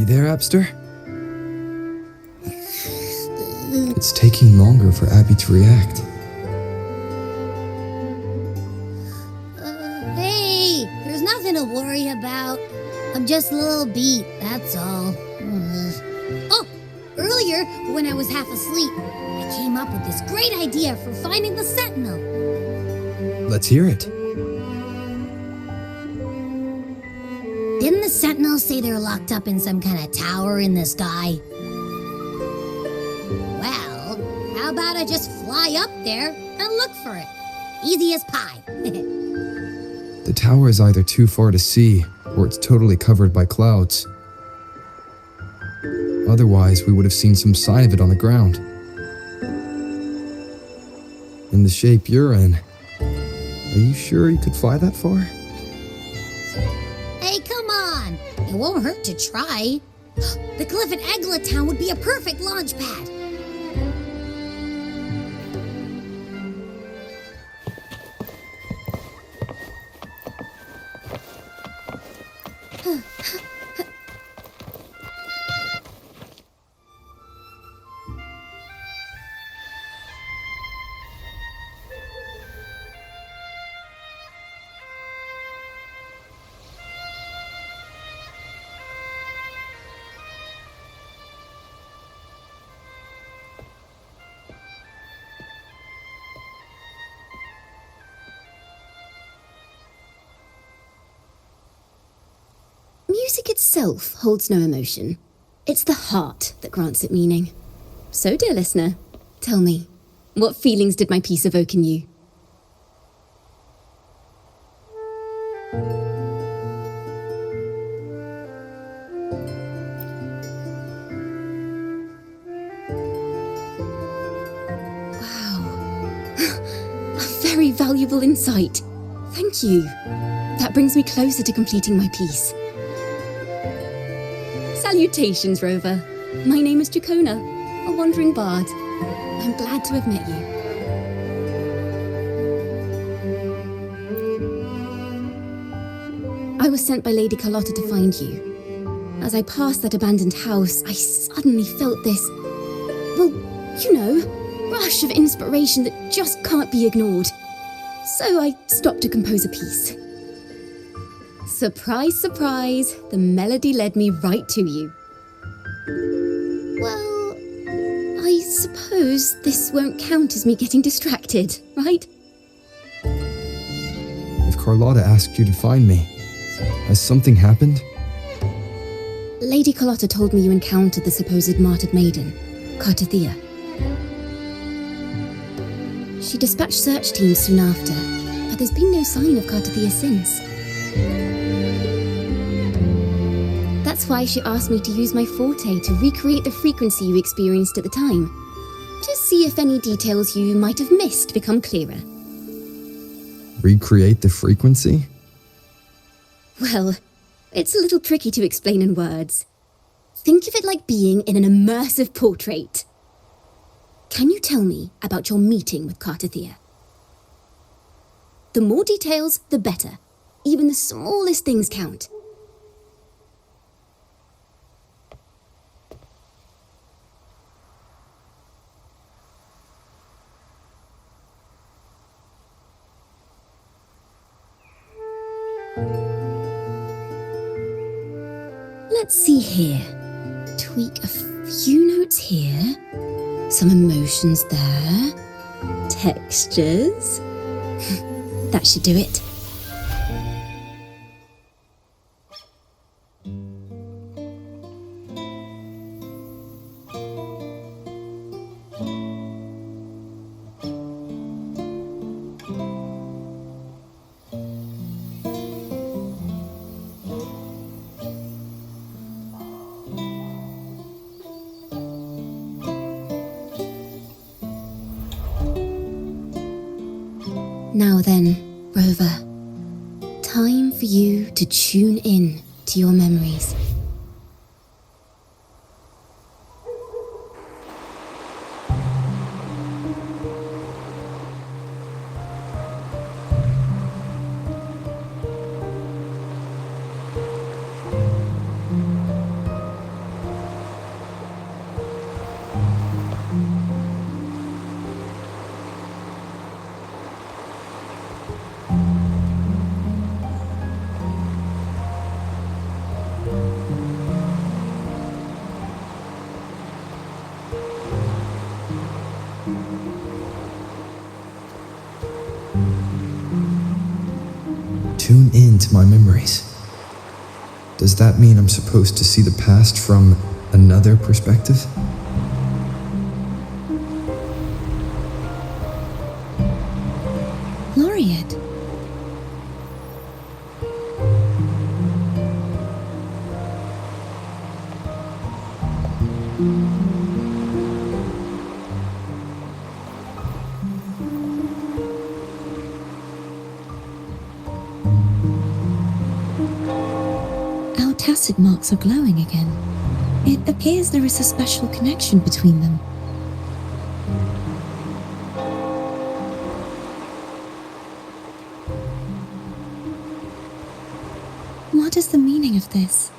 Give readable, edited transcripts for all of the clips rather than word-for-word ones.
You there, Abster? It's taking longer for Abby to react. Hey, there's nothing to worry about. I'm just a little beat, that's all. Oh, earlier, when I was half asleep, I came up with this great idea for finding the Sentinel. Let's hear it. Didn't the Sentinels say they're locked up in some kind of tower in the sky? Well, how about I just fly up there and look for it? Easy as pie. The tower is either too far to see, or it's totally covered by clouds. Otherwise, we would have seen some sign of it on the ground. In the shape you're in, are you sure you could fly that far? Hey, come on! It won't hurt to try. The cliff at Eglet Town would be a perfect launch pad. Music itself holds no emotion. It's the heart that grants it meaning. So, dear listener, tell me, what feelings did my piece evoke in you? Wow. A very valuable insight. Thank you. That brings me closer to completing my piece. Salutations, Rover. My name is Jacona, a wandering bard. I'm glad to have met you. I was sent by Lady Carlotta to find you. As I passed that abandoned house, I suddenly felt this, well, you know, rush of inspiration that just can't be ignored. So I stopped to compose a piece. Surprise, surprise, the melody led me right to you. Well, I suppose this won't count as me getting distracted, right? If Carlotta asked you to find me, has something happened? Lady Carlotta told me you encountered the supposed martyred maiden, Cartathea. She dispatched search teams soon after, but there's been no sign of Cartathea since. That's why she asked me to use my forte to recreate the frequency you experienced at the time, to see if any details you might have missed become clearer. Recreate the frequency? Well, it's a little tricky to explain in words. Think of it like being in an immersive portrait. Can you tell me about your meeting with Cartathea? The more details, the better. Even the smallest things count. Let's see here. Tweak a few notes here. Some emotions there. Textures. That should do it. Now then, Rover, time for you to tune in to your memories. my memories. Does that mean I'm supposed to see the past from another perspective? Laureate. Our tacit marks are glowing again. It appears there is a special connection between them. What is the meaning of this?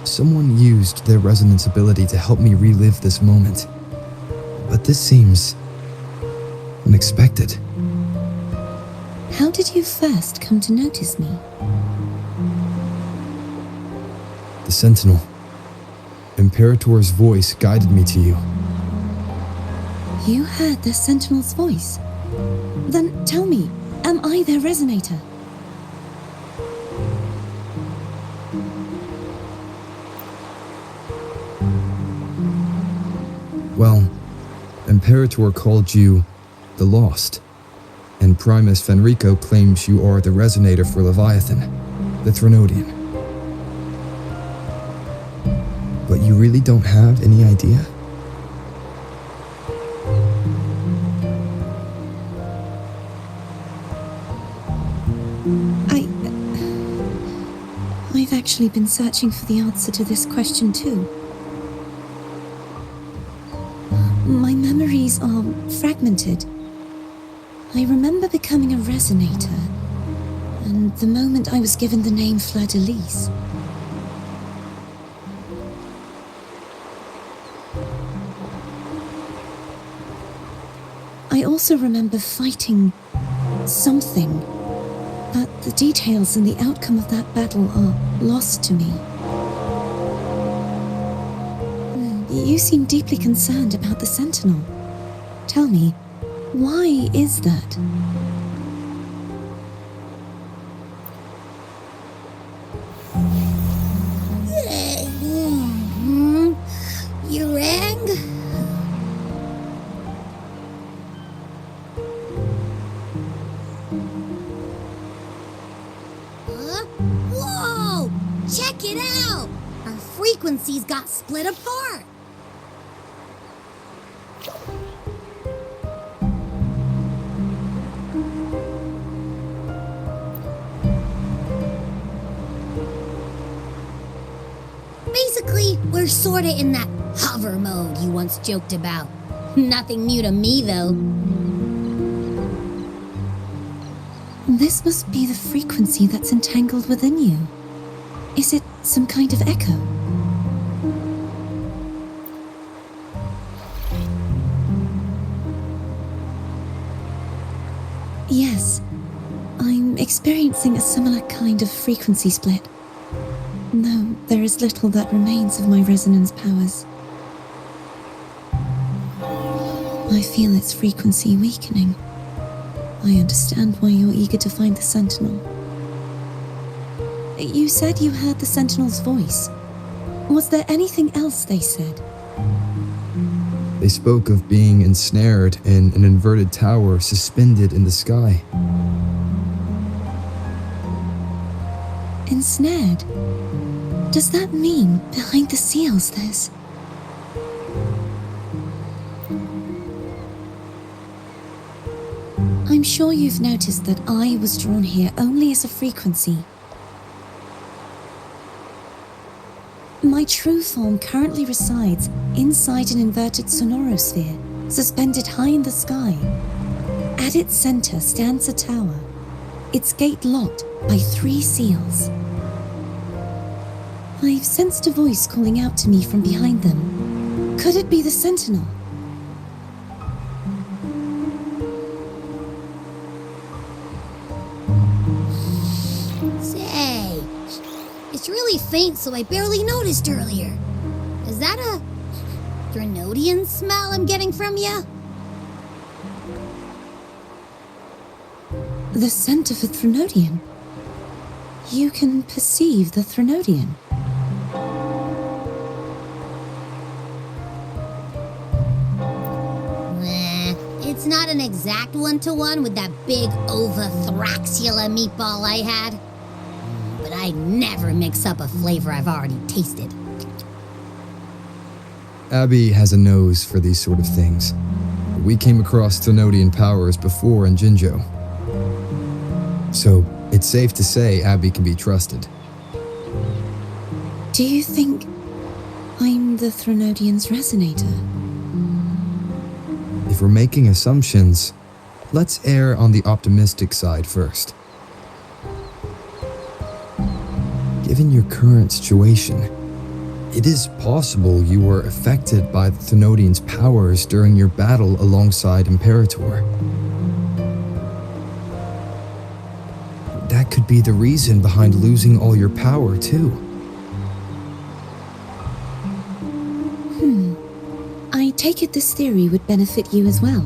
Someone used their resonance ability to help me relive this moment. But this seems unexpected. How did you first come to notice me? The Sentinel. Imperator's voice guided me to you. You heard the Sentinel's voice? Then tell me, am I their resonator? Well, Imperator called you the Lost, and Primus Fenrico claims you are the resonator for Leviathan, the Threnodian. But you really don't have any idea? I've actually been searching for the answer to this question too. My memories are fragmented. I remember becoming a resonator, and the moment I was given the name Fleur-de-Lis. I also remember fighting something, but the details and the outcome of that battle are lost to me. You seem deeply concerned about the Sentinel. Tell me, why is that? You rang? Whoa! Check it out! Our frequencies got split apart. Basically, we're sorta in that hover mode you once joked about. Nothing new to me, though. This must be the frequency that's entangled within you. Is it some kind of echo? Yes, I'm experiencing a similar kind of frequency split. Though there is little that remains of my resonance powers. I feel its frequency weakening. I understand why you're eager to find the Sentinel. You said you heard the Sentinel's voice. Was there anything else they said? They spoke of being ensnared in an inverted tower suspended in the sky. Ensnared? Does that mean behind the seals there's... I'm sure you've noticed that I was drawn here only as a frequency. My true form currently resides inside an inverted sonorosphere, suspended high in the sky. At its center stands a tower, its gate locked by 3 seals. I've sensed a voice calling out to me from behind them. Could it be the Sentinel? Say, it's really faint, so I barely noticed earlier. Is that a Threnodian smell I'm getting from you? The scent of a Threnodian. You can perceive the Threnodian. It's not an exact one-to-one with that big Ovathraxula meatball I had. But I'd never mix up a flavor I've already tasted. Abby has a nose for these sort of things. We came across Threnodian powers before in Jinjo. So, it's safe to say Abby can be trusted. Do you think I'm the Threnodian's resonator? If we're making assumptions, let's err on the optimistic side first. Given your current situation, it is possible you were affected by the Threnodian's powers during your battle alongside Imperator. That could be the reason behind losing all your power, too. I take it this theory would benefit you as well.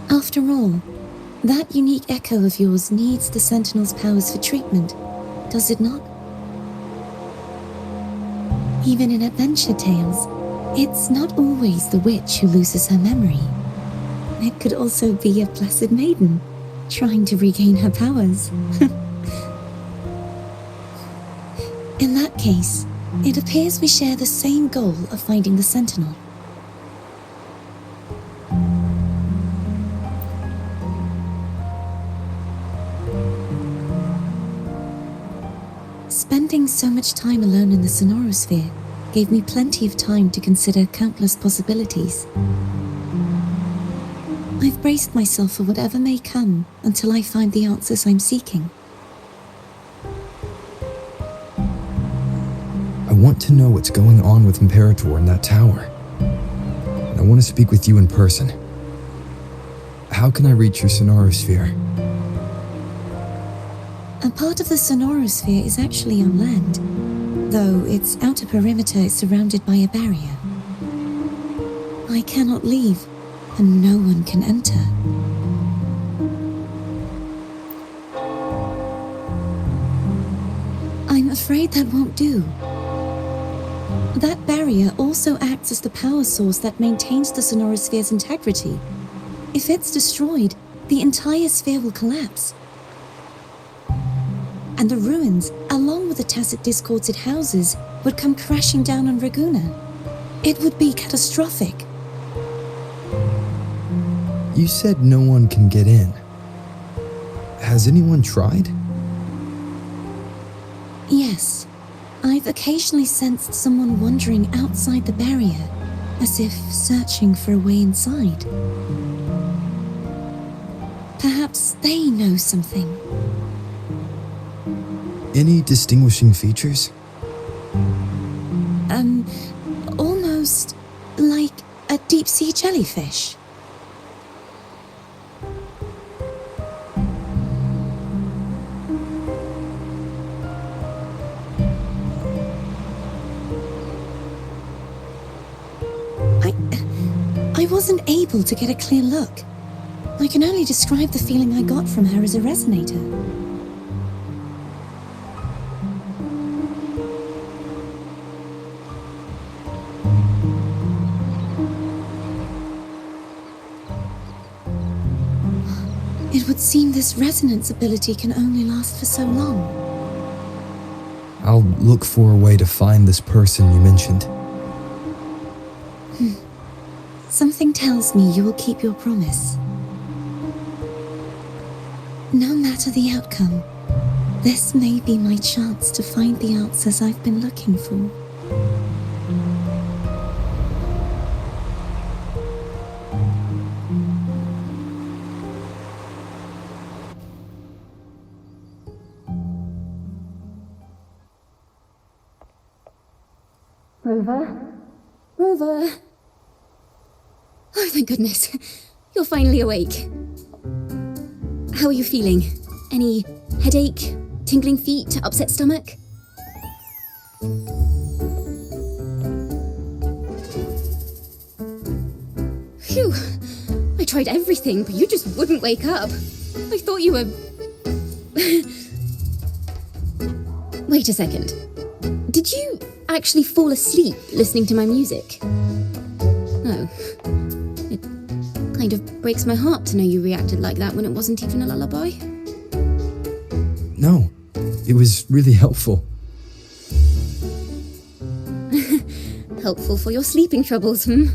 After all, that unique echo of yours needs the Sentinel's powers for treatment, does it not? Even in adventure tales, it's not always the witch who loses her memory. It could also be a blessed maiden, trying to regain her powers. In that case, it appears we share the same goal of finding the Sentinel. Spending so much time alone in the Sonorosphere gave me plenty of time to consider countless possibilities. I've braced myself for whatever may come until I find the answers I'm seeking. I want to know what's going on with Imperator in that tower. And I want to speak with you in person. How can I reach your Sonorosphere? A part of the Sonorosphere is actually on land, though its outer perimeter is surrounded by a barrier. I cannot leave, and no one can enter. I'm afraid that won't do. That barrier also acts as the power source that maintains the Sonorosphere's integrity. If it's destroyed, the entire sphere will collapse. And the ruins, along with the tacit discords it houses, would come crashing down on Raguna. It would be catastrophic. You said no one can get in. Has anyone tried? Yes. I've occasionally sensed someone wandering outside the barrier, as if searching for a way inside. Perhaps they know something. Any distinguishing features? Almost like a deep-sea jellyfish. I wasn't able to get a clear look. I can only describe the feeling I got from her as a resonator. It would seem this resonance ability can only last for so long. I'll look for a way to find this person you mentioned. Something tells me you will keep your promise. No matter the outcome, this may be my chance to find the answers I've been looking for. Rover? Rover? Oh, thank goodness. You're finally awake. How are you feeling? Any headache, tingling feet, upset stomach? Phew. I tried everything, but you just wouldn't wake up. I thought you were... Wait a second. Did you actually fall asleep listening to my music? Oh. It kind of breaks my heart to know you reacted like that when it wasn't even a lullaby. No, it was really helpful. Helpful for your sleeping troubles, hmm?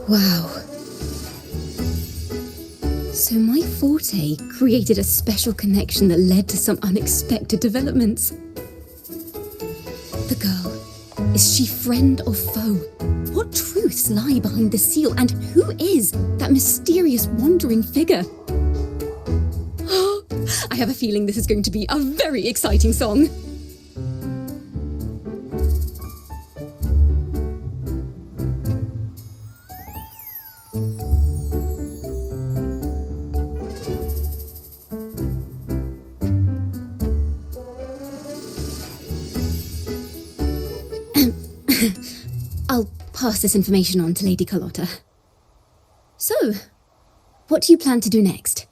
Wow. So my forte created a special connection that led to some unexpected developments. The girl, is she friend or foe? What truths lie behind the seal, and who is that mysterious wandering figure? I have a feeling this is going to be a very exciting song. I'll pass this information on to Lady Carlotta. So, what do you plan to do next?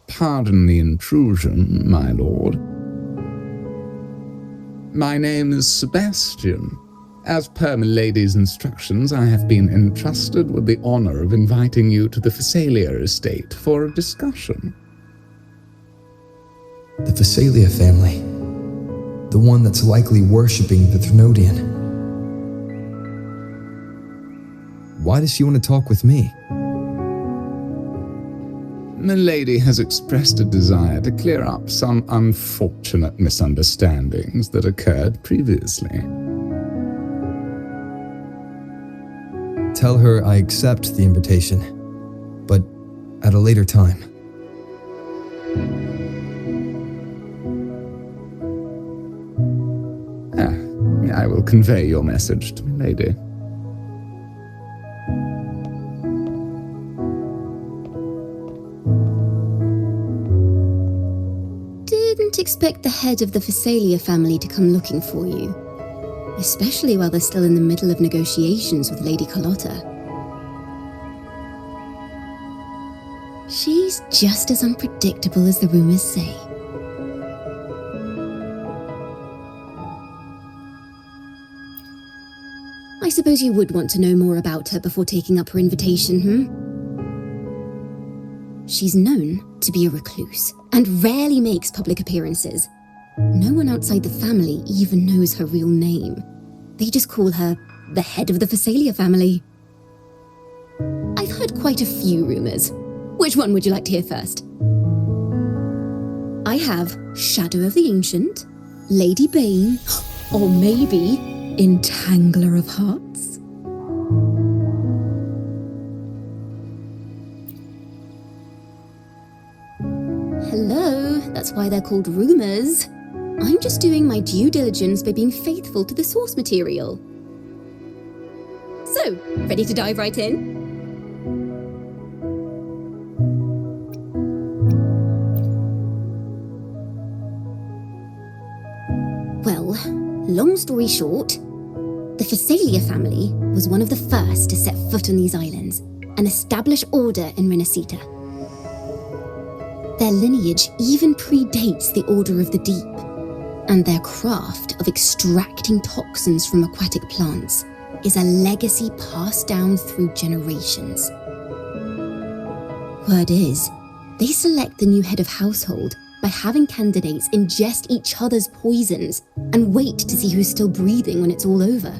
Pardon the intrusion, my lord. My name is Sebastian. As per milady's instructions, I have been entrusted with the honor of inviting you to the Phasalia estate for a discussion. The Phasalia family. The one that's likely worshipping the Thrnodian. Why does she want to talk with me? Milady has expressed a desire to clear up some unfortunate misunderstandings that occurred previously. Tell her I accept the invitation, but at a later time. I will convey your message to Milady. Didn't expect the head of the Phasalia family to come looking for you. Especially while they're still in the middle of negotiations with Lady Carlotta. She's just as unpredictable as the rumors say. I suppose you would want to know more about her before taking up her invitation, She's known to be a recluse and rarely makes public appearances. No one outside the family even knows her real name. They just call her the head of the Phasalia family. I've heard quite a few rumors. Which one would you like to hear first? I have Shadow of the Ancient, Lady Bane, or maybe Entangler of Hearts. Hello, that's why they're called rumors. I'm just doing my due diligence by being faithful to the source material. So, ready to dive right in? Well, long story short, the Phasalia family was one of the first to set foot on these islands and establish order in Renacita. Their lineage even predates the Order of the Deep, and their craft of extracting toxins from aquatic plants is a legacy passed down through generations. Word is, they select the new head of household by having candidates ingest each other's poisons and wait to see who's still breathing when it's all over.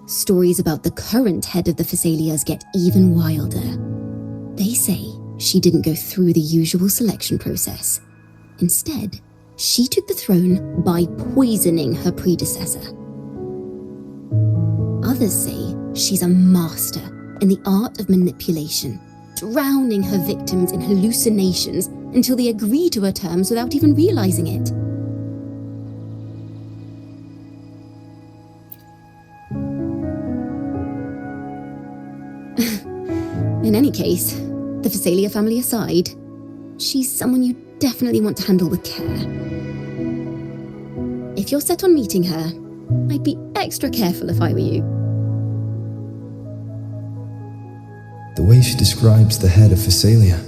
Stories about the current head of the Phasalias get even wilder. They say she didn't go through the usual selection process. Instead, she took the throne by poisoning her predecessor. Others say she's a master in the art of manipulation, drowning her victims in hallucinations until they agree to her terms without even realizing it. In any case, the Phasalia family aside, she's someone you definitely want to handle with care. If you're set on meeting her, I'd be extra careful if I were you. The way she describes the head of Phasalia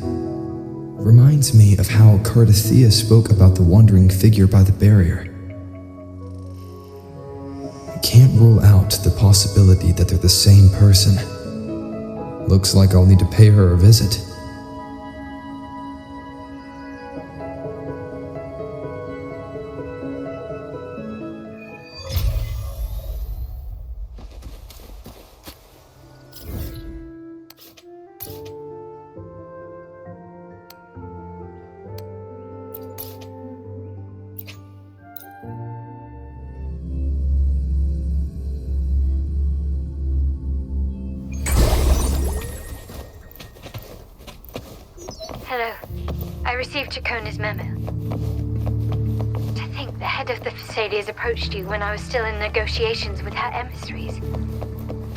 reminds me of how Cardathea spoke about the wandering figure by the barrier. I can't rule out the possibility that they're the same person. Looks like I'll need to pay her a visit. Hello. I received Chacona's memo. To think the head of the Phasalias approached you when I was still in negotiations with her emissaries.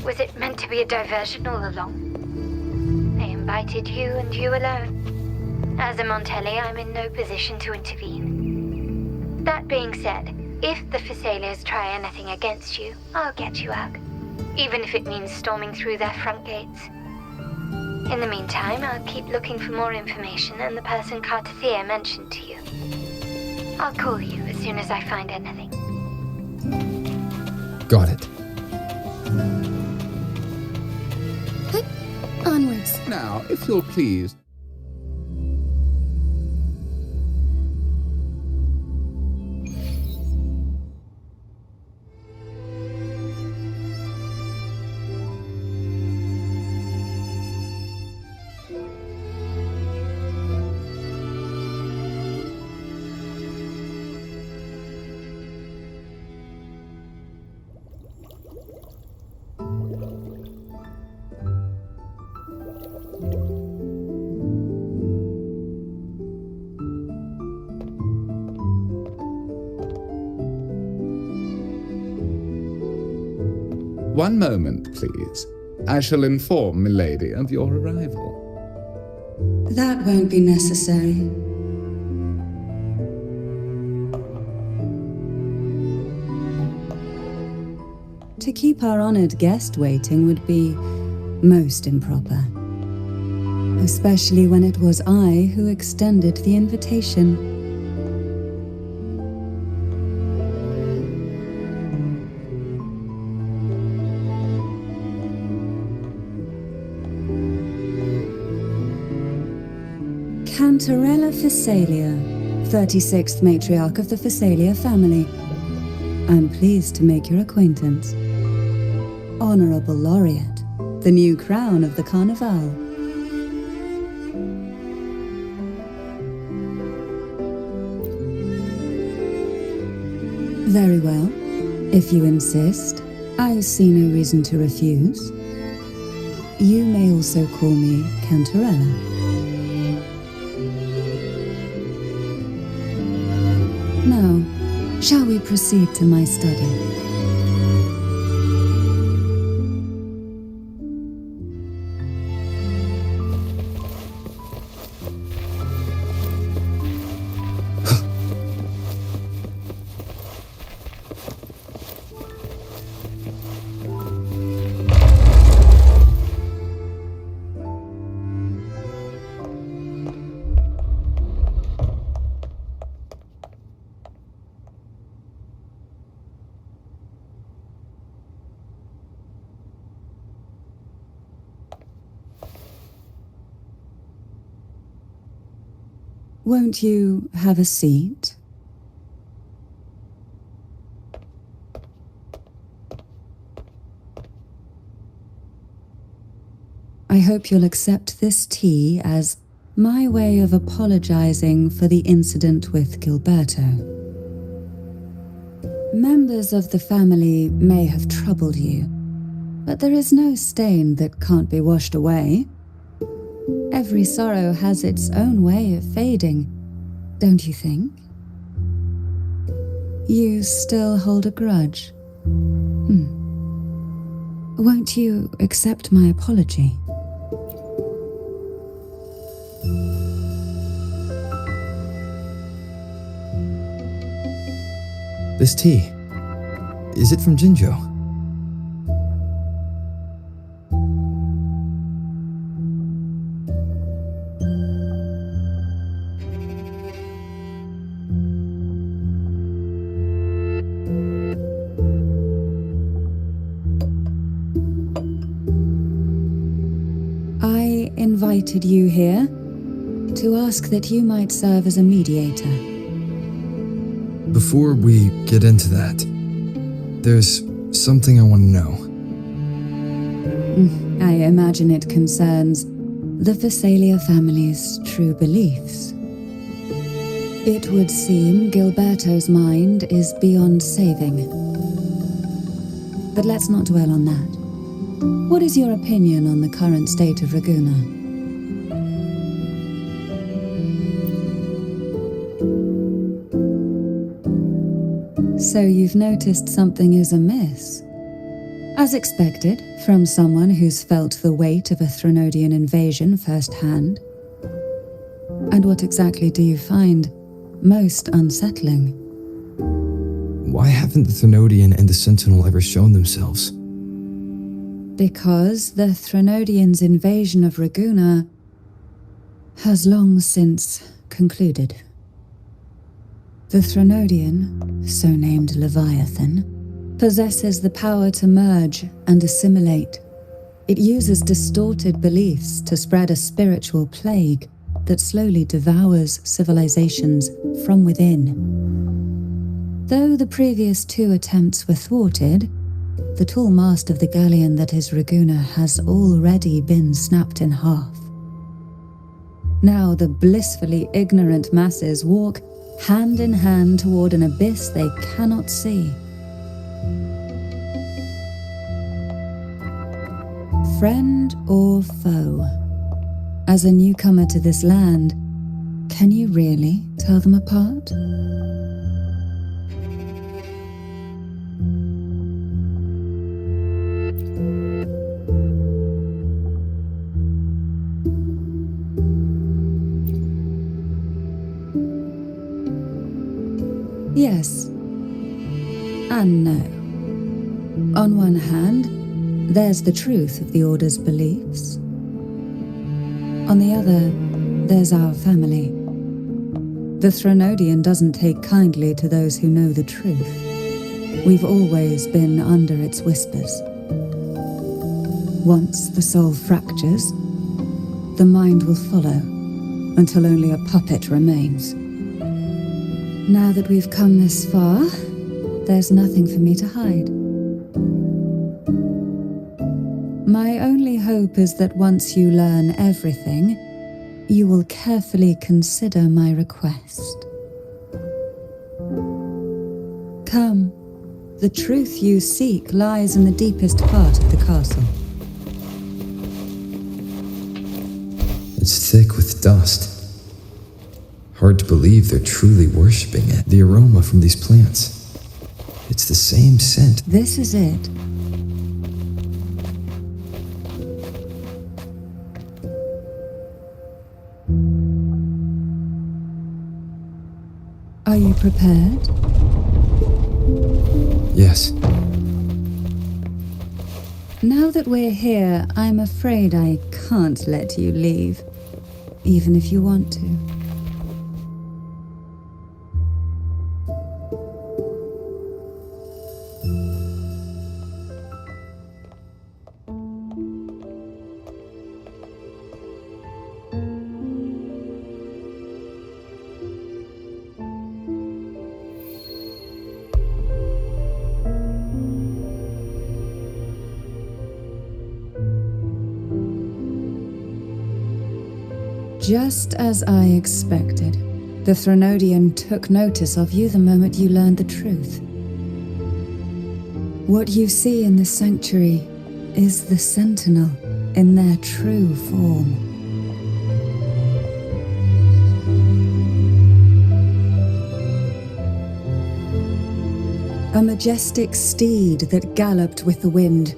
Was it meant to be a diversion all along? They invited you and you alone. As a Montelli, I'm in no position to intervene. That being said, if the Phasalias try anything against you, I'll get you out. Even if it means storming through their front gates. In the meantime, I'll keep looking for more information and the person Cardathea mentioned to you. I'll call you as soon as I find anything. Got it. Onwards. Now, if you'll please. One moment, please. I shall inform Milady of your arrival. That won't be necessary. To keep our honored guest waiting would be most improper. Especially when it was I who extended the invitation. Cantarella Phasalia, 36th matriarch of the Phasalia family. I'm pleased to make your acquaintance. Honorable Laureate, the new crown of the Carnival. Very well. If you insist, I see no reason to refuse. You may also call me Cantarella. Now, shall we proceed to my study? Won't you have a seat? I hope you'll accept this tea as my way of apologizing for the incident with Gilberto. Members of the family may have troubled you, but there is no stain that can't be washed away. Every sorrow has its own way of fading, don't you think? You still hold a grudge? Won't you accept my apology? This tea. Is it from Jinjo? I invited you here to ask that you might serve as a mediator. Before we get into that, there's something I want to know. I imagine it concerns the Phasalia family's true beliefs. It would seem Gilberto's mind is beyond saving. But let's not dwell on that. What is your opinion on the current state of Raguna? So you've noticed something is amiss. As expected, from someone who's felt the weight of a Threnodian invasion firsthand. And what exactly do you find most unsettling? Why haven't the Threnodian and the Sentinel ever shown themselves? Because the Threnodians' invasion of Raguna has long since concluded. The Threnodian, so named Leviathan, possesses the power to merge and assimilate. It uses distorted beliefs to spread a spiritual plague that slowly devours civilizations from within. Though the previous 2 attempts were thwarted, the tall mast of the galleon that is Raguna has already been snapped in half. Now the blissfully ignorant masses walk hand in hand toward an abyss they cannot see. Friend or foe? As a newcomer to this land, can you really tell them apart? Yes and no. On one hand, there's the truth of the Order's beliefs. On the other, there's our family. The Threnodian doesn't take kindly to those who know the truth. We've always been under its whispers. Once the soul fractures, the mind will follow, until only a puppet remains. Now that we've come this far, there's nothing for me to hide. My only hope is that once you learn everything, you will carefully consider my request. Come, the truth you seek lies in the deepest part of the castle. It's thick with dust. Hard to believe they're truly worshipping it. The aroma from these plants. It's the same scent. This is it. Are you prepared? Yes. Now that we're here, I'm afraid I can't let you leave, even if you want to. Just as I expected, the Threnodian took notice of you the moment you learned the truth. What you see in this sanctuary is the Sentinel in their true form. A majestic steed that galloped with the wind,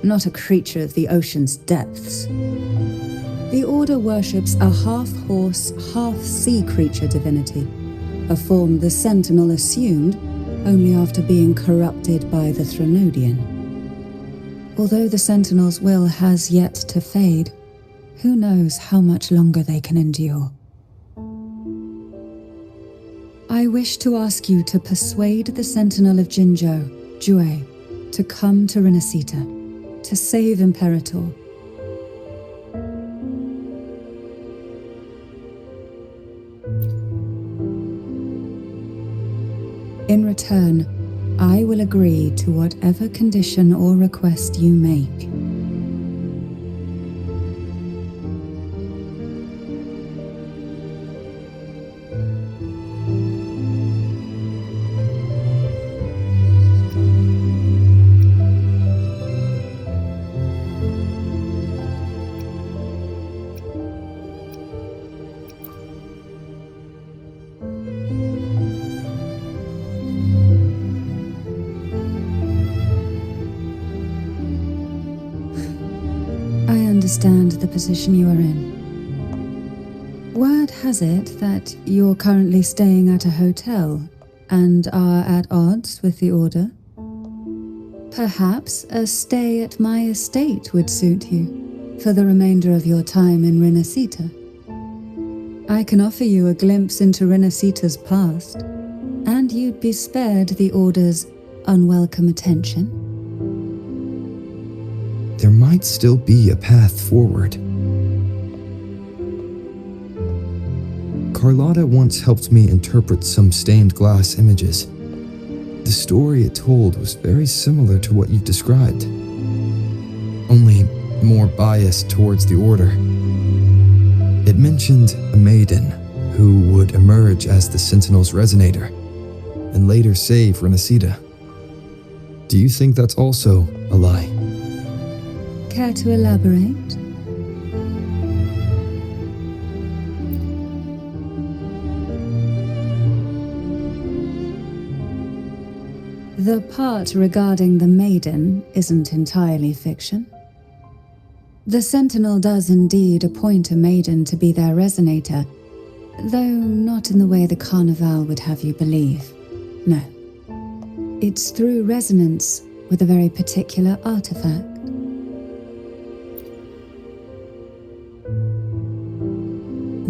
not a creature of the ocean's depths. The Order worships a half-horse, half-sea creature divinity, a form the Sentinel assumed only after being corrupted by the Threnodian. Although the Sentinel's will has yet to fade, who knows how much longer they can endure. I wish to ask you to persuade the Sentinel of Jinzhou, Jue, to come to Renacita, to save Imperator. In return, I will agree to whatever condition or request you make. I understand the position you are in. Word has it that you're currently staying at a hotel and are at odds with the Order. Perhaps a stay at my estate would suit you for the remainder of your time in Renacita. I can offer you a glimpse into Renacita's past, and you'd be spared the Order's unwelcome attention. There might still be a path forward. Carlotta once helped me interpret some stained glass images. The story it told was very similar to what you've described, only more biased towards the Order. It mentioned a maiden who would emerge as the Sentinel's resonator and later save Renacita. Do you think that's also a lie? Care to elaborate? The part regarding the Maiden isn't entirely fiction. The Sentinel does indeed appoint a Maiden to be their resonator, though not in the way the Carnival would have you believe. No. It's through resonance with a very particular artifact.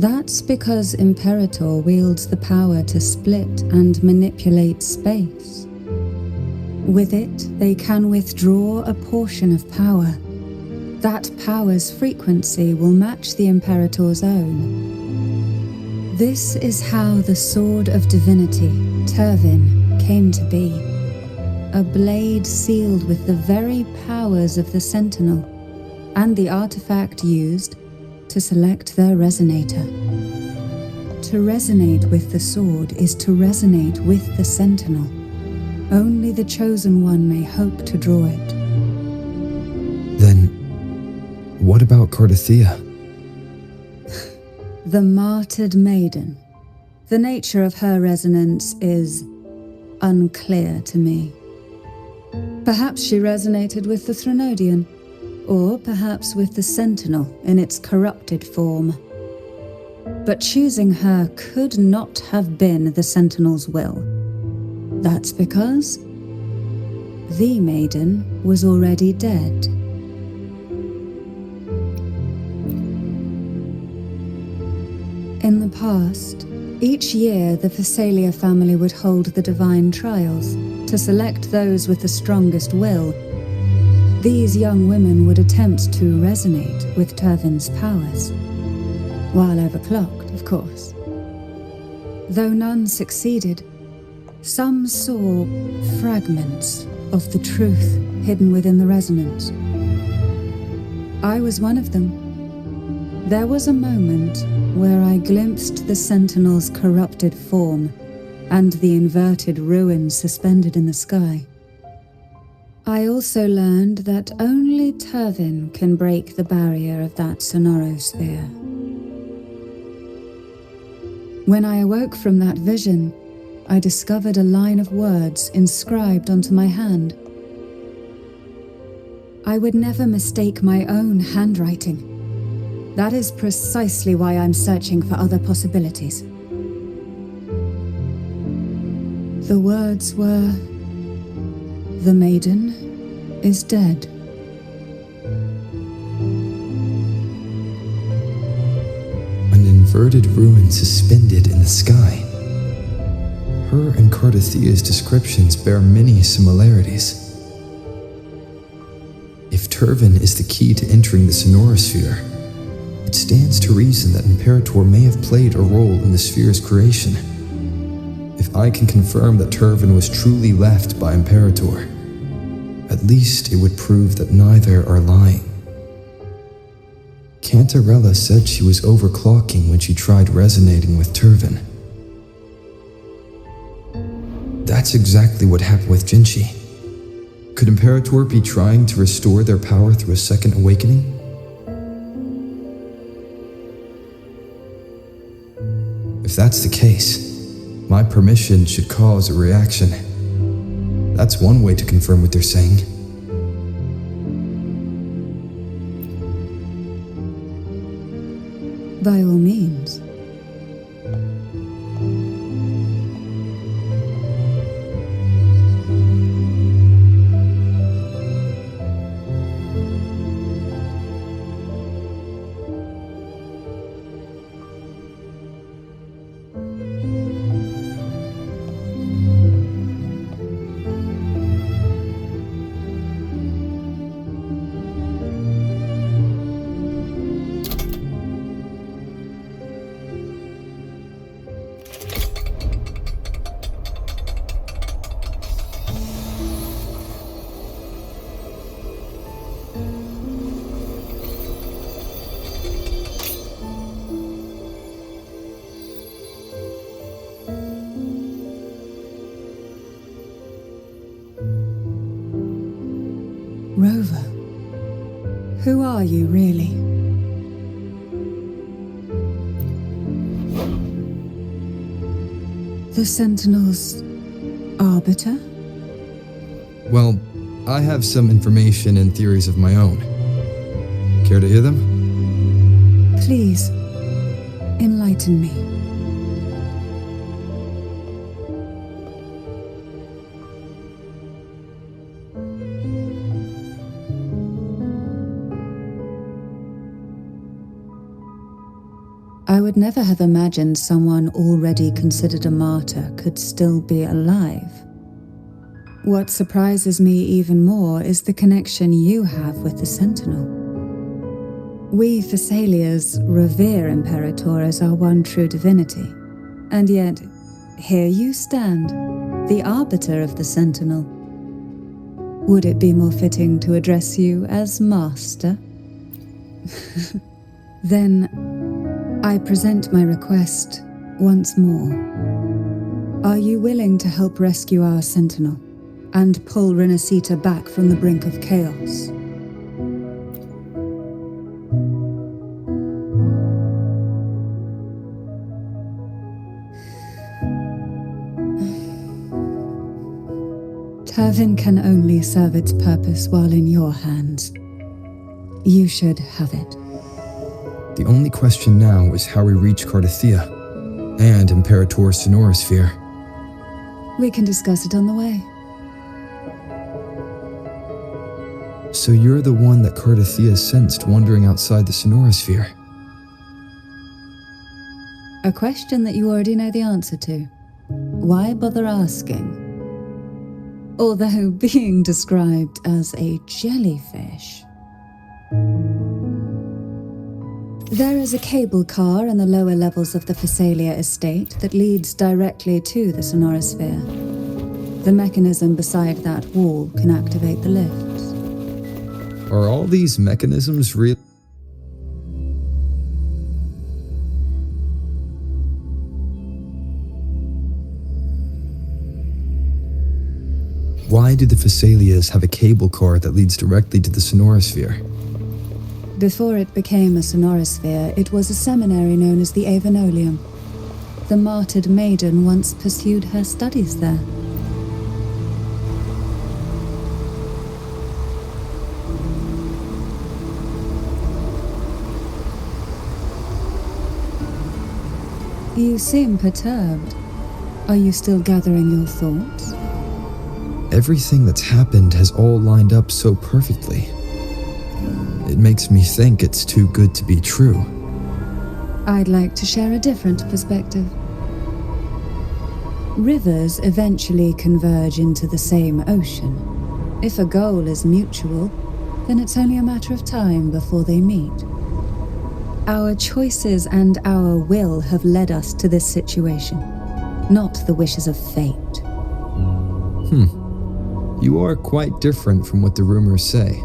That's because Imperator wields the power to split and manipulate space. With it, they can withdraw a portion of power. That power's frequency will match the Imperator's own. This is how the Sword of Divinity, Turvin, came to be. A blade sealed with the very powers of the Sentinel, and the artifact used to select their resonator. To resonate with the sword is to resonate with the Sentinel. Only the Chosen One may hope to draw it. Then, what about Cardathea? The martyred maiden. The nature of her resonance is unclear to me. Perhaps she resonated with the Threnodian, or perhaps with the Sentinel in its corrupted form. But choosing her could not have been the Sentinel's will. That's because the Maiden was already dead. In the past, each year the Phasalia family would hold the Divine Trials to select those with the strongest will. These young women would attempt to resonate with Turvin's powers, while overclocked, of course. Though none succeeded, some saw fragments of the truth hidden within the resonance. I was one of them. There was a moment where I glimpsed the Sentinel's corrupted form and the inverted ruins suspended in the sky. I also learned that only Turvin can break the barrier of that sonorosphere. When I awoke from that vision, I discovered a line of words inscribed onto my hand. I would never mistake my own handwriting. That is precisely why I'm searching for other possibilities. The words were, "The Maiden is dead." An inverted ruin suspended in the sky. Her and Cardathia's descriptions bear many similarities. If Turvin is the key to entering the Sonorosphere, it stands to reason that Imperator may have played a role in the sphere's creation. If I can confirm that Turvin was truly left by Imperator, at least it would prove that neither are lying. Cantarella said she was overclocking when she tried resonating with Turvin. That's exactly what happened with Jinchi. Could Imperator be trying to restore their power through a second awakening? If that's the case, my permission should cause a reaction. That's one way to confirm what they're saying. By all means. Rover, who are you really? The Sentinel's arbiter? Well, I have some information and theories of my own. Care to hear them? Please, enlighten me. I would never have imagined someone already considered a martyr could still be alive. What surprises me even more is the connection you have with the Sentinel. We Thessalians revere Imperator as our one true divinity, and yet, here you stand, the arbiter of the Sentinel. Would it be more fitting to address you as Master? Then, I present my request once more. Are you willing to help rescue our Sentinel and pull Renacita back from the brink of chaos? Turvin can only serve its purpose while in your hands. You should have it. The only question now is how we reach Cardathia and Imperator's Sonorosphere. We can discuss it on the way. So you're the one that Cardathia sensed wandering outside the Sonorosphere? A question that you already know the answer to. Why bother asking? Although being described as a jellyfish. There is a cable car in the lower levels of the Thessalia estate that leads directly to the Sonorosphere. The mechanism beside that wall can activate the lifts. Are all these mechanisms real? Why do the Thessalias have a cable car that leads directly to the Sonorosphere? Before it became a Sonorosphere, it was a seminary known as the Avenolium. The martyred Maiden once pursued her studies there. You seem perturbed. Are you still gathering your thoughts? Everything that's happened has all lined up so perfectly. It makes me think it's too good to be true. I'd like to share a different perspective. Rivers eventually converge into the same ocean. If a goal is mutual, then it's only a matter of time before they meet. Our choices and our will have led us to this situation, not the wishes of fate. You are quite different from what the rumors say.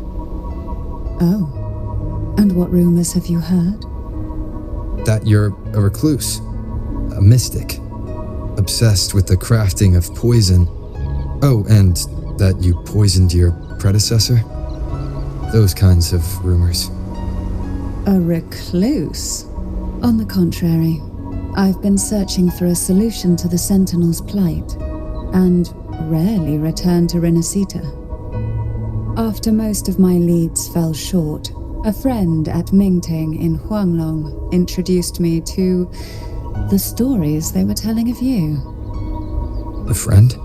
Oh, and what rumors have you heard? That you're a recluse, a mystic, obsessed with the crafting of poison. Oh, and that you poisoned your predecessor? Those kinds of rumors. A recluse? On the contrary, I've been searching for a solution to the Sentinel's plight, and rarely return to Renacita. After most of my leads fell short, a friend at Mingting in Huanglong introduced me to the stories they were telling of you. A friend?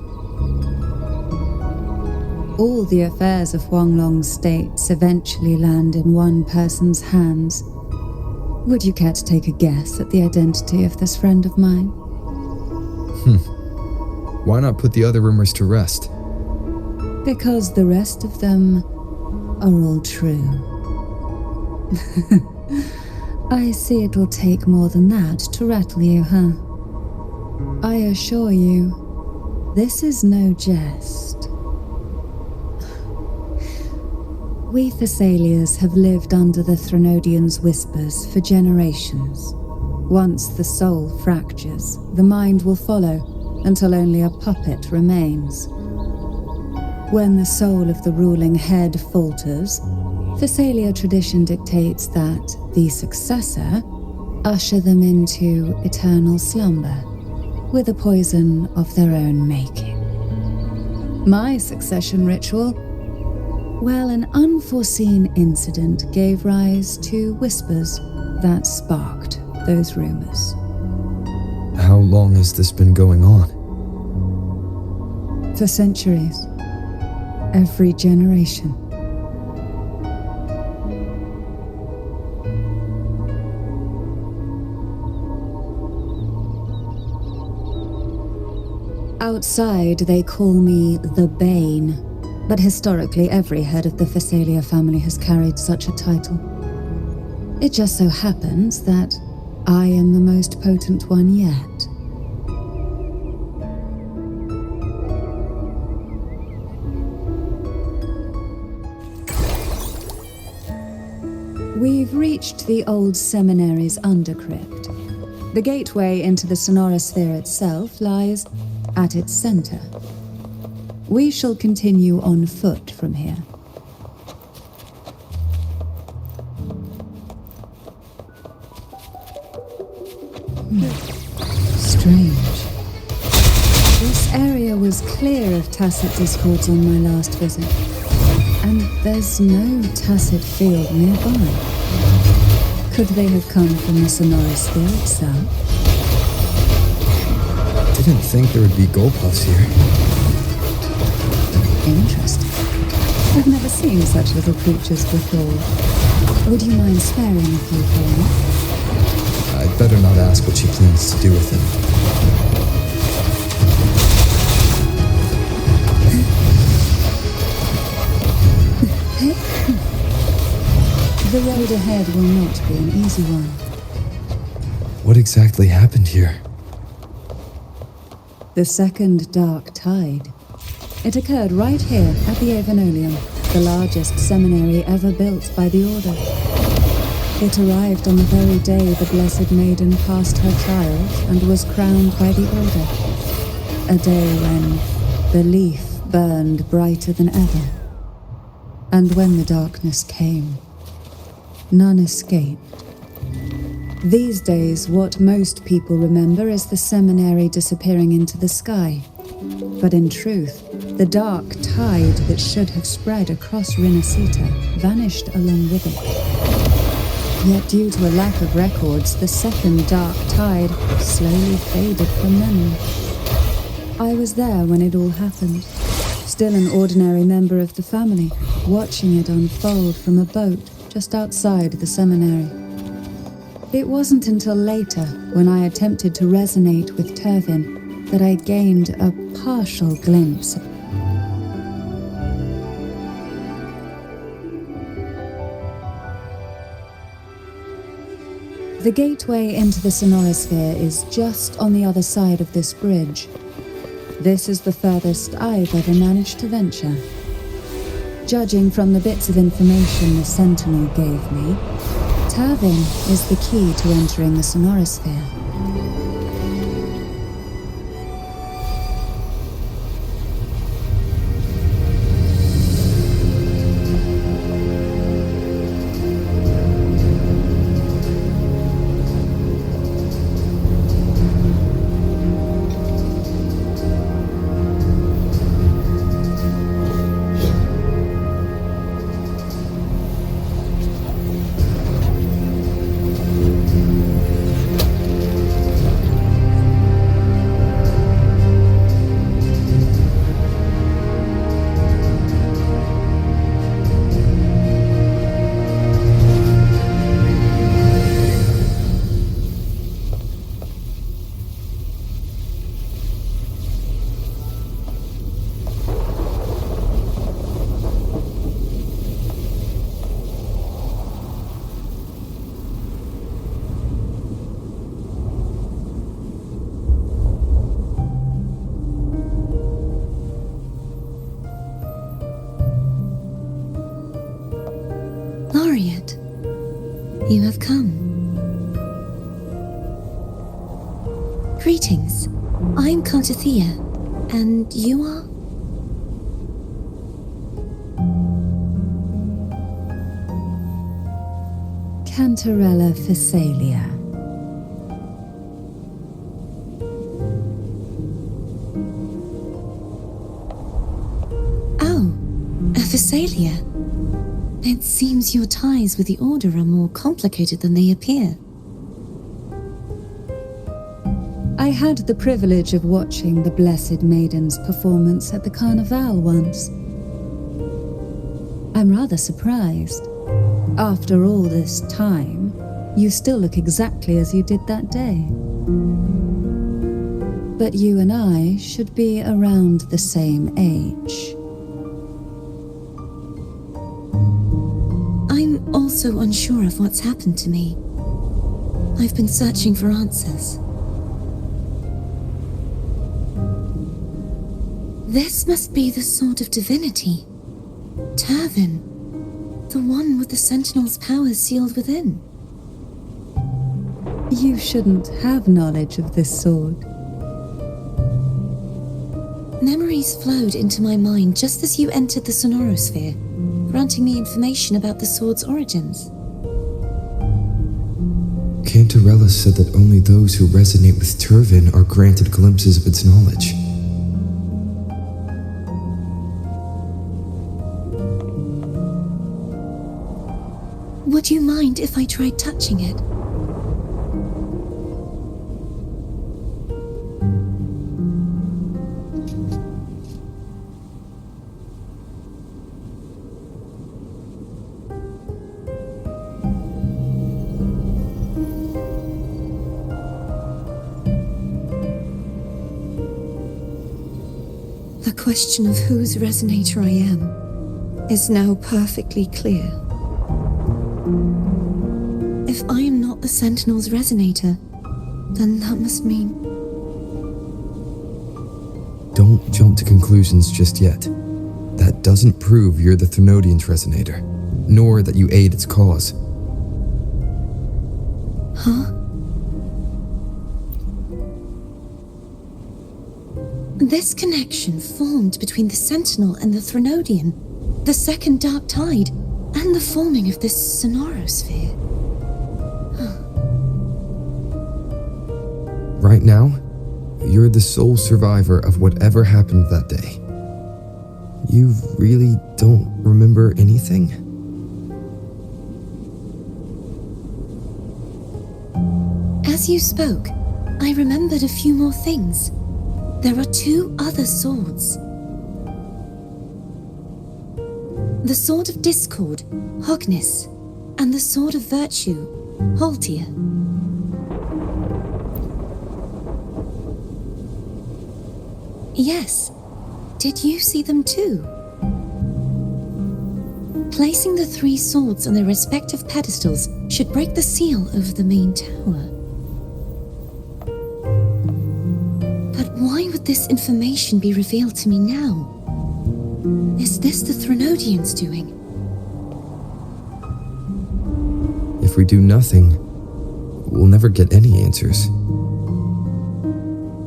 All the affairs of Huanglong's states eventually land in one person's hands. Would you care to take a guess at the identity of this friend of mine? Why not put the other rumors to rest? Because the rest of them are all true. I see it'll take more than that to rattle you, huh? I assure you, this is no jest. We Thessalians have lived under the Threnodians' whispers for generations. Once the soul fractures, the mind will follow, until only a puppet remains. When the soul of the ruling head falters, Thessalia tradition dictates that the successor usher them into eternal slumber, with a poison of their own making. My succession ritual? Well, an unforeseen incident gave rise to whispers that sparked those rumors. How long has this been going on? For centuries. Every generation. Outside, they call me the Bane, but historically every head of the Thessalia family has carried such a title. It just so happens that I am the most potent one yet. We've reached the old seminary's undercrypt. The gateway into the sonorosphere itself lies at its center. We shall continue on foot from here. Strange. This area was clear of tacit discords on my last visit, and there's no tacit field nearby. Could they have come from the sonorosphere itself? Didn't think there would be Golpuffs here. Interesting. I've never seen such little creatures before. Would you mind sparing a few for me? I'd better not ask what she plans to do with him. The road ahead will not be an easy one. What exactly happened here? The second dark tide. It occurred right here at the Avenolium, the largest seminary ever built by the Order. It arrived on the very day the Blessed Maiden passed her trials and was crowned by the Order. A day when belief burned brighter than ever. And when the darkness came, none escaped. These days, what most people remember is the seminary disappearing into the sky. But in truth, the dark tide that should have spread across Renacita vanished along with it. Yet due to a lack of records, the second dark tide slowly faded from memory. I was there when it all happened, still an ordinary member of the family, watching it unfold from a boat just outside the seminary. It wasn't until later, when I attempted to resonate with Turvin, that I gained a partial glimpse. The gateway into the sonorosphere is just on the other side of this bridge. This is the furthest I've ever managed to venture. Judging from the bits of information the Sentinel gave me, Turvin is the key to entering the sonorosphere. Laureate, you have come. Greetings. I'm Cantathea, and you are? Cantarella Physalia. Oh, a Physalia. It seems your ties with the Order are more complicated than they appear. I had the privilege of watching the Blessed Maiden's performance at the Carnival once. I'm rather surprised. After all this time, you still look exactly as you did that day. But you and I should be around the same age. I'm also unsure of what's happened to me. I've been searching for answers. This must be the Sword of Divinity. Turvin, the one with the Sentinel's powers sealed within. You shouldn't have knowledge of this sword. Memories flowed into my mind just as you entered the sonorosphere, granting me information about the sword's origins. Cantarella said that only those who resonate with Turvin are granted glimpses of its knowledge. Would you mind if I tried touching it? The question of whose resonator I am is now perfectly clear. If I am not the Sentinel's resonator, then that must mean... Don't jump to conclusions just yet. That doesn't prove you're the Thenodian's resonator, nor that you aid its cause. Huh? This connection formed between the Sentinel and the Thenodian, the second Dark Tide, and the forming of this sonorosphere. Right now, you're the sole survivor of whatever happened that day. You really don't remember anything? As you spoke, I remembered a few more things. there are two other swords. The Sword of Discord, Hognis, and the Sword of Virtue, Haltia. Yes, did you see them too? Placing the three swords on their respective pedestals should break the seal over the main tower. But why would this information be revealed to me now? Is this the Threnodians' doing? If we do nothing, we'll never get any answers.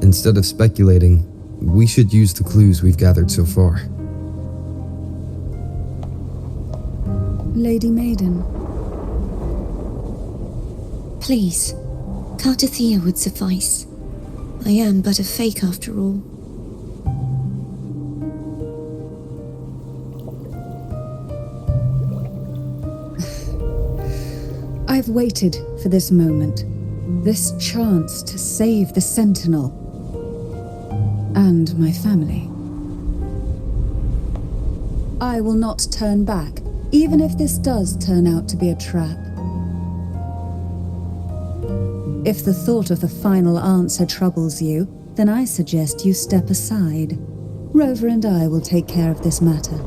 Instead of speculating, we should use the clues we've gathered so far. Lady Maiden, Please, Cartathea would suffice. I am but a fake after all. I've waited for this moment, this chance to save the Sentinel and my family. I will not turn back, even if this does turn out to be a trap. If the thought of the final answer troubles you, then I suggest you step aside. Rover and I will take care of this matter.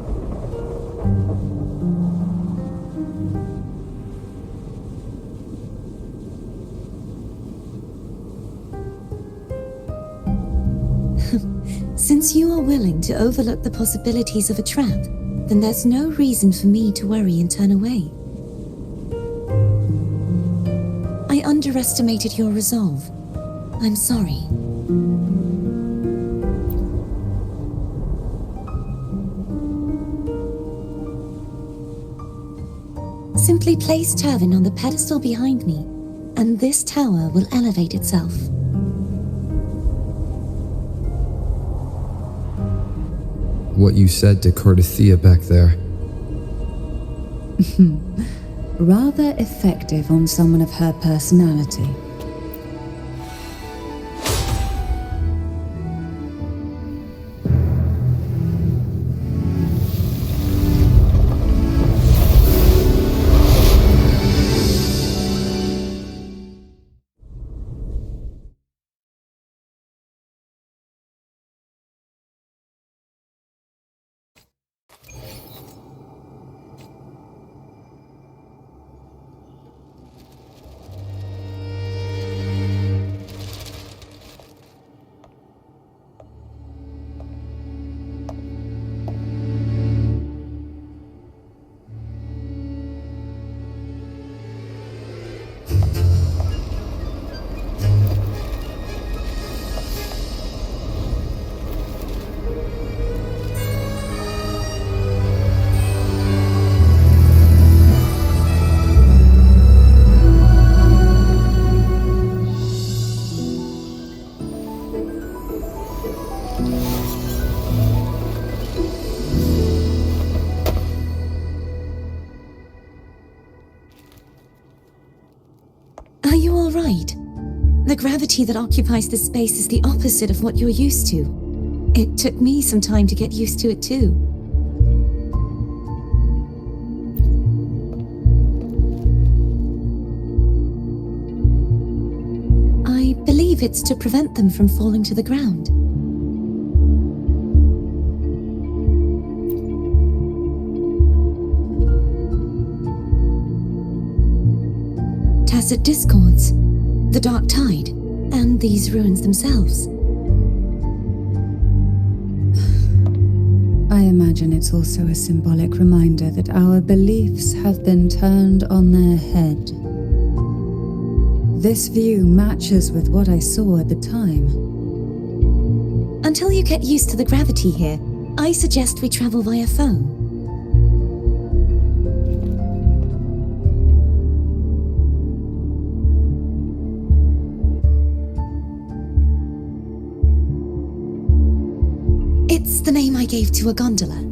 Since you are willing to overlook the possibilities of a trap, then there's no reason for me to worry and turn away. I underestimated your resolve. I'm sorry. Simply place Turvin on the pedestal behind me, and this tower will elevate itself. What you said to Cartathea back there. Rather effective on someone of her personality. Are you all right? The gravity that occupies this space is the opposite of what you're used to. It took me some time to get used to it too. I believe it's to prevent them from falling to the ground. Tacit discords, the dark tide, and these ruins themselves. I imagine it's also a symbolic reminder that our beliefs have been turned on their head. This view matches with what I saw at the time. Until you get used to the gravity here, I suggest we travel via phone. It's the name I gave to a gondola.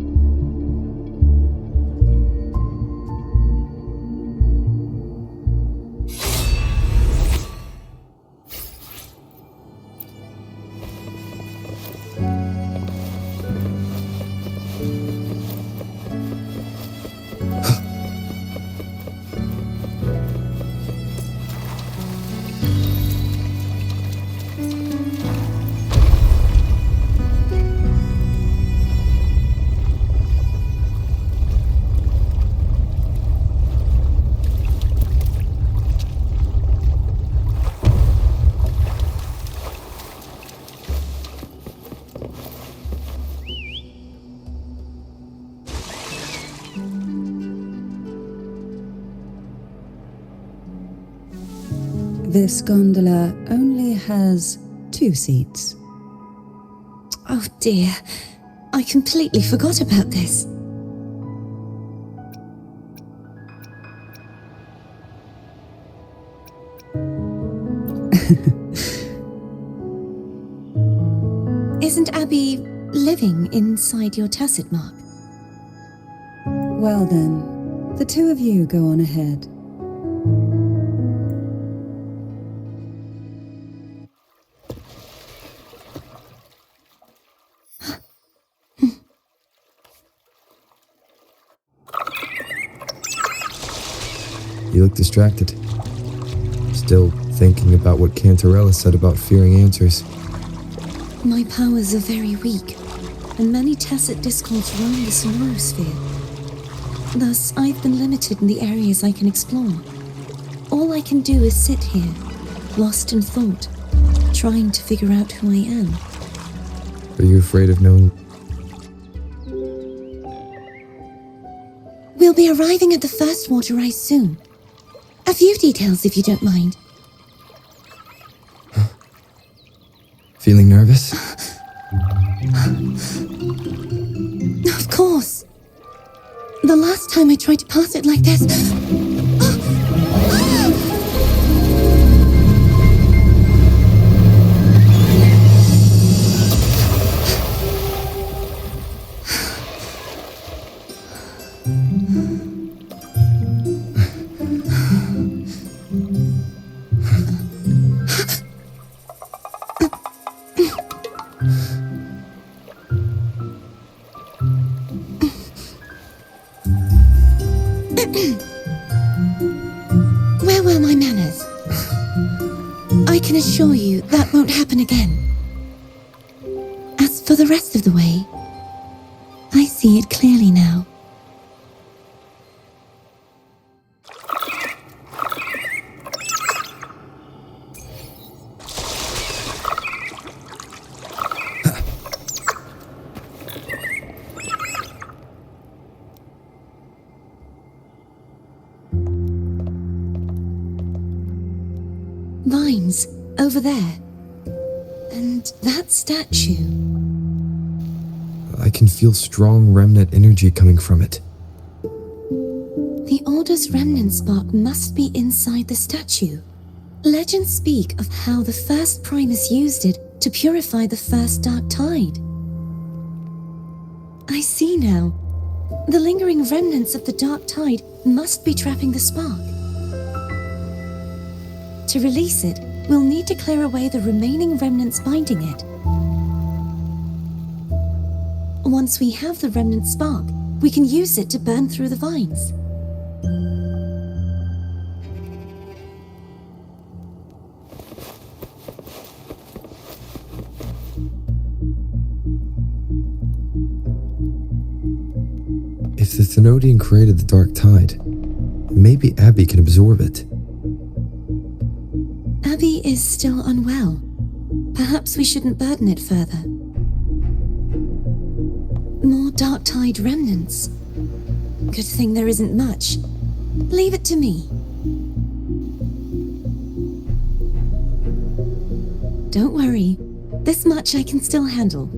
This gondola only has 2 seats. Oh dear, I completely forgot about this. Isn't Abby living inside your tacit mark? Well then, the 2 of you go on ahead. You look distracted. Still thinking about what Cantarella said about fearing answers. My powers are very weak, and many tacit discords roam the sonorosphere. Thus, I've been limited in the areas I can explore. All I can do is sit here, lost in thought, trying to figure out who I am. Are you afraid of knowing? We'll be arriving at the first water rise soon. A few details, if you don't mind. Feeling nervous? Of course. The last time I tried to pass it like this... Where were my manners? I can assure you that won't happen again. As for the rest of the way, I see it clearly now. Vines, over there. And that statue. I can feel strong remnant energy coming from it. The Order's remnant spark must be inside the statue. Legends speak of how the first Primus used it to purify the first Dark Tide. I see now. The lingering remnants of the Dark Tide must be trapping the spark. To release it, we'll need to clear away the remaining remnants binding it. Once we have the remnant spark, we can use it to burn through the vines. If the Thenodian created the Dark Tide, maybe Abby can absorb it. Abby is still unwell. Perhaps we shouldn't burden it further. More Dark Tide remnants. Good thing there isn't much. Leave it to me. Don't worry. This much I can still handle.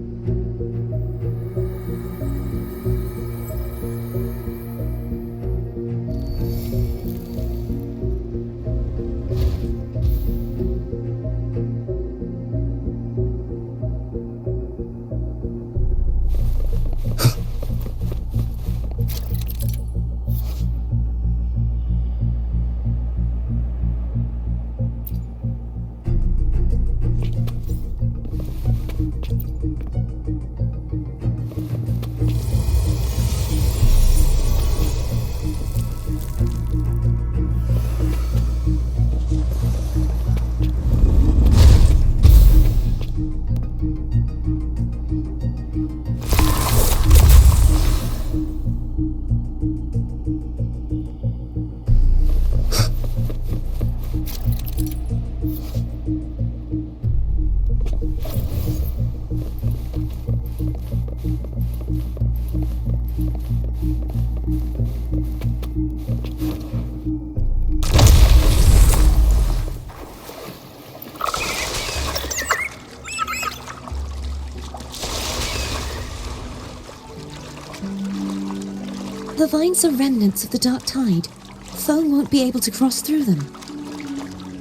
The vines are remnants of the dark tide. Foam won't be able to cross through them.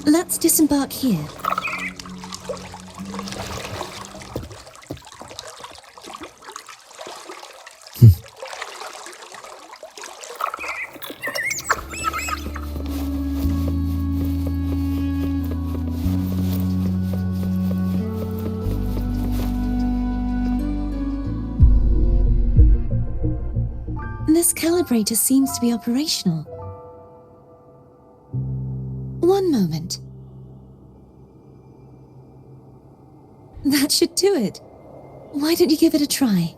Let's disembark here. This calibrator seems to be operational. One moment. That should do it. Why don't you give it a try?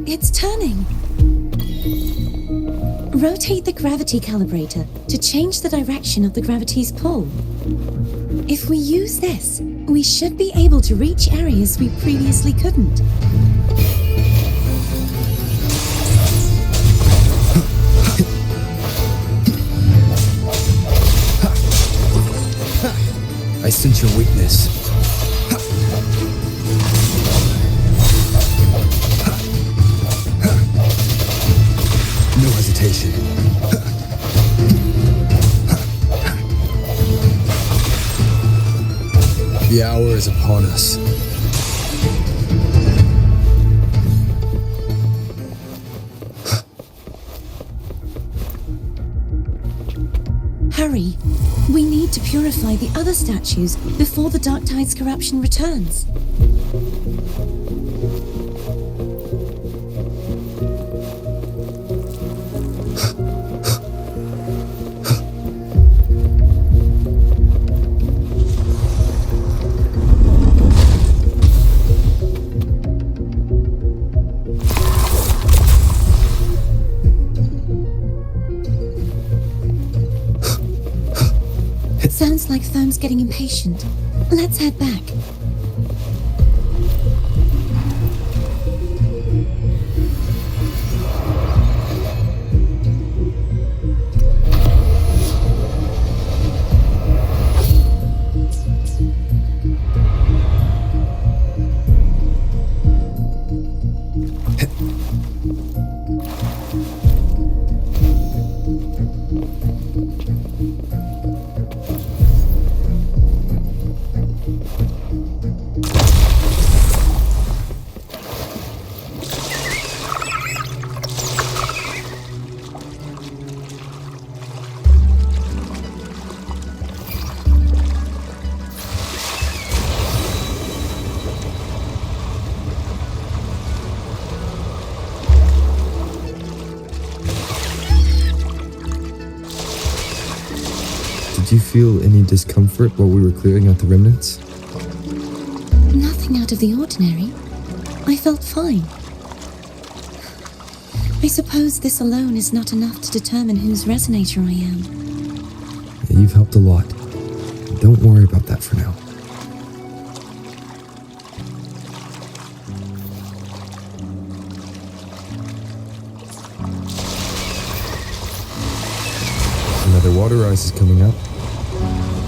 It's turning. Rotate the gravity calibrator to change the direction of the gravity's pull. If we use this, we should be able to reach areas we previously couldn't. I sense your weakness. No hesitation. The hour is upon us. Hurry! We need to purify the other statues before the Dark Tide's corruption returns. Sounds like Foam's getting impatient. Let's head back. Did you feel any discomfort while we were clearing out the remnants? Nothing out of the ordinary. I felt fine. I suppose this alone is not enough to determine whose resonator I am. Yeah, you've helped a lot. Don't worry about that for now. Another water rise is coming up.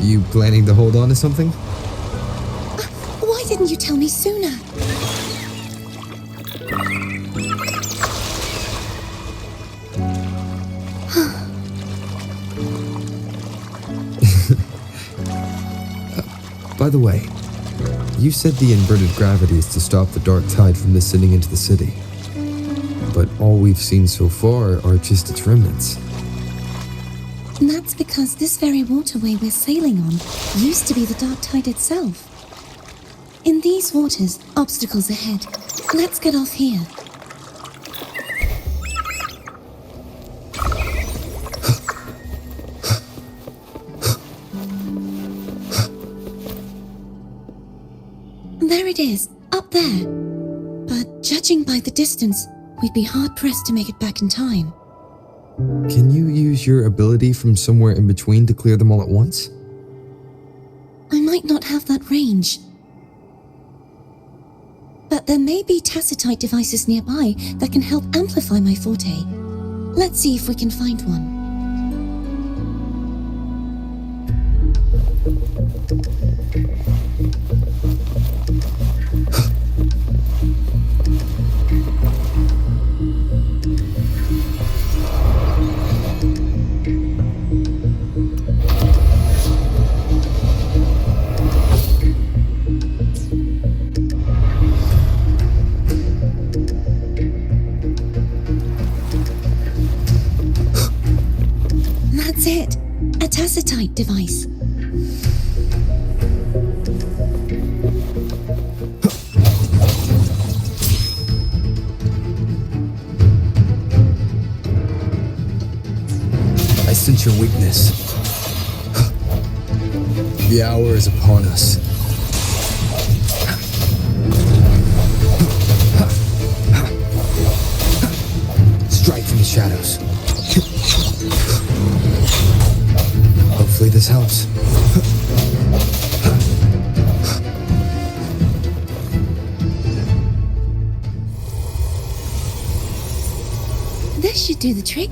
You planning to hold on to something? Why didn't you tell me sooner? By the way, you said the inverted gravity is to stop the dark tide from descending into the city. But all we've seen so far are just its remnants. And that's because this very waterway we're sailing on used to be the dark tide itself. In these waters, obstacles ahead. Let's get off here. There it is, up there. But judging by the distance, we'd be hard-pressed to make it back in time. Can you use your ability from somewhere in between to clear them all at once? I might not have that range. But there may be tacitite devices nearby that can help amplify my forte. Let's see if we can find one. That's it. A tacitite device. I sense your weakness. The hour is upon us. Strike from the shadows. Hopefully this helps. This should do the trick.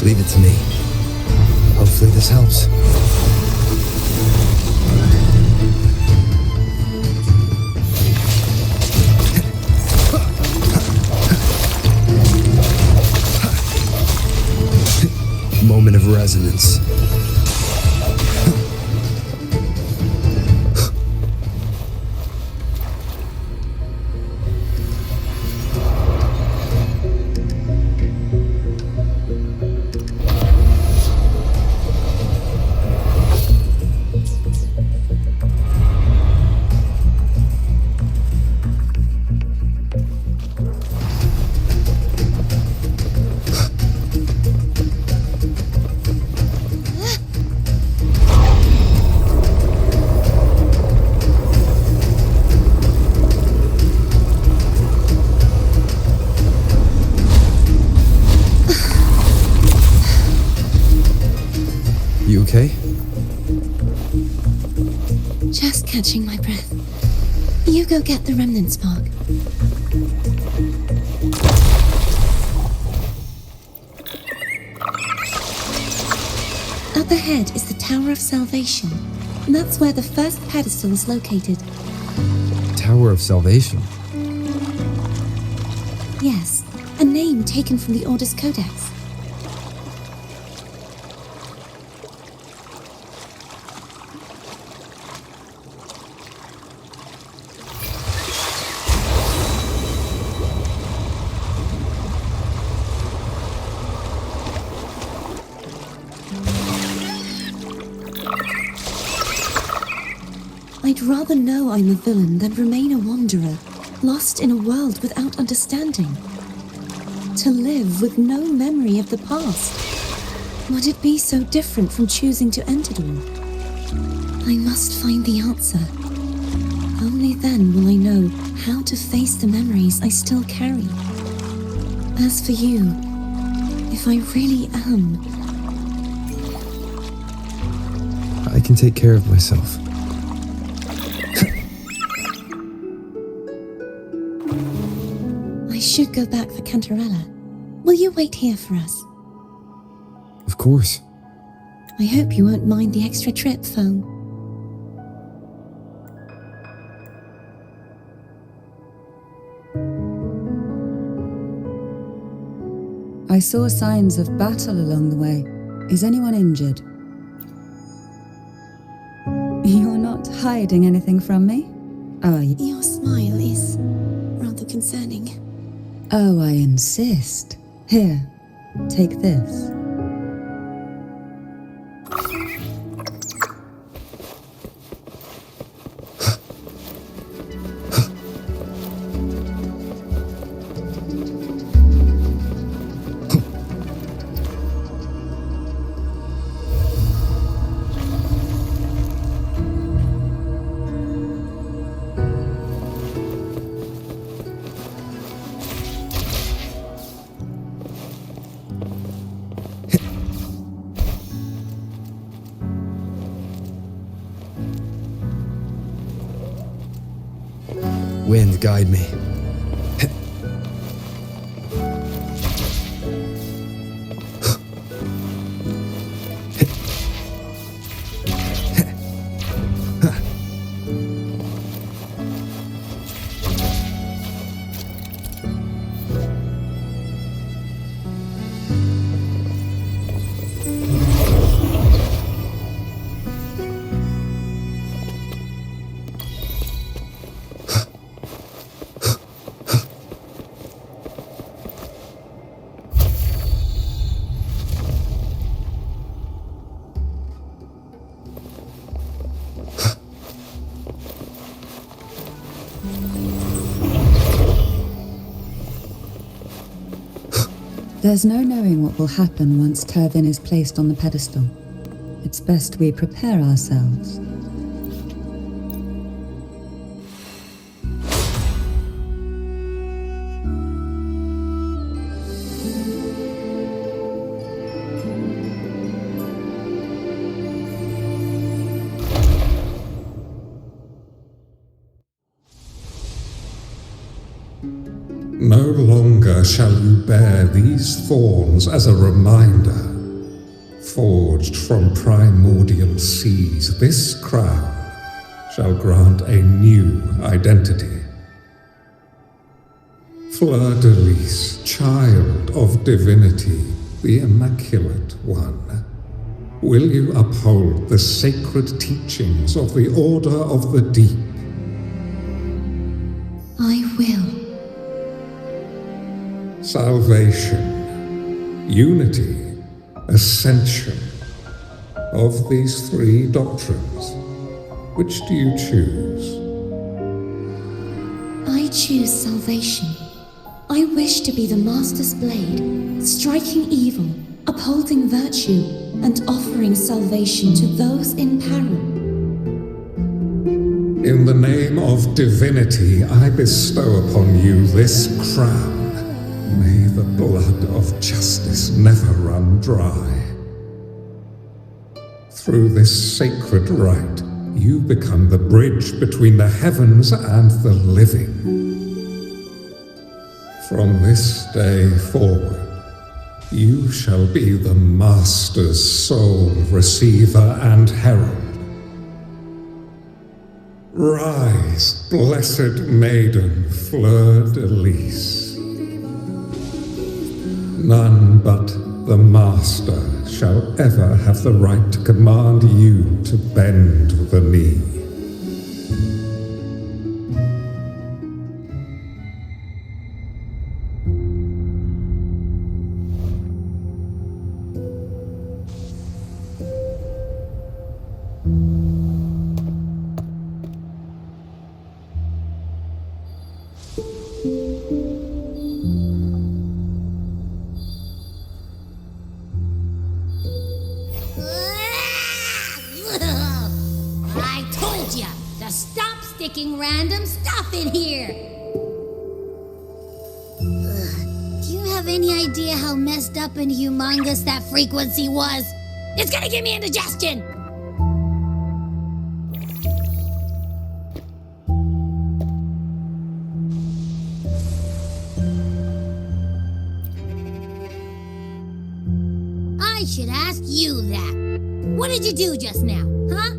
Leave it to me. Hopefully this helps. Moment of resonance. You okay? Just catching my breath. You go get the remnant spark. Up ahead is the Tower of Salvation. That's where the first pedestal is located. Tower of Salvation. Yes, a name taken from the Order's Codex. I'd rather know I'm a villain than remain a wanderer, lost in a world without understanding. To live with no memory of the past. Would it be so different from choosing to end it all? I must find the answer. Only then will I know how to face the memories I still carry. As for you, if I really am... can take care of myself. I should go back for Cantarella. Will you wait here for us? Of course. I hope you won't mind the extra trip, Foam. I saw signs of battle along the way. Is anyone injured? You're not hiding anything from me, are you? Your smile is rather concerning. Oh, I insist. Here, take this. Wind, guide me. There's no knowing what will happen once Tervin is placed on the pedestal. It's best we prepare ourselves. No longer shall you bear these thorns as a reminder. Forged from primordial seas, this crown shall grant a new identity. Fleur-de-Lis, child of divinity, the Immaculate One, will you uphold the sacred teachings of the Order of the Deep? I will. Salvation, unity, ascension. Of these three doctrines, which do you choose? I choose salvation. I wish to be the Master's blade, striking evil, upholding virtue, and offering salvation to those in peril. In the name of divinity, I bestow upon you this crown. May the blood of justice never run dry. Through this sacred rite, you become the bridge between the heavens and the living. From this day forward, you shall be the Master's sole receiver and herald. Rise, blessed maiden Fleur-de-Lis. None but the Master shall ever have the right to command you to bend the knee. I told ya to stop sticking random stuff in here. Do you have any idea how messed up and humongous that frequency was? It's gonna give me indigestion. should ask you that. What did you do just now, huh?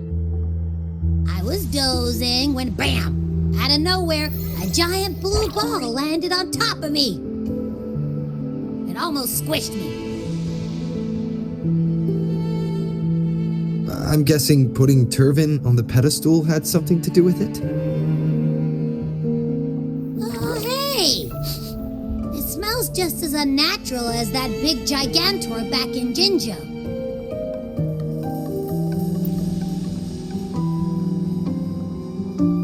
I was dozing when bam! Out of nowhere, a giant blue ball landed on top of me. It almost squished me. I'm guessing putting Turvin on the pedestal had something to do with it? Oh, hey! It smells just as unnatural as that big gigantor back in Jinjo.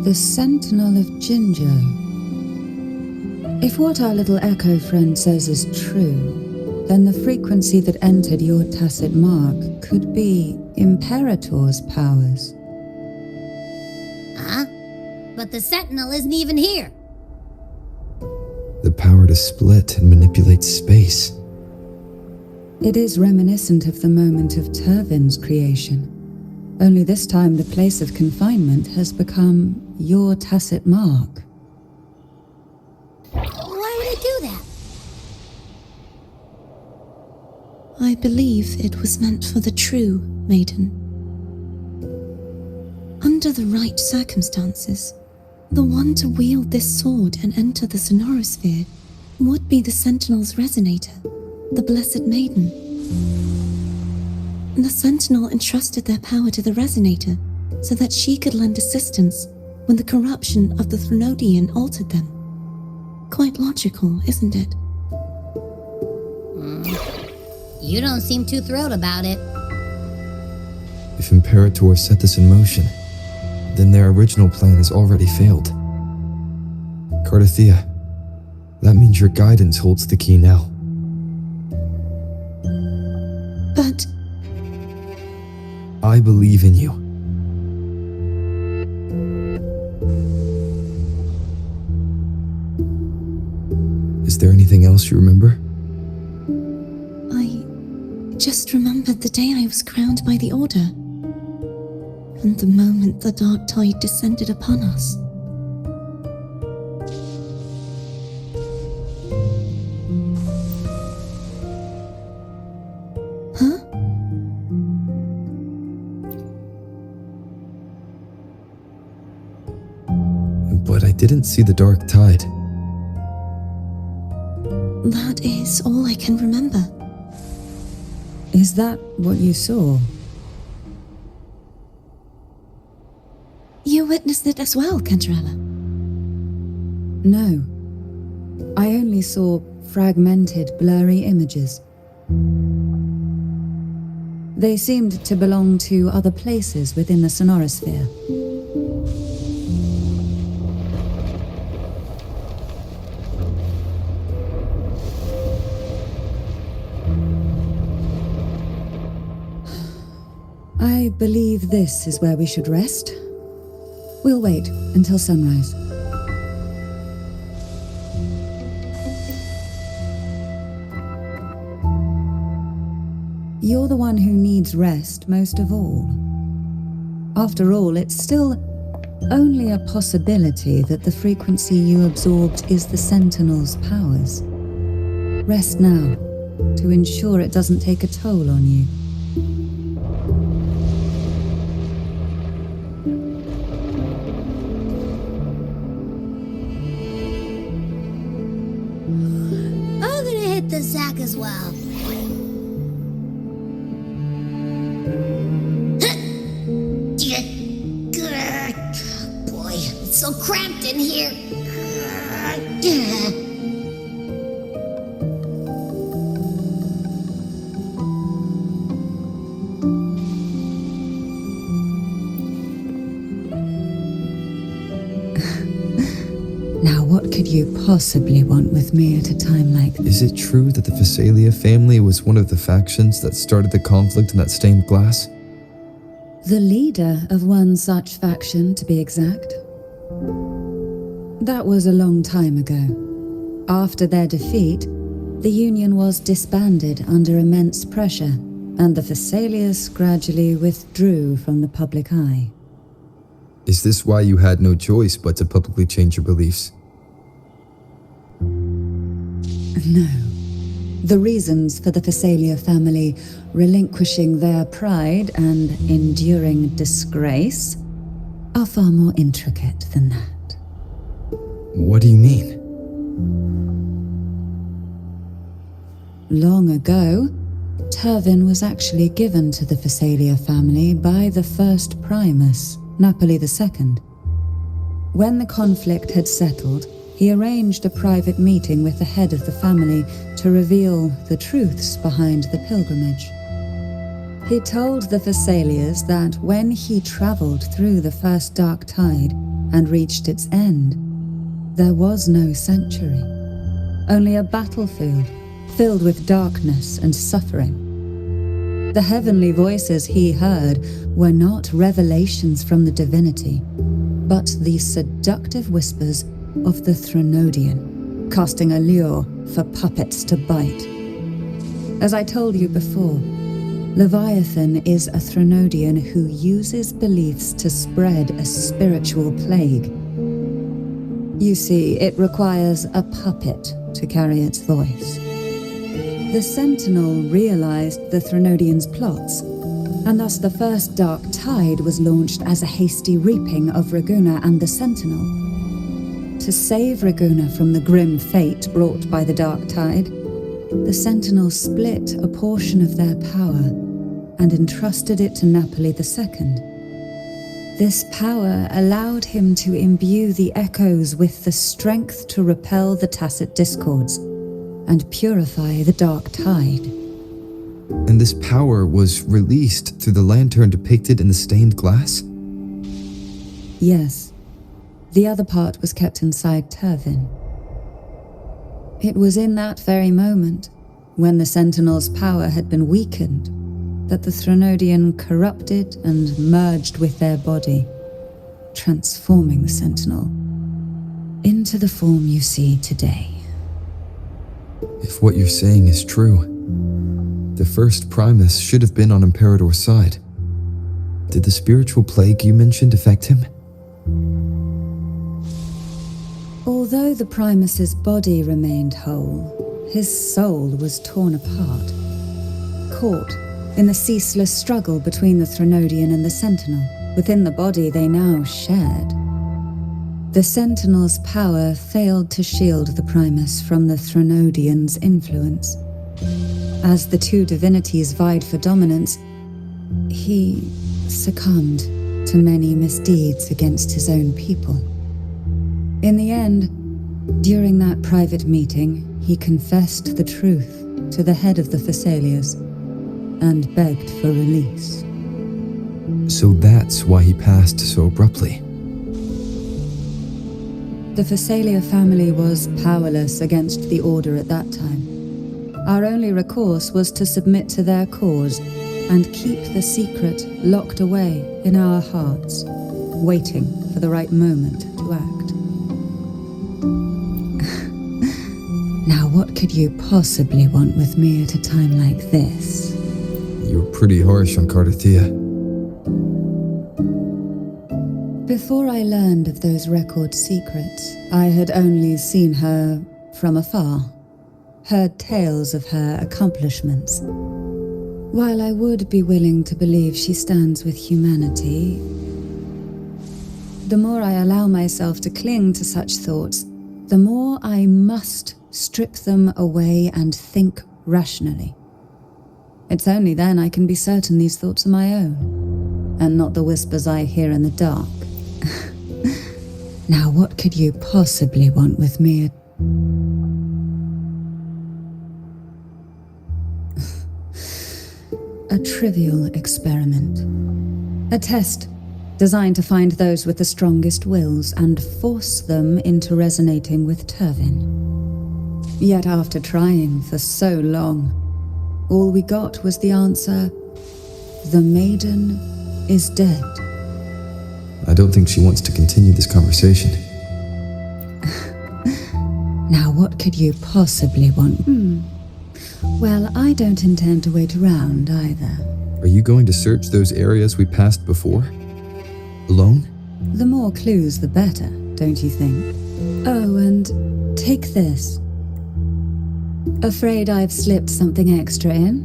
The Sentinel of Jinjo. If what our little echo friend says is true, then the frequency that entered your tacit mark could be Imperator's powers. Huh? But the Sentinel isn't even here. The power to split and manipulate space. It is reminiscent of the moment of Turvin's creation. Only this time the place of confinement has become your tacit mark. Why would it do that? I believe it was meant for the true, Maiden. Under the right circumstances, the one to wield this sword and enter the sonorosphere would be the Sentinel's resonator, the Blessed Maiden. The Sentinel entrusted their power to the resonator so that she could lend assistance when the corruption of the Threnodian altered them. Quite logical, isn't it? You don't seem too thrilled about it. If Imperator set this in motion, then their original plan has already failed. Cardathea, that means your guidance holds the key now. But I believe in you. Is there anything else you remember? I just remembered the day I was crowned by the Order, and the moment the dark tide descended upon us. Huh? But I didn't see the dark tide. That is all I can remember. Is that what you saw? You witnessed it as well, Cantarella. No. I only saw fragmented, blurry images. They seemed to belong to other places within the sonorosphere. I believe this is where we should rest. We'll wait until sunrise. You're the one who needs rest most of all. After all, it's still only a possibility that the frequency you absorbed is the Sentinel's powers. Rest now, to ensure it doesn't take a toll on you. I'm gonna hit the sack as well. Boy, it's so cramped in here. Now, what could you possibly want with me at a time like this? Is it true that the Phasalia family was one of the factions that started the conflict in that stained glass? The leader of one such faction, to be exact. That was a long time ago. After their defeat, the Union was disbanded under immense pressure, and the Phasalias gradually withdrew from the public eye. Is this why you had no choice but to publicly change your beliefs? No. The reasons for the Phasalia family relinquishing their pride and enduring disgrace are far more intricate than that. What do you mean? Long ago, Turvin was actually given to the Phasalia family by the first Primus, Napoli II. When the conflict had settled, he arranged a private meeting with the head of the family to reveal the truths behind the pilgrimage. He told the Phasalias that when he traveled through the first dark tide and reached its end, there was no sanctuary, only a battlefield filled with darkness and suffering. The heavenly voices he heard were not revelations from the divinity, but the seductive whispers of the Threnodian, casting a lure for puppets to bite. As I told you before, Leviathan is a Threnodian who uses beliefs to spread a spiritual plague. You see, it requires a puppet to carry its voice. The Sentinel realized the Threnodian's plots, and thus the first dark tide was launched as a hasty reaping of Raguna and the Sentinel. To save Raguna from the grim fate brought by the dark tide, the Sentinel split a portion of their power and entrusted it to Napoli II. This power allowed him to imbue the echoes with the strength to repel the tacit discords and purify the dark tide. And this power was released through the lantern depicted in the stained glass? Yes. The other part was kept inside Turvin. It was in that very moment, when the Sentinel's power had been weakened, that the Threnodian corrupted and merged with their body, transforming the Sentinel into the form you see today. If what you're saying is true, the first Primus should have been on Imperador's side. Did the spiritual plague you mentioned affect him? Although the Primus's body remained whole, his soul was torn apart, caught in the ceaseless struggle between the Threnodian and the Sentinel. Within the body they now shared. The Sentinel's power failed to shield the Primus from the Threnodian's influence. As the two divinities vied for dominance, he succumbed to many misdeeds against his own people. In the end, during that private meeting, he confessed the truth to the head of the Phasalias and begged for release. So that's why he passed so abruptly. The Phasalia family was powerless against the Order at that time. Our only recourse was to submit to their cause and keep the secret locked away in our hearts, waiting for the right moment to act. Now, what could you possibly want with me at a time like this? You were pretty harsh on Cardathia. Before I learned of those record secrets, I had only seen her from afar, heard tales of her accomplishments. While I would be willing to believe she stands with humanity, the more I allow myself to cling to such thoughts, the more I must strip them away and think rationally. It's only then I can be certain these thoughts are my own, and not the whispers I hear in the dark. Now, what could you possibly want with me? A trivial experiment. A test designed to find those with the strongest wills and force them into resonating with Turvin. Yet after trying for so long, all we got was the answer, the Maiden is dead. I don't think she wants to continue this conversation. Now, what could you possibly want? Well, I don't intend to wait around either. Are you going to search those areas we passed before? Alone? The more clues, the better, don't you think? Oh, and take this. Afraid I've slipped something extra in?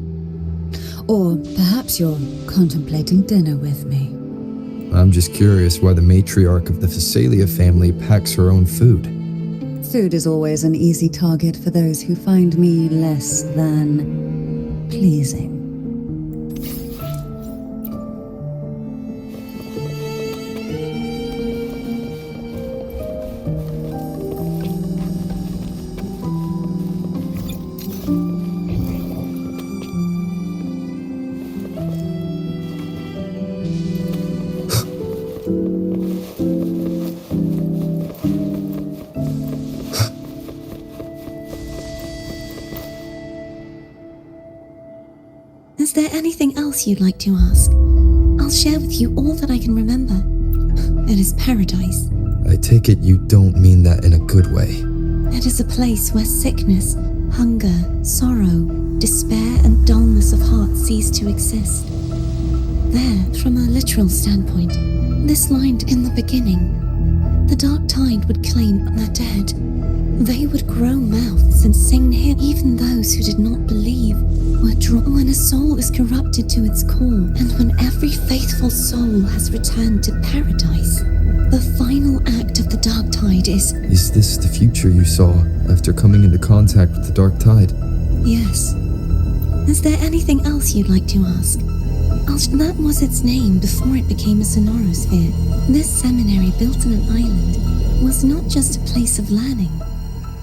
Or perhaps you're contemplating dinner with me. I'm just curious why the matriarch of the Phasalia family packs her own food. Food is always an easy target for those who find me less than pleasing. Is there anything else you'd like to ask? I'll share with you all that I can remember. It is paradise. I take it you don't mean that in a good way. It is a place where sickness, hunger, sorrow, despair, and dullness of heart cease to exist. There, from a literal standpoint, this lined in the beginning. The dark tide would claim the dead. They would grow mouths and sing hymns. Even those who did not believe were drawn. When a soul is corrupted to its core, and when every faithful soul has returned to paradise, the final act of the dark tide is... Is this the future you saw after coming into contact with the dark tide? Yes. Is there anything else you'd like to ask? That was its name before it became a sonorosphere. This seminary, built on an island, was not just a place of learning,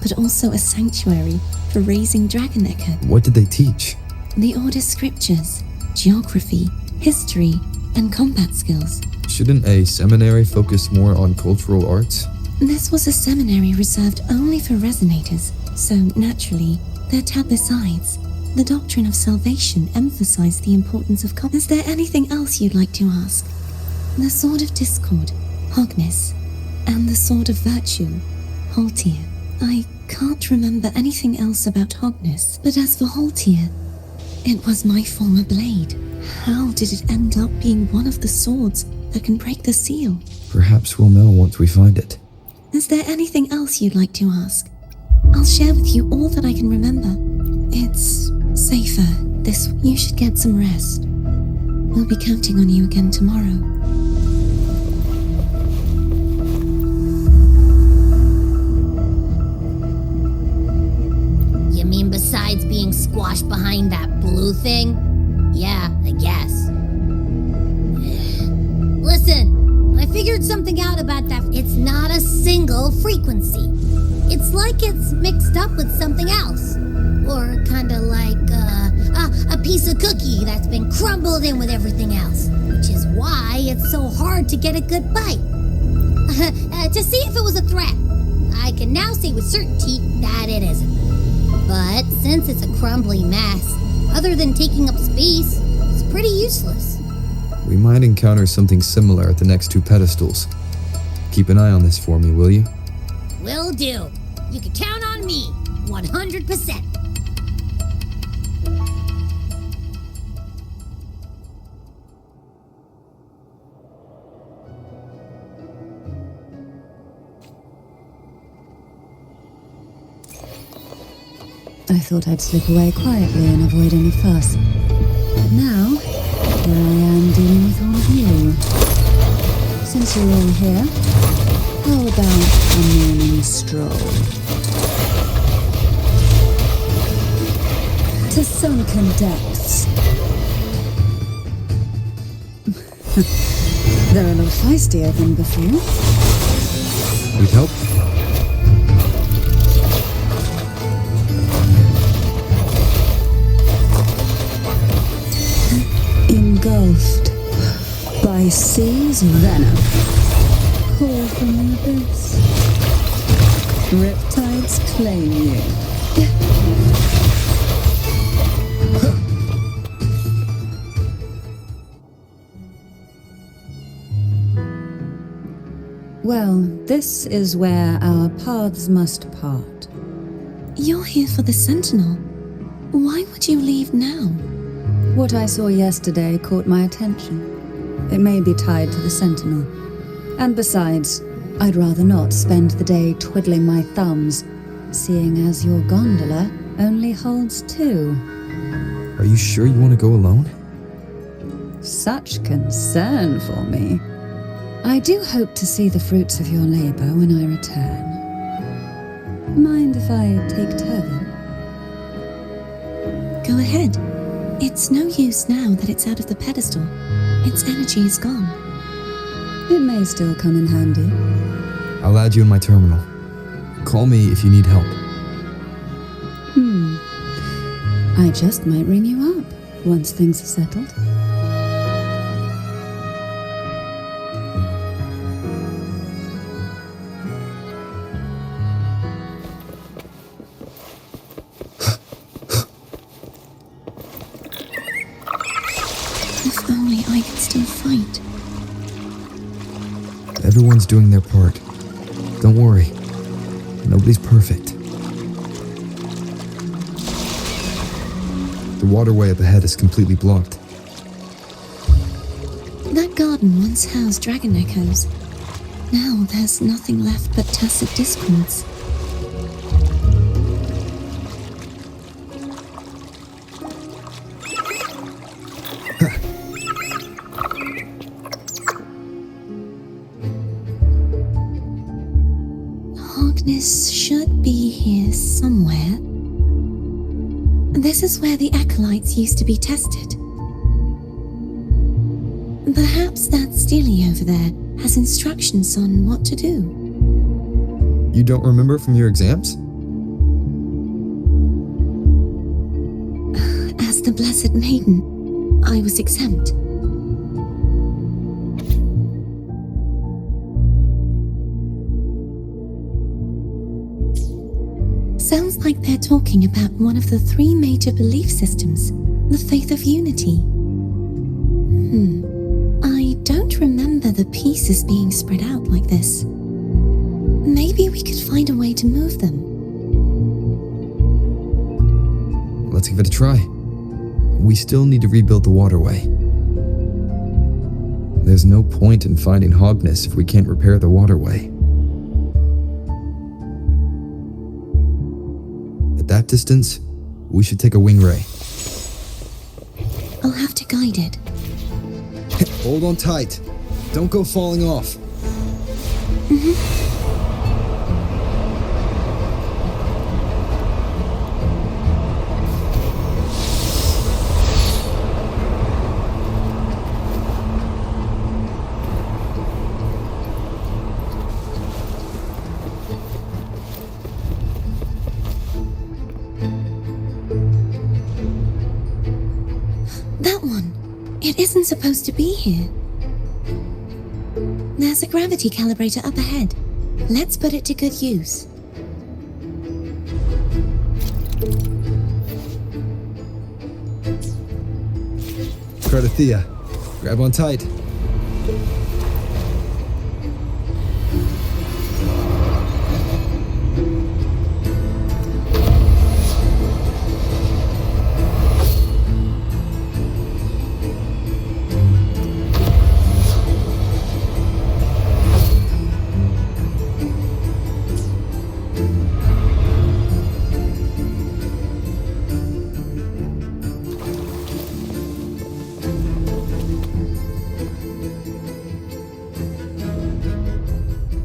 but also a sanctuary for raising dragon echo. What did they teach? The Order scriptures, geography, history, and combat skills. Shouldn't a seminary focus more on cultural arts? This was a seminary reserved only for resonators, so naturally, besides, the doctrine of salvation emphasized the importance of Is there anything else you'd like to ask? The Sword of Discord, Hogness, and the Sword of Virtue, Haltier. I can't remember anything else about Hogness, but as for Haltier, it was my former blade. How did it end up being one of the swords that can break the seal? Perhaps we'll know once we find it. Is there anything else you'd like to ask? I'll share with you all that I can remember. It's safer this. You should get some rest. We'll be counting on you again tomorrow. You mean besides being squashed behind that blue thing? Yeah, I guess. Listen, I figured something out about that. It's not a single frequency. It's like it's mixed up with something else. Or kinda like a piece of cookie that's been crumbled in with everything else. Which is why it's so hard to get a good bite. To see if it was a threat. I can now say with certainty that it isn't. But since it's a crumbly mess, other than taking up space, it's pretty useless. We might encounter something similar at the next two pedestals. Keep an eye on this for me, will you? Will do. You can count on me, 100%. I thought I'd slip away quietly and avoid any fuss. But now, here I am dealing with all of you. Since you're all here, how about a morning stroll? To sunken depths. They're a lot feistier than before. Need help? Engulfed by sea's venom. Call from the abyss. Riptides claim you. Well, this is where our paths must part. You're here for the Sentinel. Why would you leave now? What I saw yesterday caught my attention. It may be tied to the Sentinel. And besides, I'd rather not spend the day twiddling my thumbs, seeing as your gondola only holds 2. Are you sure you want to go alone? Such concern for me. I do hope to see the fruits of your labor when I return. Mind if I take Turvin? Go ahead. It's no use now that it's out of the pedestal. Its energy is gone. It may still come in handy. I'll add you in my terminal. Call me if you need help. I just might ring you up once things are settled. If only I could still fight. Everyone's doing their part. Don't worry. Nobody's perfect. The waterway up ahead is completely blocked. That garden once housed dragon echoes. Now there's nothing left but tacit discords. Harkness should be here somewhere. This is where the acolytes used to be tested. Perhaps that Steely over there has instructions on what to do. You don't remember from your exams? As the Blessed Maiden, I was exempt. Sounds like they're talking about one of the 3 major belief systems, the faith of unity. I don't remember the pieces being spread out like this. Maybe we could find a way to move them. Let's give it a try. We still need to rebuild the waterway. There's no point in finding Harkness if we can't repair the waterway. At that distance, we should take a wing ray. I'll have to guide it. Hold on tight. Don't go falling off. That one. It isn't supposed to be here. There's a gravity calibrator up ahead. Let's put it to good use. Cardathea, grab on tight.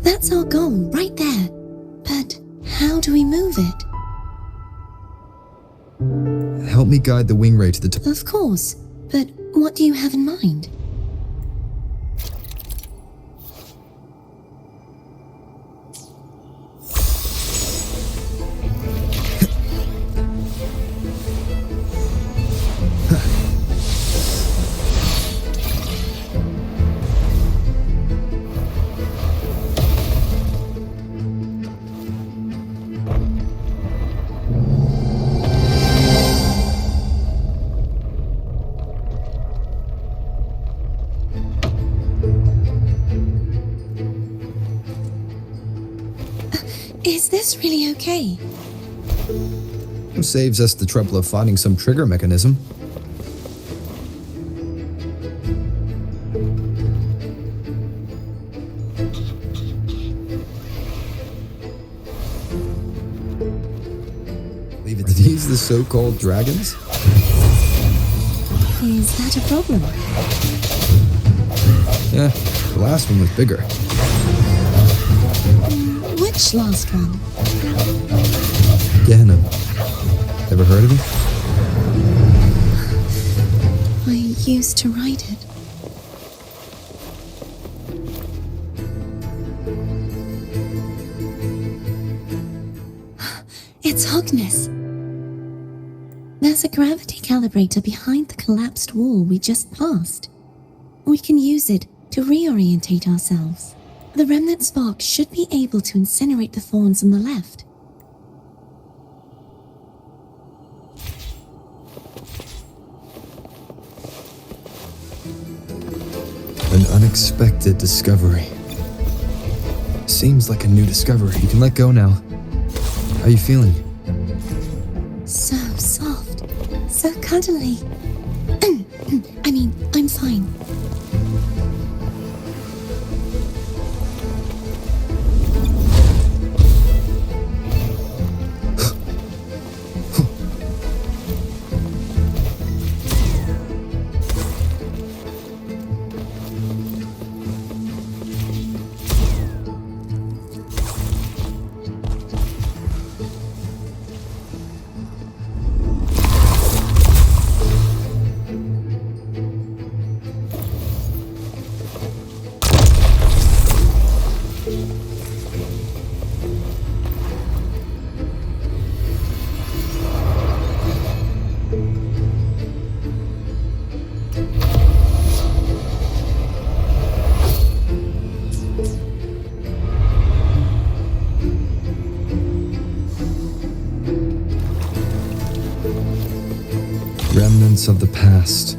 That's our goal, right there. But how do we move it? Help me guide the wing ray to the top. Of course, but what do you have in mind? Is this really okay? Saves us the trouble of finding some trigger mechanism. Leave it to these besides the so-called dragons? Is that a problem? Yeah, the last one was bigger. Which last one? Gehenna. Ever heard of it? I used to ride it. It's Hogness. There's a gravity calibrator behind the collapsed wall we just passed. We can use it to reorientate ourselves. The remnant spark should be able to incinerate the thorns on the left. An unexpected discovery. Seems like a new discovery. You can let go now. How are you feeling? So soft, so cuddly. I mean, I'm fine. Remnants of the past.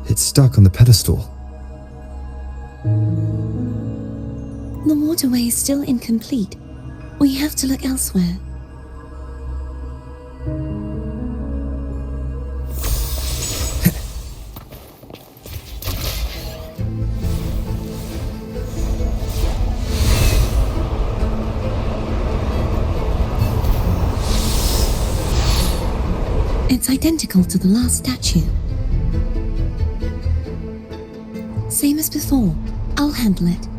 It's stuck on the pedestal. The waterway is still incomplete. We have to look elsewhere. It's identical to the last statue. Same as before. I'll handle it.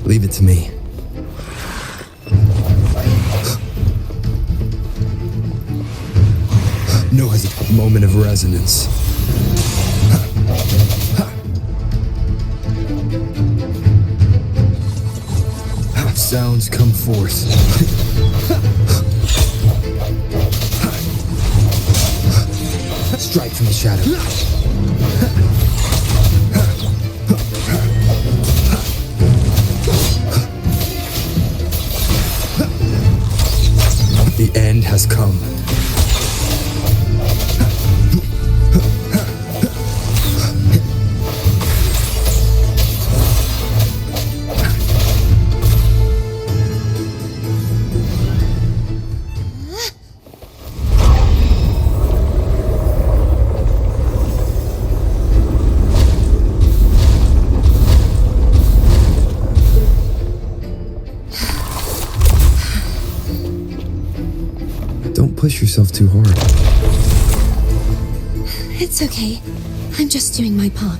Leave it to me. No hesitation. Moment of resonance. Sounds come forth. Strike from the shadow. The end has come. Don't push yourself too hard. It's okay. I'm just doing my part.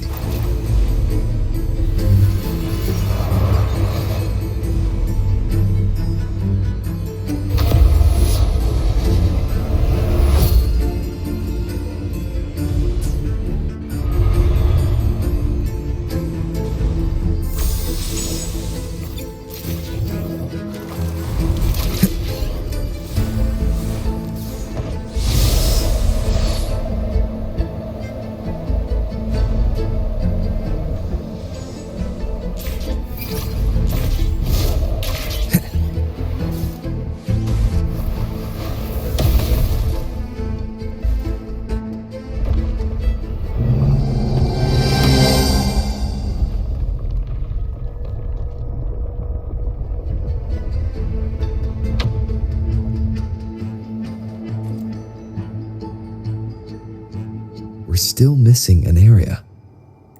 we're still missing an area.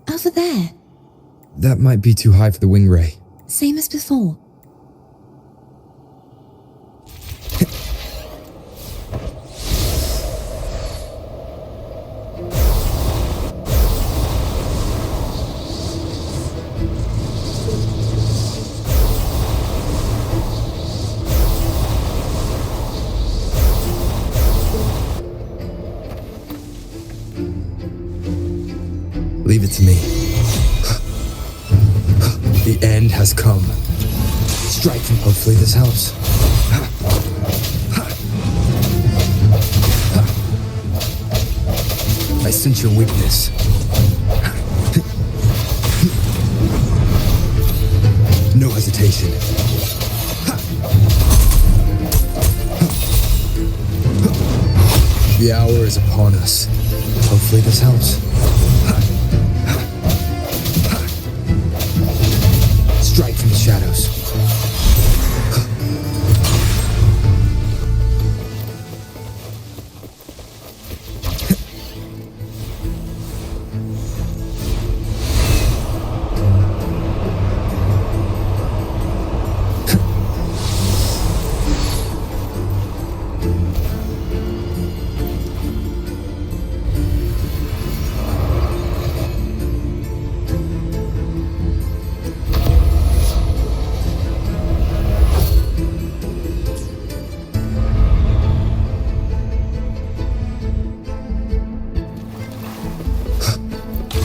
Over there, That might be too high for the wing ray. same as before. Leave it to me. The end has come. Strike him. Hopefully this helps. I sense your weakness. No hesitation. The hour is upon us. Hopefully this helps. Strike from the shadows.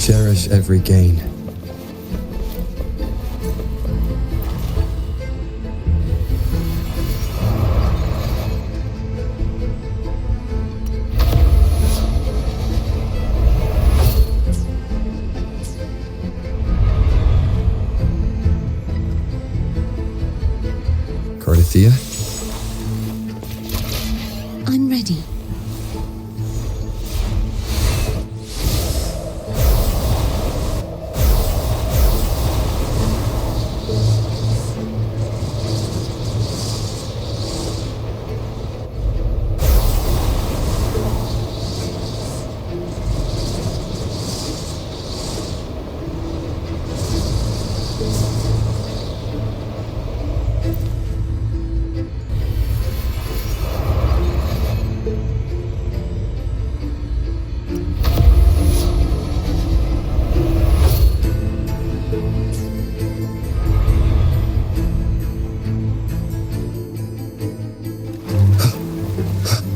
Cherish every gain. Cardathia? I'm ready.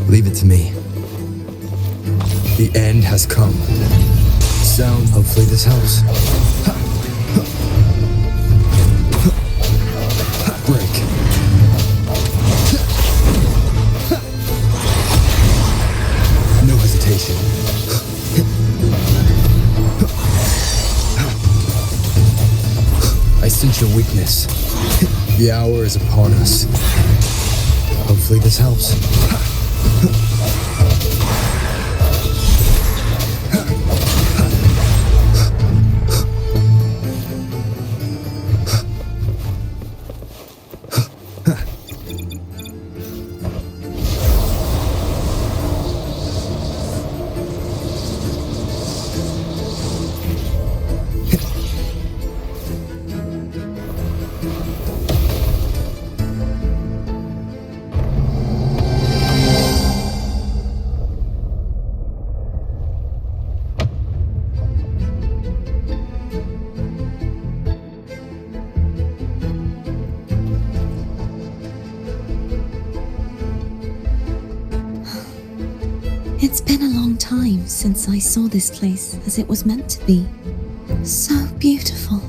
Leave it to me. The end has come. Sound. Hopefully this helps. Break. No hesitation. I sense your weakness. The hour is upon us. Hopefully this helps. It's been a long time since I saw this place as it was meant to be. So beautiful.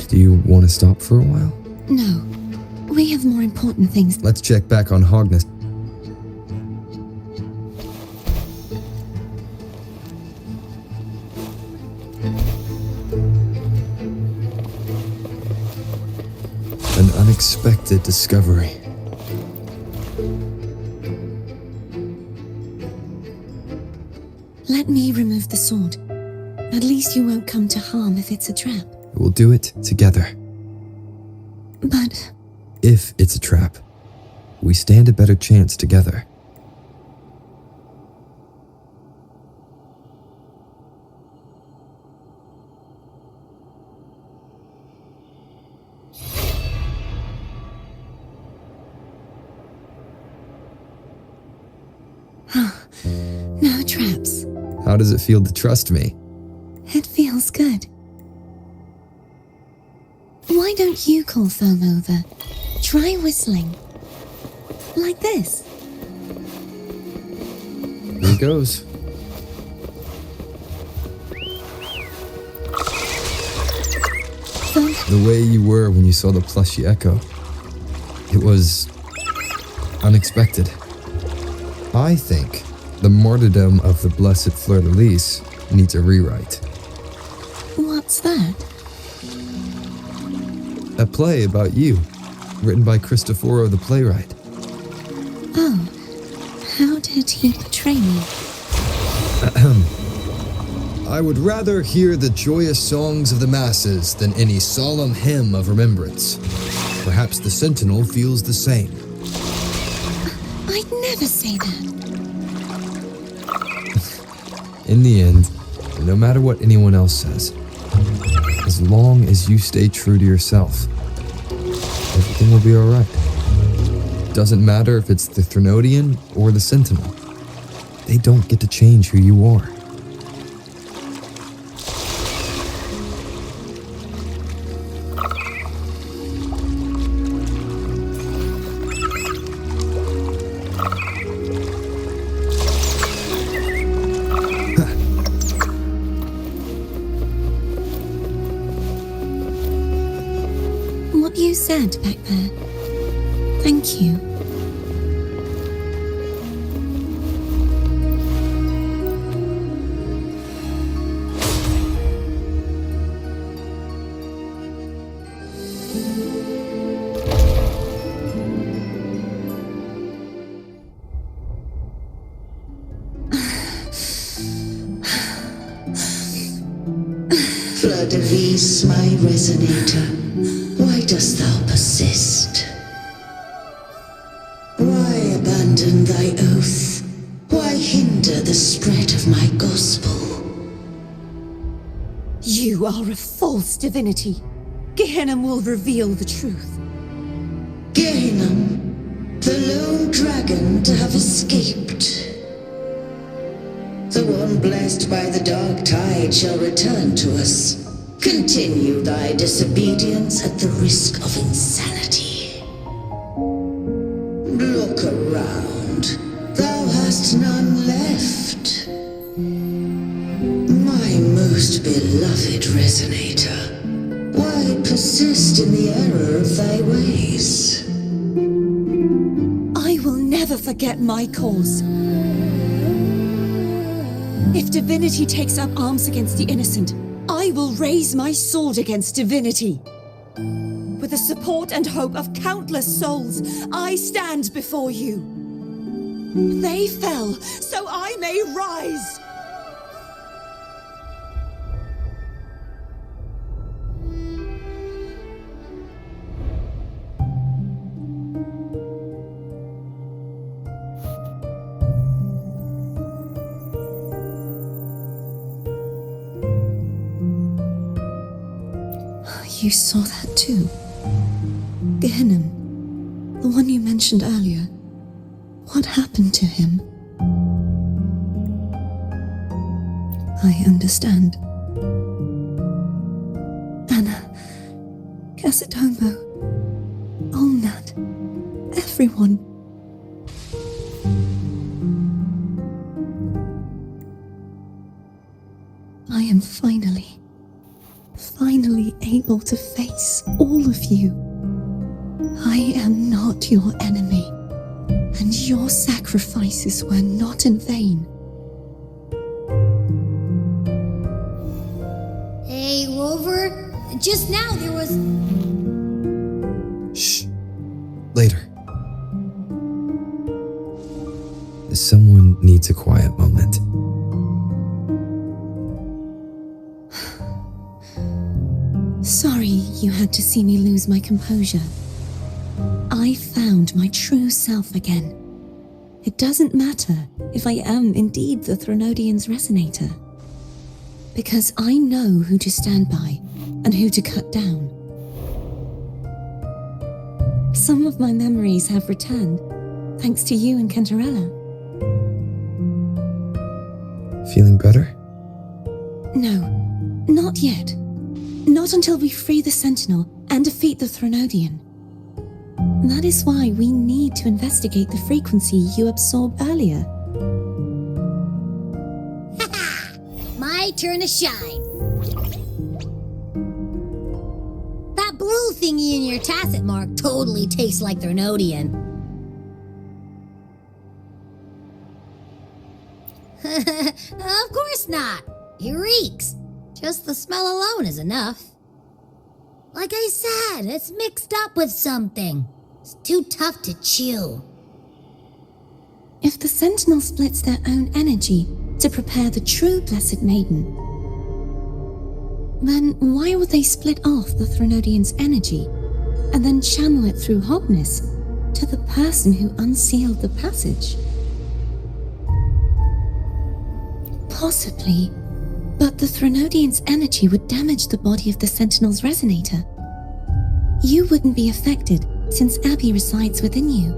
Do you want to stop for a while? No. We have more important things. Let's check back on Hogness. An unexpected discovery. Let me remove the sword. At least you won't come to harm if it's a trap. We'll do it together. But If it's a trap, we stand a better chance together. No traps. How does it feel to trust me? It feels good. Why don't you call Foam over? Try whistling. Like this. Here goes. Foam, The way you were when you saw the plushy echo. It was unexpected. I think the martyrdom of the blessed fleur-de-lis needs a rewrite. what's that? A play about you, written by Cristoforo the playwright. Oh, how did he portray me? I would rather hear the joyous songs of the masses than any solemn hymn of remembrance. Perhaps the Sentinel feels the same. I'd never say that. In the end, no matter what anyone else says, as long as you stay true to yourself, everything will be alright. Doesn't matter if it's the Threnodian or the Sentinel. They don't get to change who you are. What you said back there. Thank you. Fleur-de-lis, my resonator, why dost thou persist? Why abandon thy oath? Why hinder the spread of my gospel? You are a false divinity. Gehenna will reveal the truth. Gehenna, the lone dragon to have escaped. The one blessed by the dark tide shall return to us. Continue thy disobedience at the risk of insanity. Look around. Thou hast none left. My most beloved resonator, why persist in the error of thy ways? I will never forget my cause. If divinity takes up arms against the innocent, I will raise my sword against divinity. With the support and hope of countless souls, I stand before you. They fell, so I may rise. You saw that too? Gehenna, the one you mentioned earlier. What happened to him? I understand. Anna, Casatomo, Olnat, everyone. I am finally able to face all of you. I am not your enemy, and your sacrifices were not in vain. Hey, Rover, just now there was... Shh. Later. Someone needs a quiet moment. Sorry you had to see me lose my composure. I found my true self again. It doesn't matter if I am indeed the Threnodian's resonator, because I know who to stand by and who to cut down. Some of my memories have returned, thanks to you and Cantarella. Feeling better? No, not yet. Not until we free the Sentinel and defeat the Threnodian. That is why we need to investigate the frequency you absorbed earlier. My turn to shine. That blue thingy in your tacit mark totally tastes like Threnodian. Of course not. It reeks. Just the smell alone is enough. Like I said, it's mixed up with something. It's too tough to chew. If the Sentinel splits their own energy to prepare the true Blessed Maiden, then why would they split off the Threnodian's energy and then channel it through Hogness to the person who unsealed the passage? Possibly, but the Threnodian's energy would damage the body of the Sentinel's resonator. You wouldn't be affected since Abby resides within you.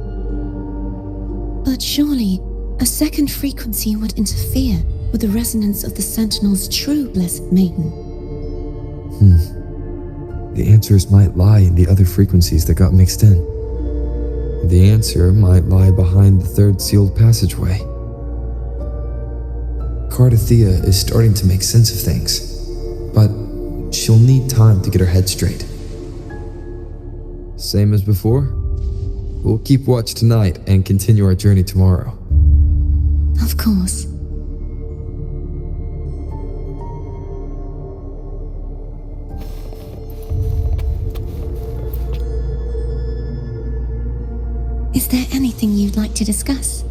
But surely, a second frequency would interfere with the resonance of the Sentinel's true Blessed Maiden. The answers might lie in the other frequencies that got mixed in. The answer might lie behind the third sealed passageway. Cardathea is starting to make sense of things, but she'll need time to get her head straight. Same as before? We'll keep watch tonight and continue our journey tomorrow. Of course. Is there anything you'd like to discuss?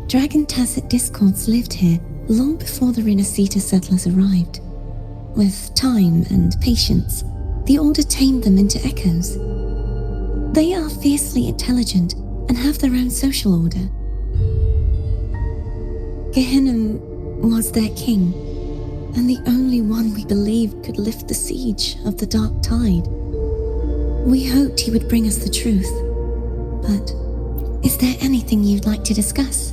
Dragon Tacet discords lived here long before the Renacita settlers arrived. With time and patience, the Order tamed them into echoes. They are fiercely intelligent and have their own social order. Gehinnom was their king, and the only one we believed could lift the siege of the Dark Tide. We hoped he would bring us the truth, but is there anything you'd like to discuss?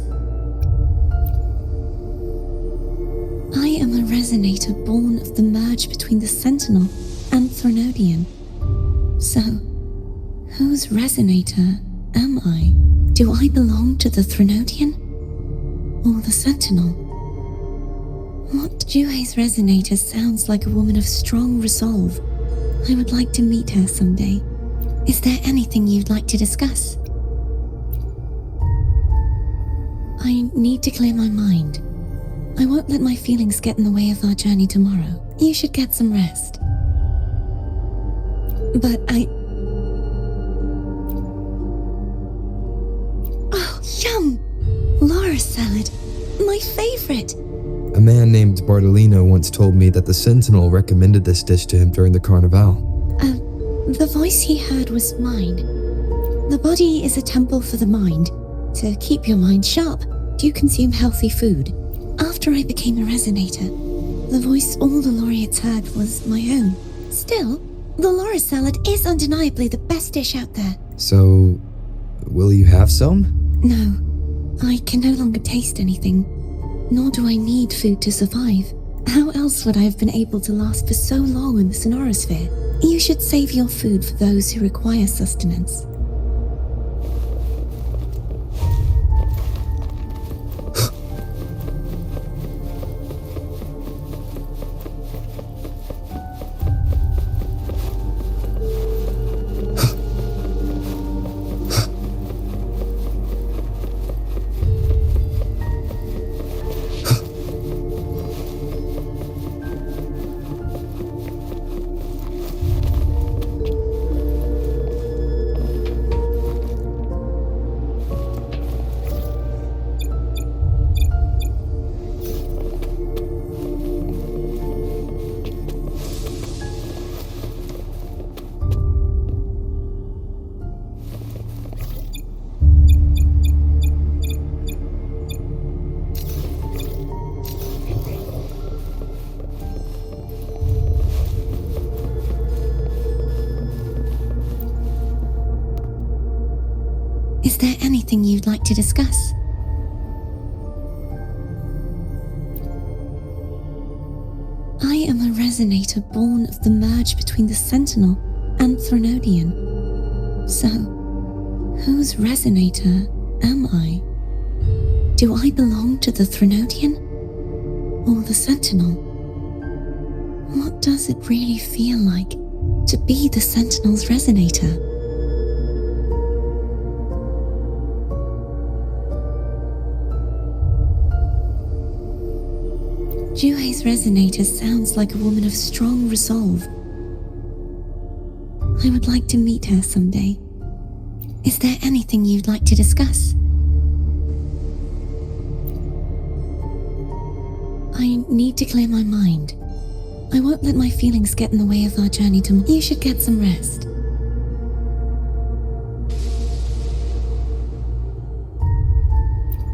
I am a resonator born of the merge between the Sentinel and Threnodian. So, whose resonator am I? Do I belong to the Threnodian? Or the Sentinel? What Juhe's resonator sounds like a woman of strong resolve. I would like to meet her someday. Is there anything you'd like to discuss? I need to clear my mind. I won't let my feelings get in the way of our journey tomorrow. You should get some rest. But Oh, yum! Laura's salad. My favorite. A man named Bardolino once told me that the Sentinel recommended this dish to him during the Carnival. The voice he heard was mine. The body is a temple for the mind. To keep your mind sharp, do you consume healthy food? After I became a resonator, the voice all the laureates heard was my own. Still, the Laura salad is undeniably the best dish out there. So, will you have some? No, I can no longer taste anything, nor do I need food to survive. How else would I have been able to last for so long in the Sonorosphere? You should save your food for those who require sustenance. Is there anything you'd like to discuss? resonator born of the merge between the Sentinel and Threnodian. So, whose resonator am I? Do I belong to the Threnodian or the Sentinel? What does it really feel like to be the Sentinel's resonator? Juhe's resonator sounds like a woman of strong resolve. I would like to meet her someday. Is there anything you'd like to discuss? I need to clear my mind. I won't let my feelings get in the way of our journey to... You should get some rest.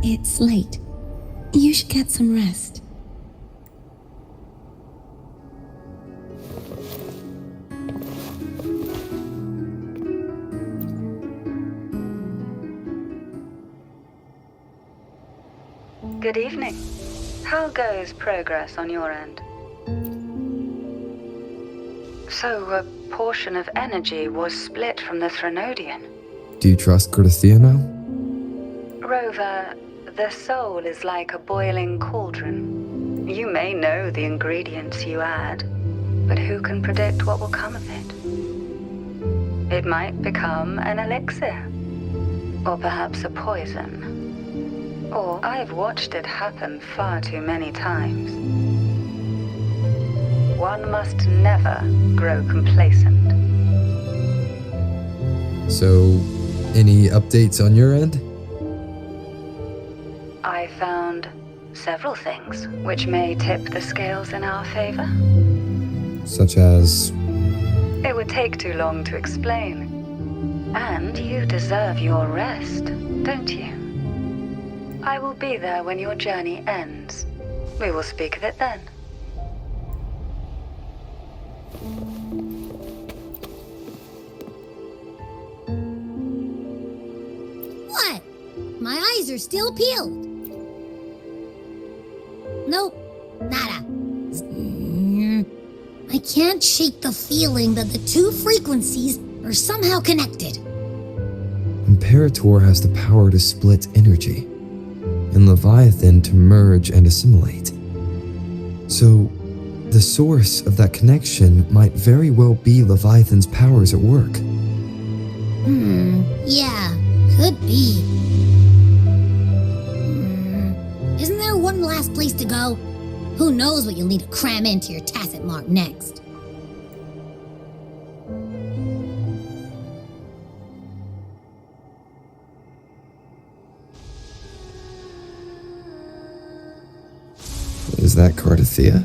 It's late. You should get some rest. Good evening. How goes progress on your end? So, a portion of energy was split from the Threnodian. Do you trust Cardathia now? Rover, the soul is like a boiling cauldron. You may know the ingredients you add, but who can predict what will come of it? It might become an elixir, or perhaps a poison. Or I've watched it happen far too many times. One must never grow complacent. So, any updates on your end? I found several things which may tip the scales in our favor. Such as... It would take too long to explain. And you deserve your rest, don't you? I will be there when your journey ends. We will speak of it then. What? My eyes are still peeled. Nope, nada. I can't shake the feeling that the two frequencies are somehow connected. Imperator has the power to split energy, and Leviathan to merge and assimilate. So, the source of that connection might very well be Leviathan's powers at work. Yeah, could be. Isn't there one last place to go? Who knows what you'll need to cram into your tacit mark next? Is that Cardathia?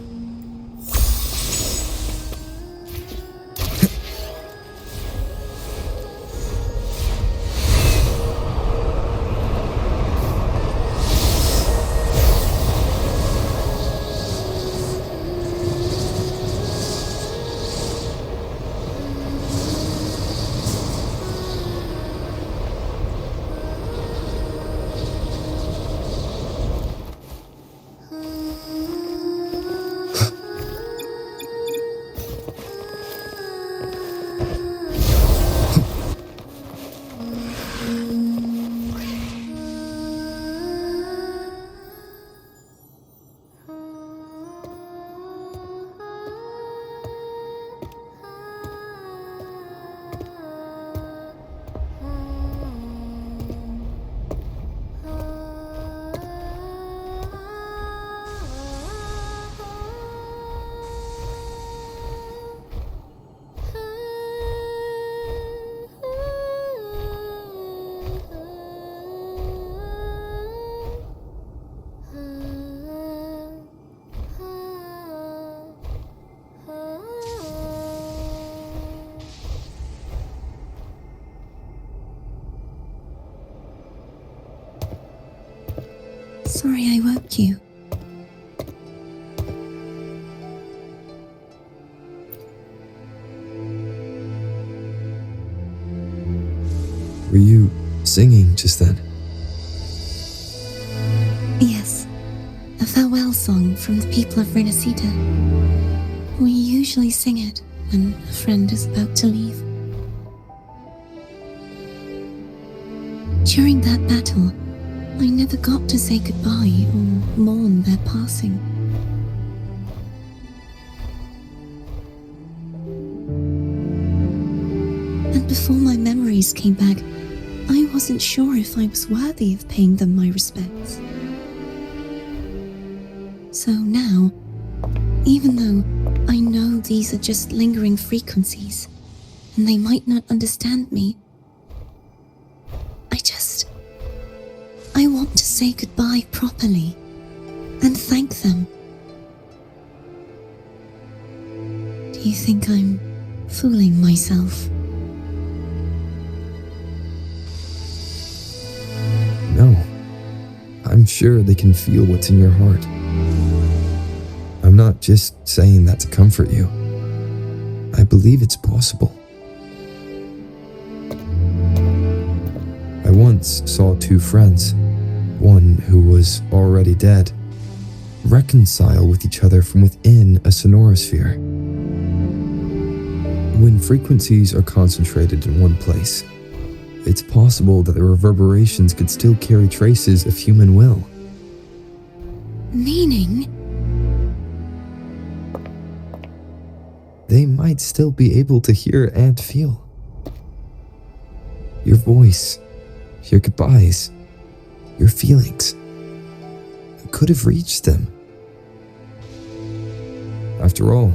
Sorry I woke you. Were you singing just then? Yes, a farewell song from the people of Renacita. We usually sing it when a friend is about to leave. During that battle, I never got to say goodbye or mourn their passing. And before my memories came back, I wasn't sure if I was worthy of paying them my respects. So now, even though I know these are just lingering frequencies, and they might not understand me, I want to say goodbye properly and thank them. Do you think I'm fooling myself? No. I'm sure they can feel what's in your heart. I'm not just saying that to comfort you. I believe it's possible. I once saw two friends, one who was already dead, reconcile with each other from within a sonorosphere. When frequencies are concentrated in one place, it's possible that the reverberations could still carry traces of human will. Meaning? They might still be able to hear and feel. Your voice, your goodbyes, your feelings could have reached them. After all,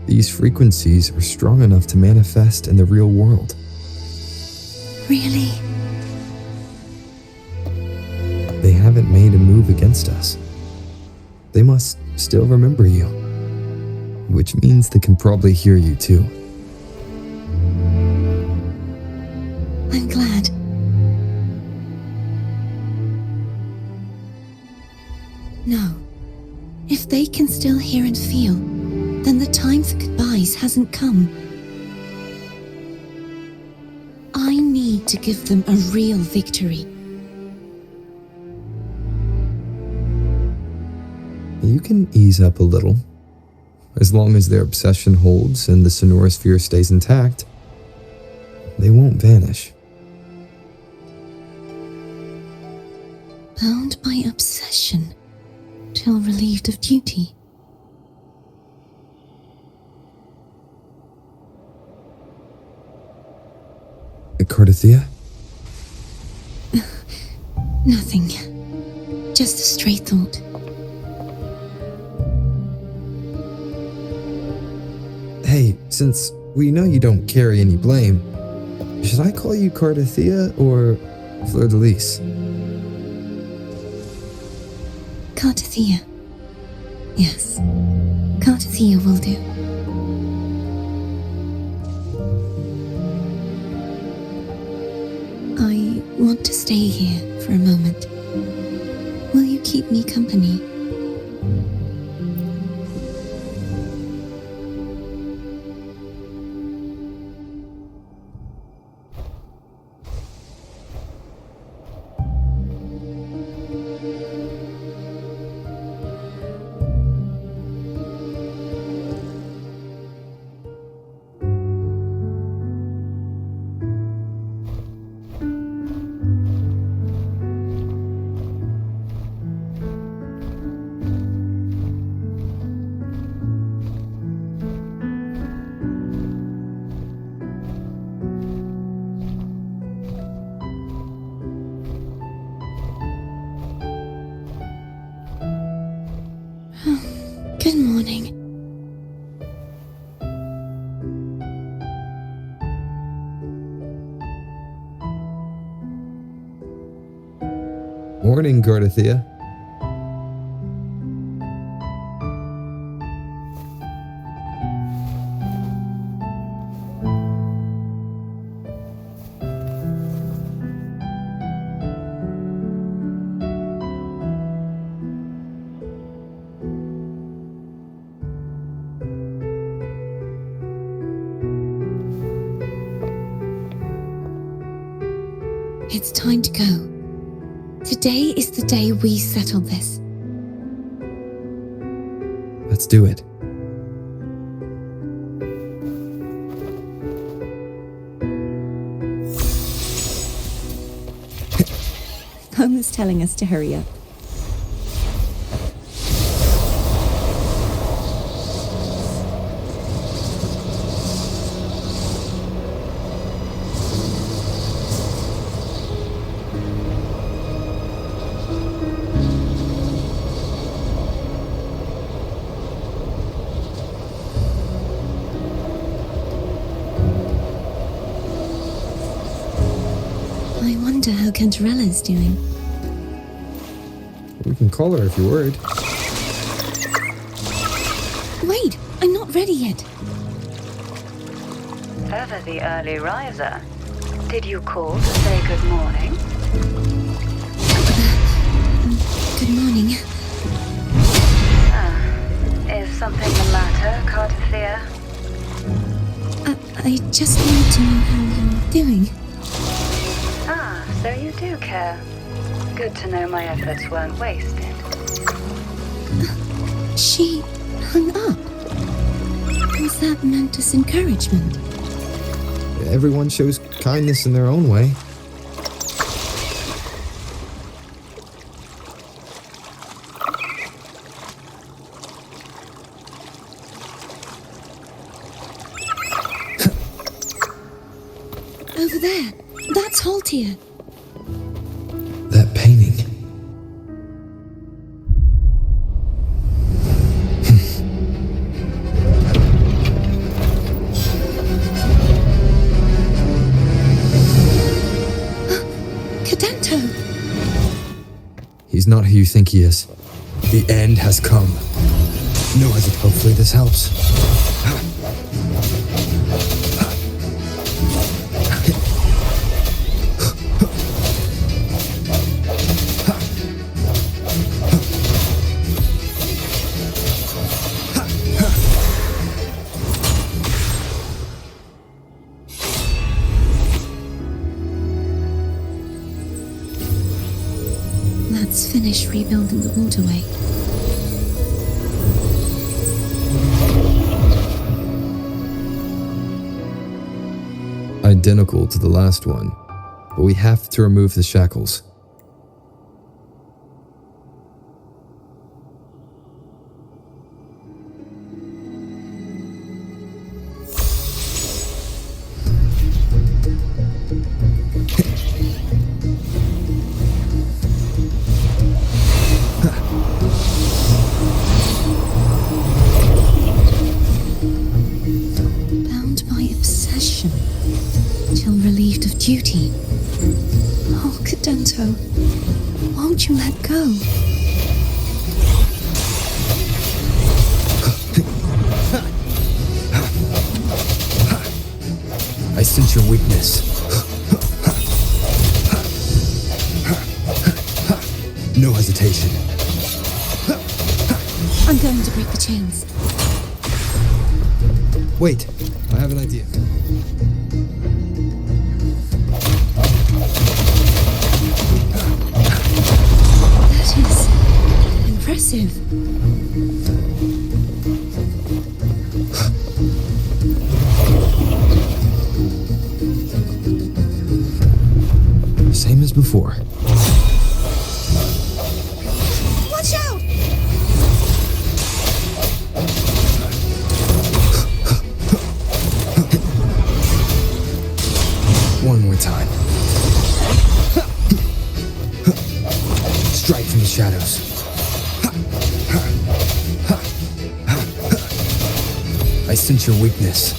these frequencies are strong enough to manifest in the real world. Really? They haven't made a move against us. They must still remember you, which means they can probably hear you too. I'm glad. No. If they can still hear and feel, then the time for goodbyes hasn't come. I need to give them a real victory. You can ease up a little. As long as their obsession holds and the sonorosphere stays intact, they won't vanish. Bound by obsession, till relieved of duty. Cardathea? Nothing. Just a stray thought. Hey, since we know you don't carry any blame, should I call you Cardathea or Fleur-de-Lis? Cardathea. Yes, Cardathea will do. I want to stay here for a moment. Will you keep me company? Good morning. Morning, Cardathea. It's time to go. Today is the day we settle this. Let's do it. Home is telling us to hurry up. I wonder how Cantarella's doing. We can call her if you're worried. Wait, I'm not ready yet. Ever the early riser. Did you call to say good morning? Good morning. Is something the matter, Carter? I just wanted to know how you're doing. So you do care. Good to know my efforts weren't wasted. She hung up. Was that meant as encouragement? Everyone shows kindness in their own way. Over there. That's Haltier. That painting. Cadento! He's not who you think he is. The end has come. No, hopefully this helps. Let's finish rebuilding the waterway. Identical to the last one, but we have to remove the shackles. Bound by obsession, till relieved of duty. Oh, Cadento, won't you let go? I sense your weakness. No hesitation. I'm going to break the chains. Wait, I have an idea. That is impressive. Same as before. Watch out! One more time. Strike from the shadows. I sense your weakness.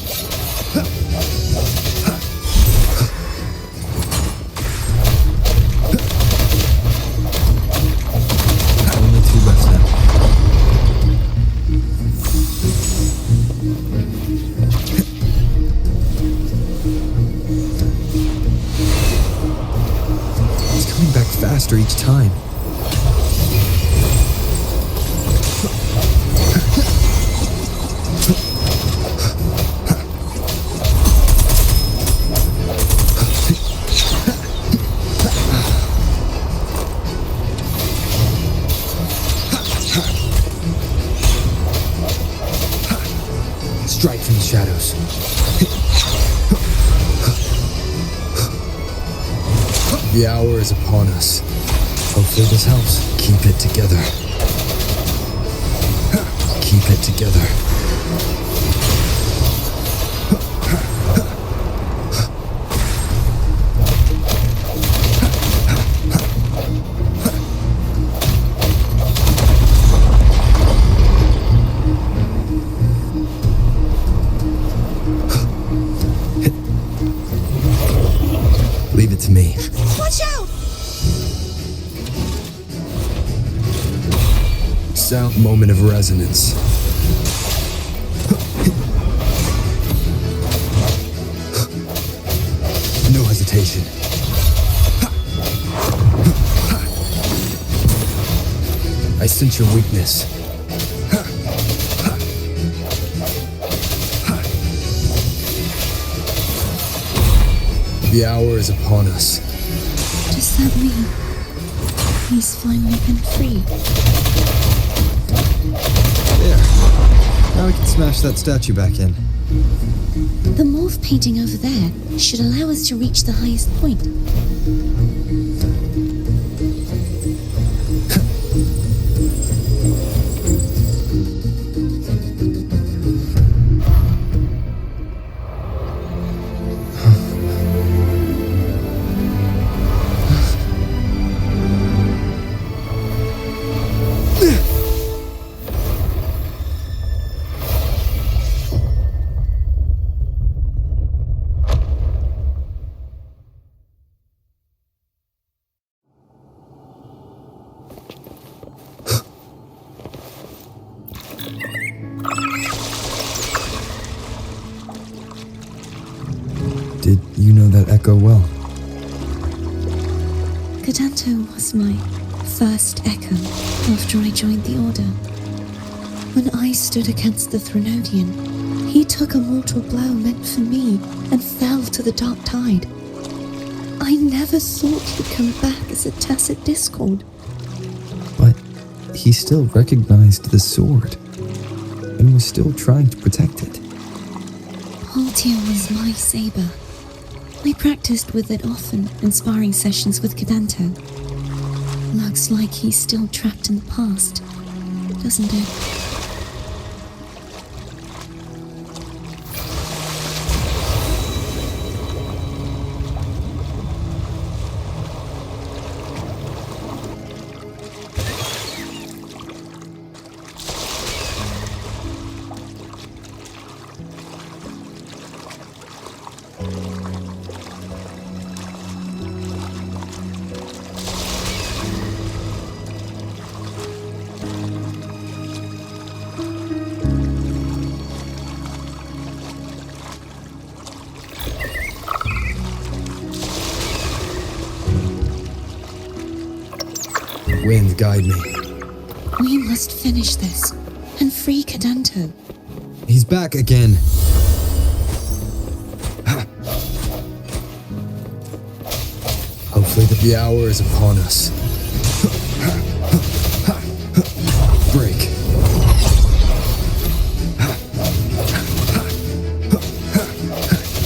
Only two left now. He's coming back faster each time. Strike from the shadows. The hour is upon us. Hopefully this helps. Keep it together. Keep it together. Leave it to me. Watch out! Sound moment of resonance. No hesitation. I sense your weakness. The hour is upon us. Does that mean he's finally been free? There. Now we can smash that statue back in. The morph painting over there should allow us to reach the highest point. Did you know that echo well? Cadanto was my first echo after I joined the Order. When I stood against the Threnodian, he took a mortal blow meant for me and fell to the dark tide. I never thought he'd come back as a tacit discord. But he still recognized the sword and was still trying to protect it. Haltia was my saber. I practiced with it often in sparring sessions with Cadanto. Looks like he's still trapped in the past, doesn't it? Wind, guide me. We must finish this and free Cadanto. He's back again. Hopefully the hour is upon us. Break.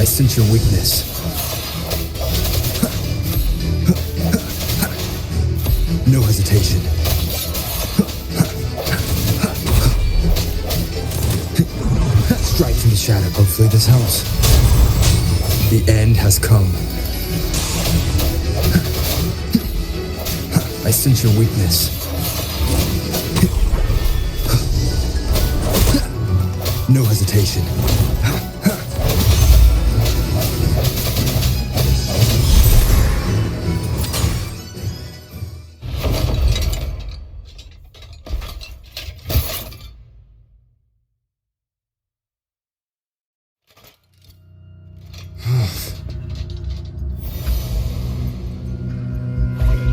I sense your weakness. No hesitation. Strike from the shadow. Hopefully this helps. The end has come. I sense your weakness. No hesitation.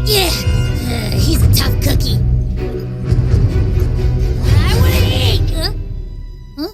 Yeah, he's a tough cookie. I want to eat. Huh?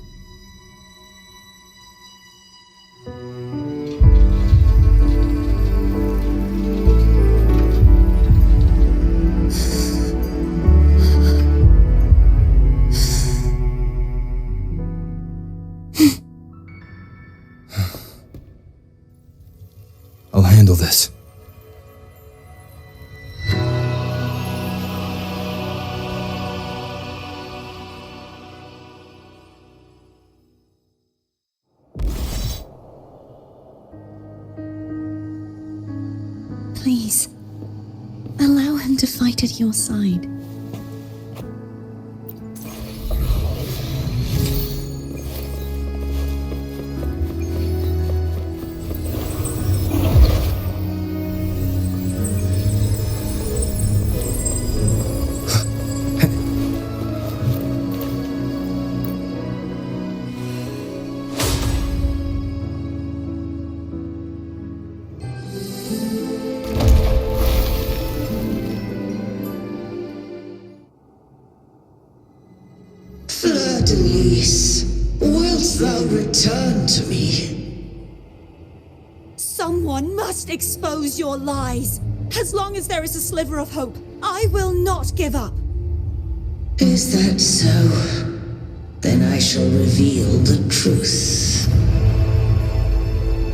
Please, allow him to fight at your side. Fleur-de-Lis, wilt thou return to me? Someone must expose your lies. As long as there is a sliver of hope, I will not give up. Is that so? Then I shall reveal the truth.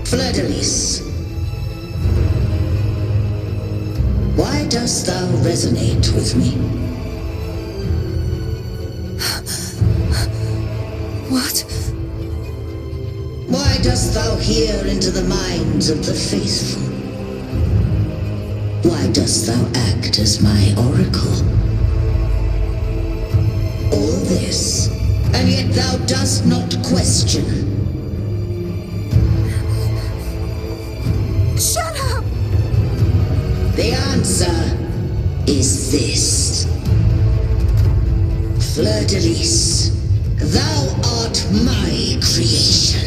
Fleur-de-Lis, why dost thou resonate with me? What? Why dost thou hear into the minds of the faithful? Why dost thou act as my oracle? All this, and yet thou dost not question. Shut up! The answer is this. Fleur-de-Lis, thou art my creation.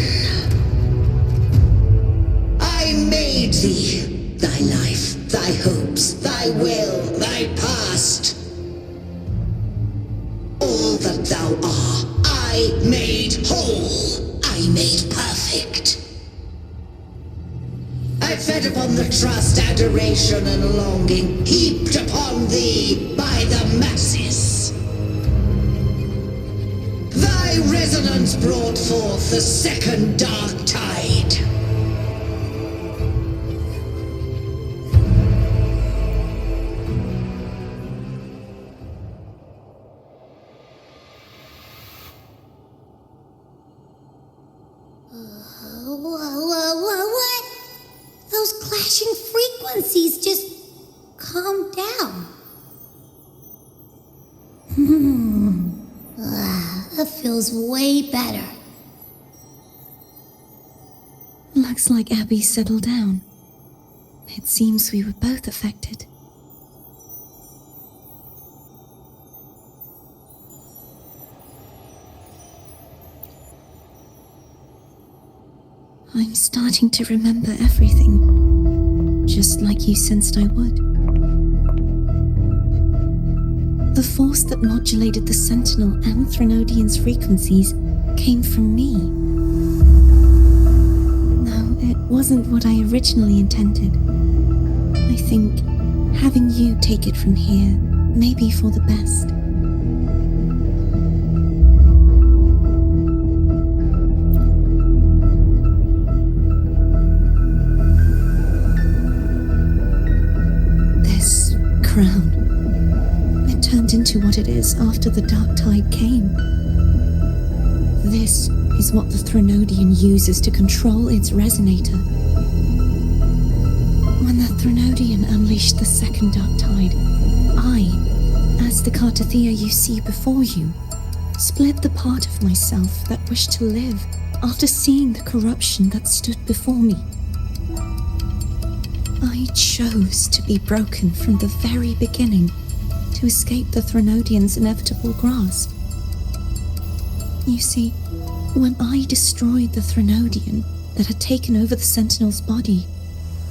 I made thee, thy life, thy hopes, thy will, thy past. All that thou art, I made whole, I made perfect. I fed upon the trust, adoration, and longing heaped upon thee by the masses. Thy resonance brought forth the second dark tide. What? Those clashing frequencies just calm down. That feels way better. Looks like Abby settled down. It seems we were both affected. I'm starting to remember everything, just like you sensed I would. The force that modulated the Sentinel and Threnodian's frequencies came from me. No, it wasn't what I originally intended. I think having you take it from here may be for the best. This crown, it turned into what it is after the Dark Tide came. This is what the Threnodian uses to control its resonator. When the Threnodian unleashed the second Dark Tide, I, as the Cartothea you see before you, split the part of myself that wished to live after seeing the corruption that stood before me. I chose to be broken from the very beginning to escape the Threnodian's inevitable grasp. You see, when I destroyed the Threnodian that had taken over the Sentinel's body,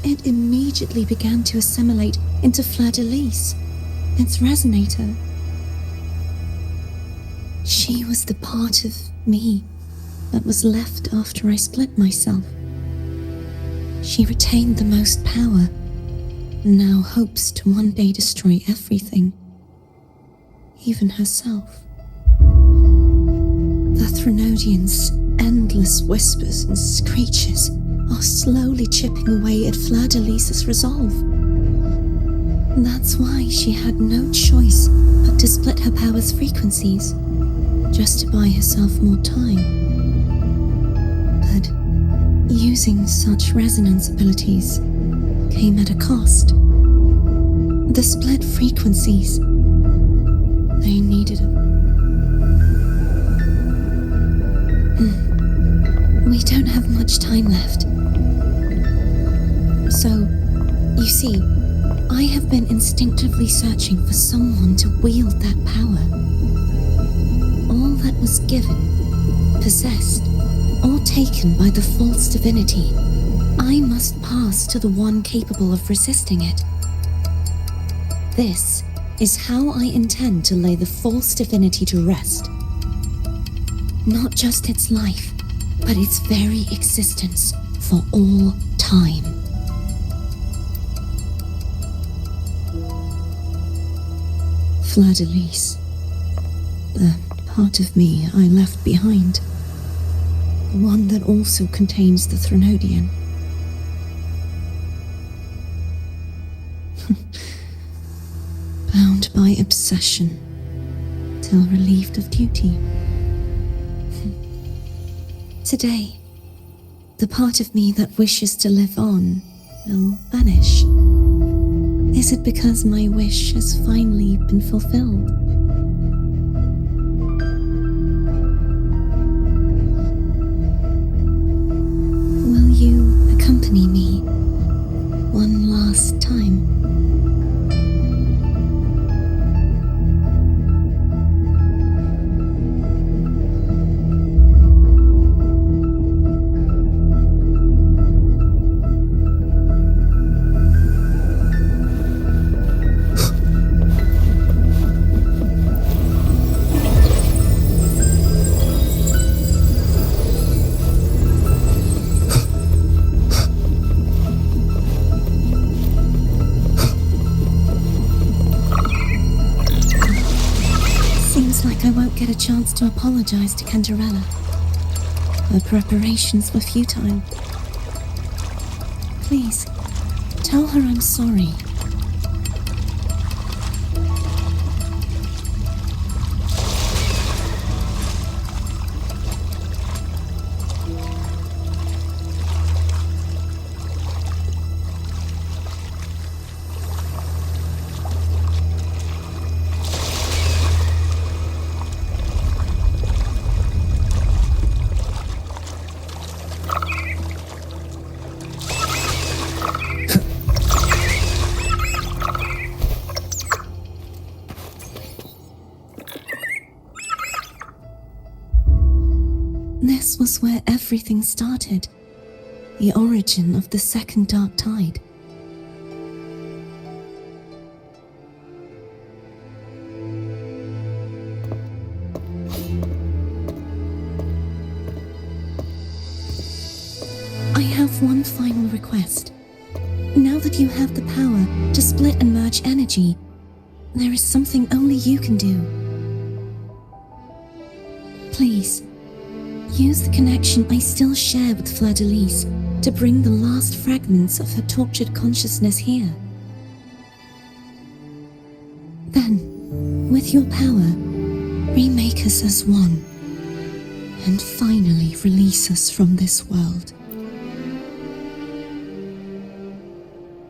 it immediately began to assimilate into Fleur-de-Lis, its resonator. She was the part of me that was left after I split myself. She retained the most power, and now hopes to one day destroy everything, even herself. The Threnodian's endless whispers and screeches are slowly chipping away at Fleur-de-Lis's resolve. That's why she had no choice but to split her power's frequencies, just to buy herself more time. But using such resonance abilities came at a cost. The split frequencies. They needed a... We don't have much time left. So, you see, I have been instinctively searching for someone to wield that power. All that was given, possessed, or taken by the false divinity, I must pass to the one capable of resisting it. This is how I intend to lay the false divinity to rest. Not just its life, but its very existence for all time. Fleur-de-Lis, the part of me I left behind, the one that also contains the Threnodian. Bound by obsession, till relieved of duty. Today, the part of me that wishes to live on will vanish. Is it because my wish has finally been fulfilled? Will you accompany me one last time? I won't get a chance to apologize to Cantarella. Her preparations were futile. Please, tell her I'm sorry. This was where everything started, the origin of the second dark tide. I have one final request. Now that you have the power to split and merge energy, there is something only you can do. Please, use the connection I still share with Fleur-de-Lis to bring the last fragments of her tortured consciousness here. Then, with your power, remake us as one, and finally release us from this world.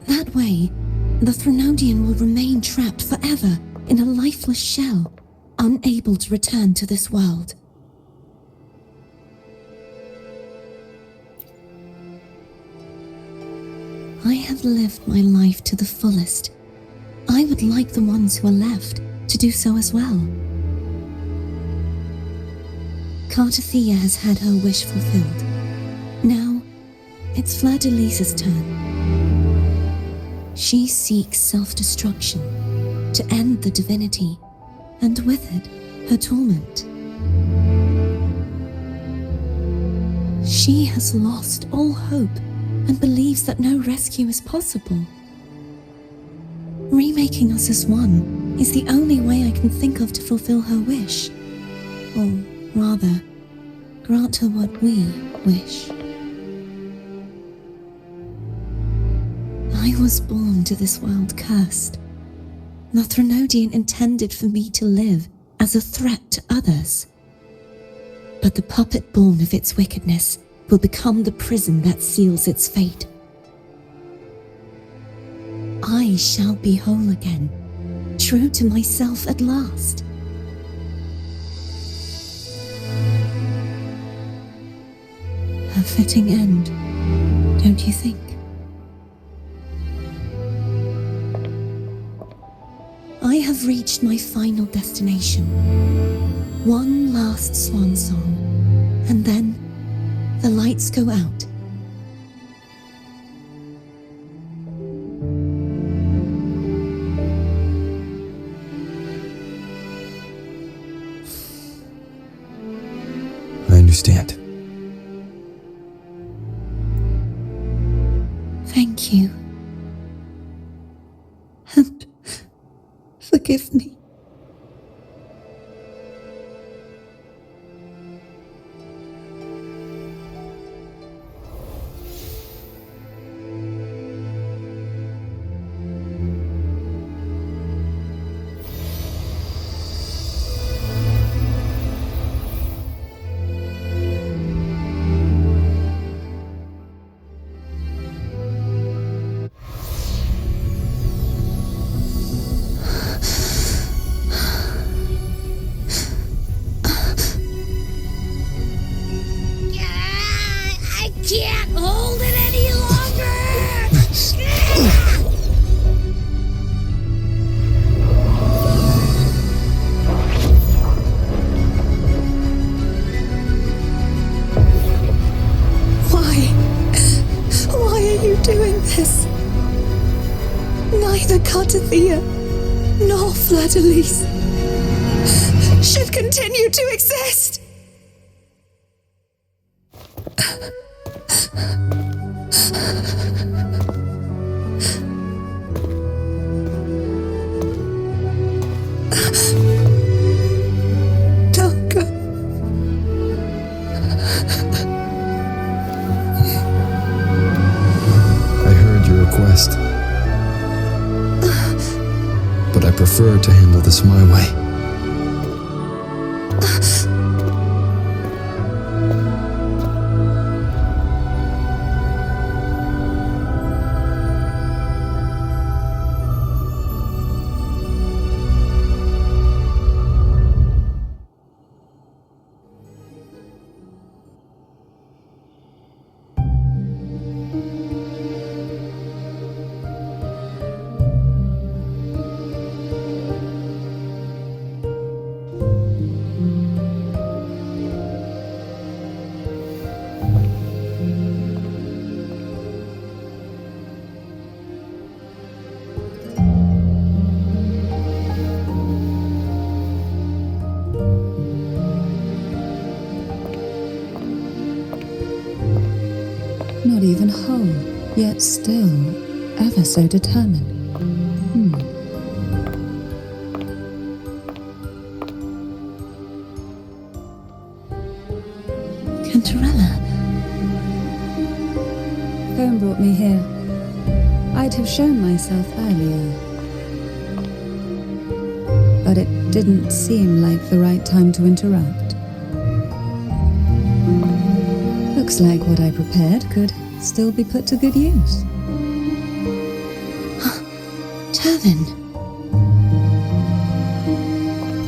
That way, the Threnodian will remain trapped forever in a lifeless shell, unable to return to this world. I have lived my life to the fullest. I would like the ones who are left to do so as well. Cartathea has had her wish fulfilled. Now, it's Fleur-de-Lis's turn. She seeks self-destruction to end the divinity, and with it, her torment. She has lost all hope and believes that no rescue is possible. Remaking us as one is the only way I can think of to fulfill her wish. Or rather, grant her what we wish. I was born to this world cursed. The Threnodian intended for me to live as a threat to others. But the puppet born of its wickedness will become the prison that seals its fate. I shall be whole again, true to myself at last. A fitting end, don't you think? I have reached my final destination. One last swan song, and then the lights go out. I understand. Thank you. And forgive me. I can't hold it any longer! Why are you doing this? Neither Defier nor Fladalise should continue to exist. Don't go. I heard your request. But I prefer to handle this my way. Not even whole, yet still ever so determined. Cantarella. Phone brought me here. I'd have shown myself earlier. But it didn't seem like the right time to interrupt. Looks like what I prepared could still be put to good use. Turvin.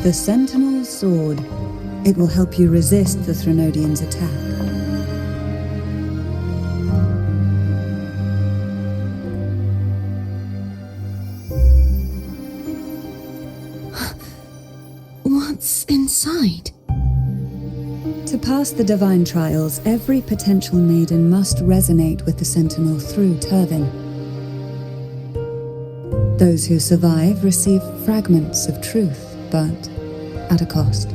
The Sentinel's Sword. It will help you resist the Threnodian's attack. What's inside? To pass the divine trials, every potential maiden must resonate with the Sentinel through Turvin. Those who survive receive fragments of truth, but at a cost.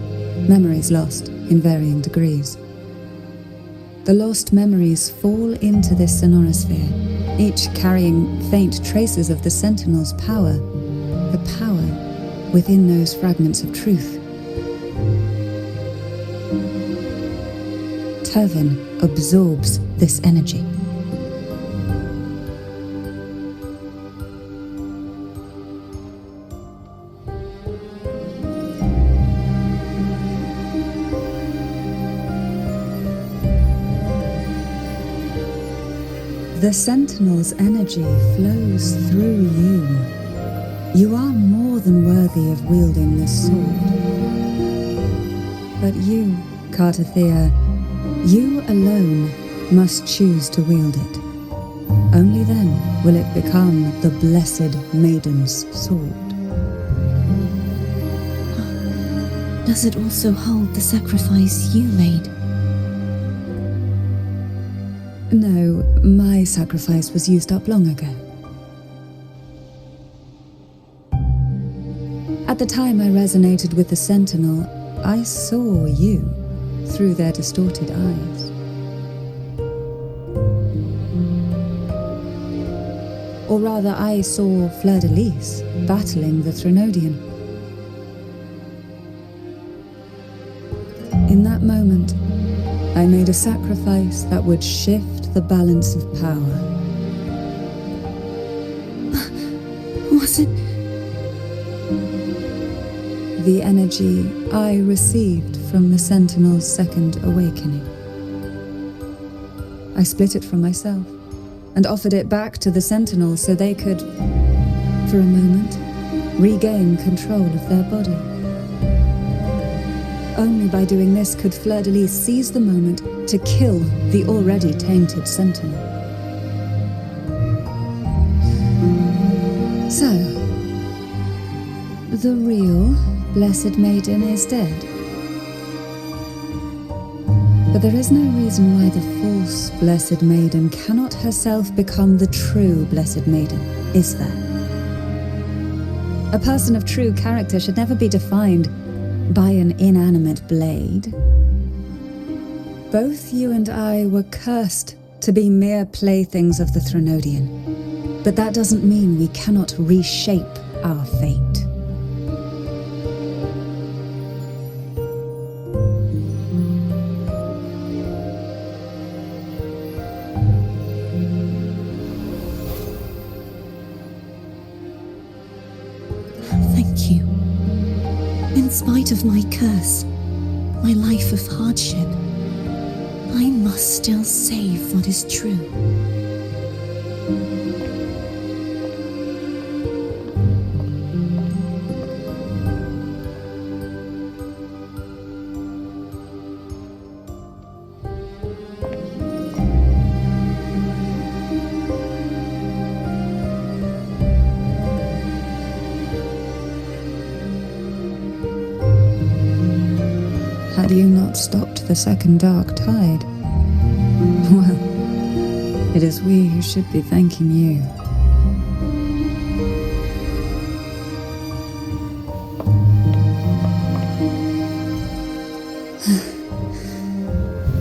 Memories lost in varying degrees. The lost memories fall into this sonorosphere, each carrying faint traces of the Sentinel's power, the power within those fragments of truth. Turvin absorbs this energy. The Sentinel's energy flows through you. You are more than worthy of wielding this sword. But you, Cartathea, you alone must choose to wield it. Only then will it become the blessed Maiden's sword. Does it also hold the sacrifice you made? No, my sacrifice was used up long ago. At the time I resonated with the Sentinel, I saw you through their distorted eyes. Or rather, I saw Fleur-de-Lis battling the Threnodian. In that moment, I made a sacrifice that would shift the balance of power. Was it? The energy I received from the Sentinel's second awakening. I split it from myself and offered it back to the Sentinel so they could, for a moment, regain control of their body. Only by doing this could Fleur-de-Lis seize the moment to kill the already tainted Sentinel. So, the real Blessed Maiden is dead. But there is no reason why the false Blessed Maiden cannot herself become the true Blessed Maiden, is there? A person of true character should never be defined by an inanimate blade. Both you and I were cursed to be mere playthings of the Threnodian, but that doesn't mean we cannot reshape our fate. Thank you. In spite of my curse, my life of hardship, I must still save what is true. Had you not stopped the second dark tide? Well, it is we who should be thanking you.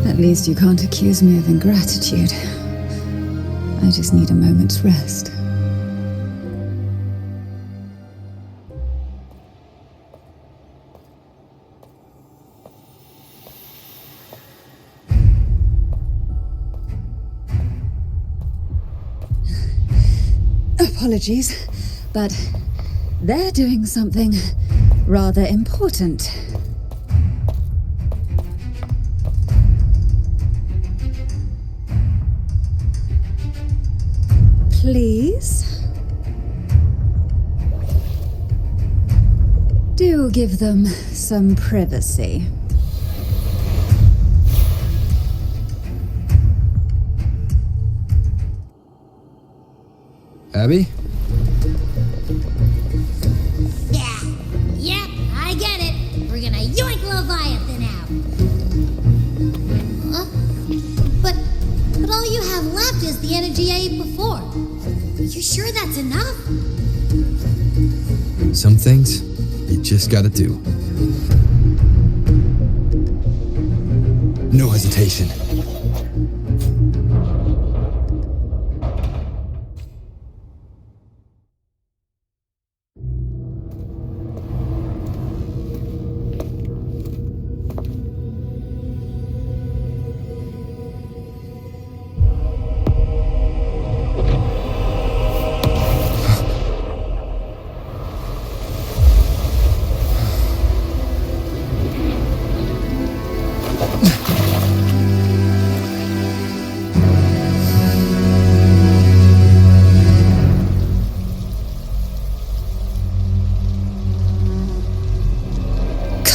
At least you can't accuse me of ingratitude. I just need a moment's rest. Apologies, but they're doing something rather important. Please? Do give them some privacy. Abby? Yep, I get it. We're gonna yoink Leviathan out. Huh? But all you have left is the energy I ate before. You sure that's enough? Some things you just gotta do. No hesitation.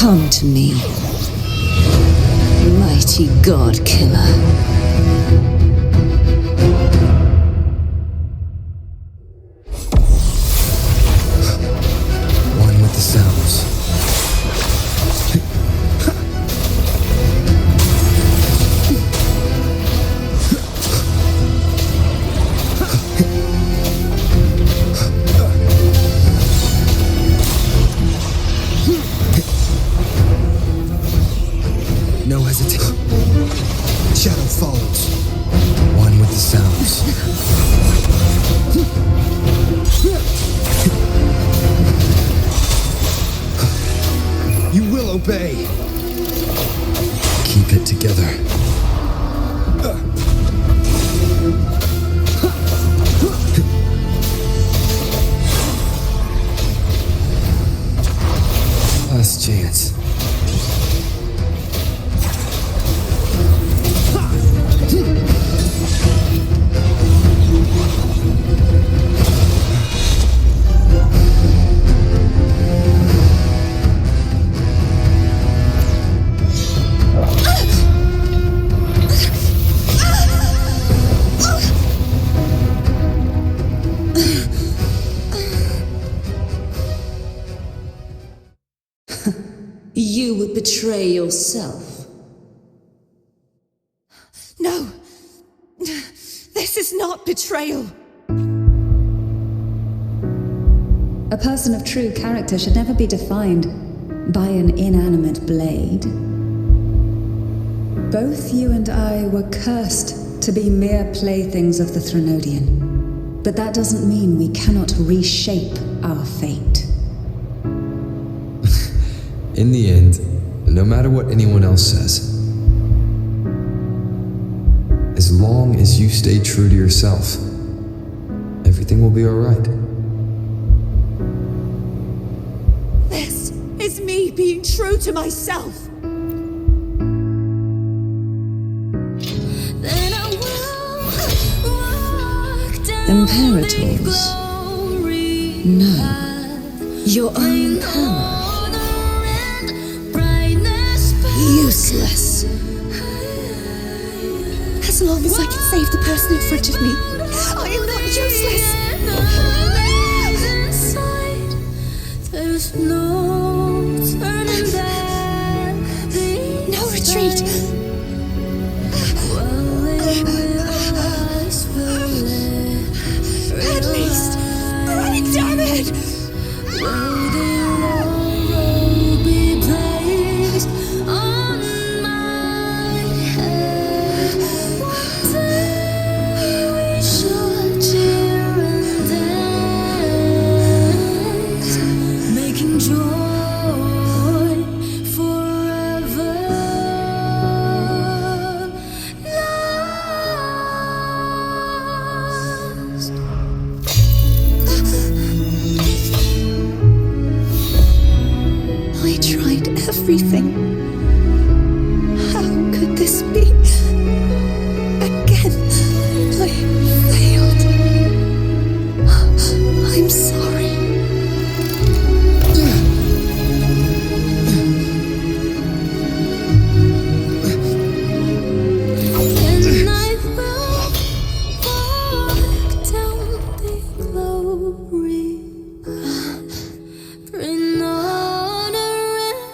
Come to me, mighty god killer. One with the sounds. No hesitation. Shadow follows. One with the sounds. You will obey. Keep it together. Last chance. You would betray yourself. No! This is not betrayal! A person of true character should never be defined by an inanimate blade. Both you and I were cursed to be mere playthings of the Threnodian. But that doesn't mean we cannot reshape our fate. In the end, no matter what anyone else says, as long as you stay true to yourself, everything will be alright. This is me being true to myself! Imperators. No. Your own power. Useless. As long as I can save the person in front of me, I am not useless! There's no turning back. No retreat! At least, running, damn it! Everything. How could this be? Again, I failed. I'm sorry. And I will walk down the glory, bring honor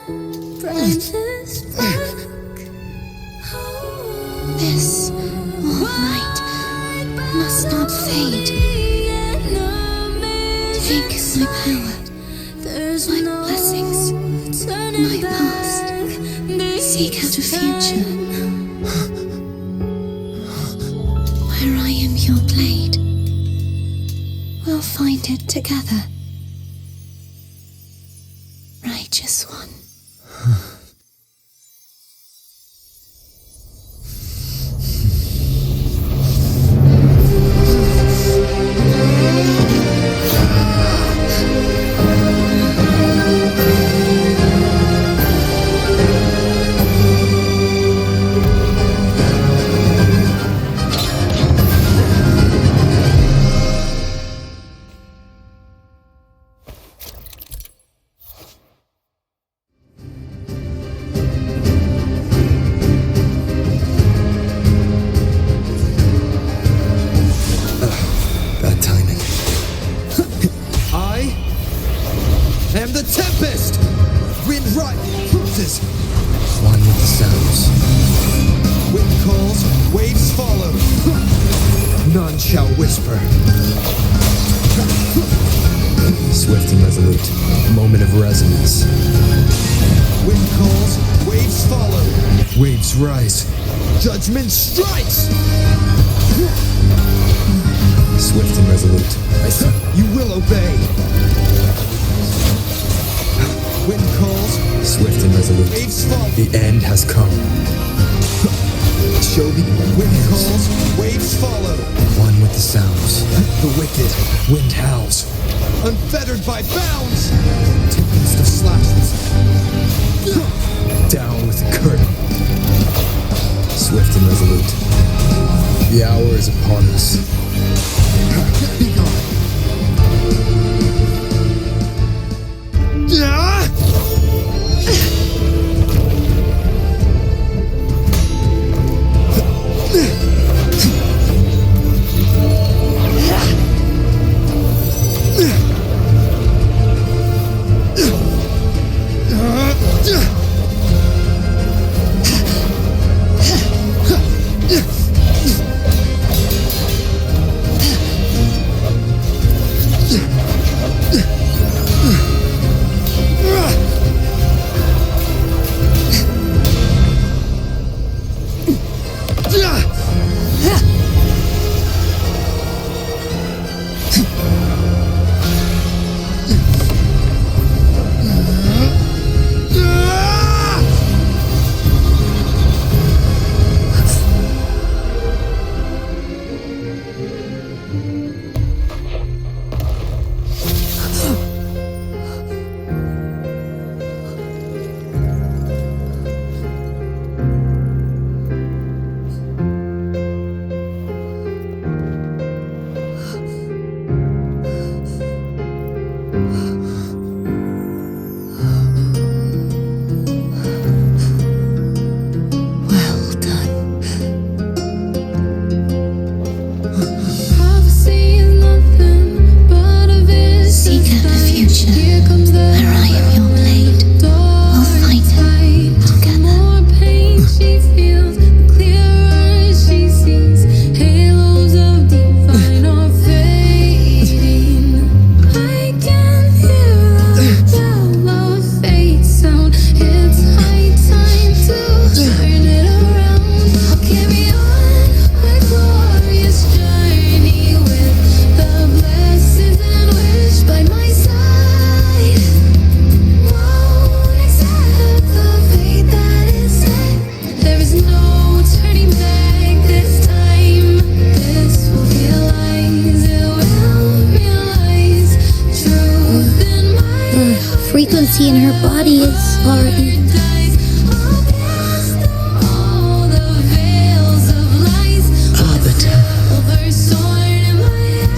and brightness back. This all night must not fade. Take my power, my blessings, my past. Seek out a future where I am your blade. We'll find it together. Righteous one. rises. One with the sounds. Wind calls, waves follow. None shall whisper. Swift and resolute. Moment of resonance. Wind calls, waves follow. Waves rise. Judgment strikes. Swift and resolute. You will obey. Wind calls. Swift and resolute. Waves fall. The end has come. Shobi. Wind calls. Waves follow. One with the sounds. The wicked. Wind howls. Unfettered by bounds. Tempest of slashes. Down with the curtain. Swift and resolute. The hour is upon us. Be gone. Frequency in her body is already. Arbiter,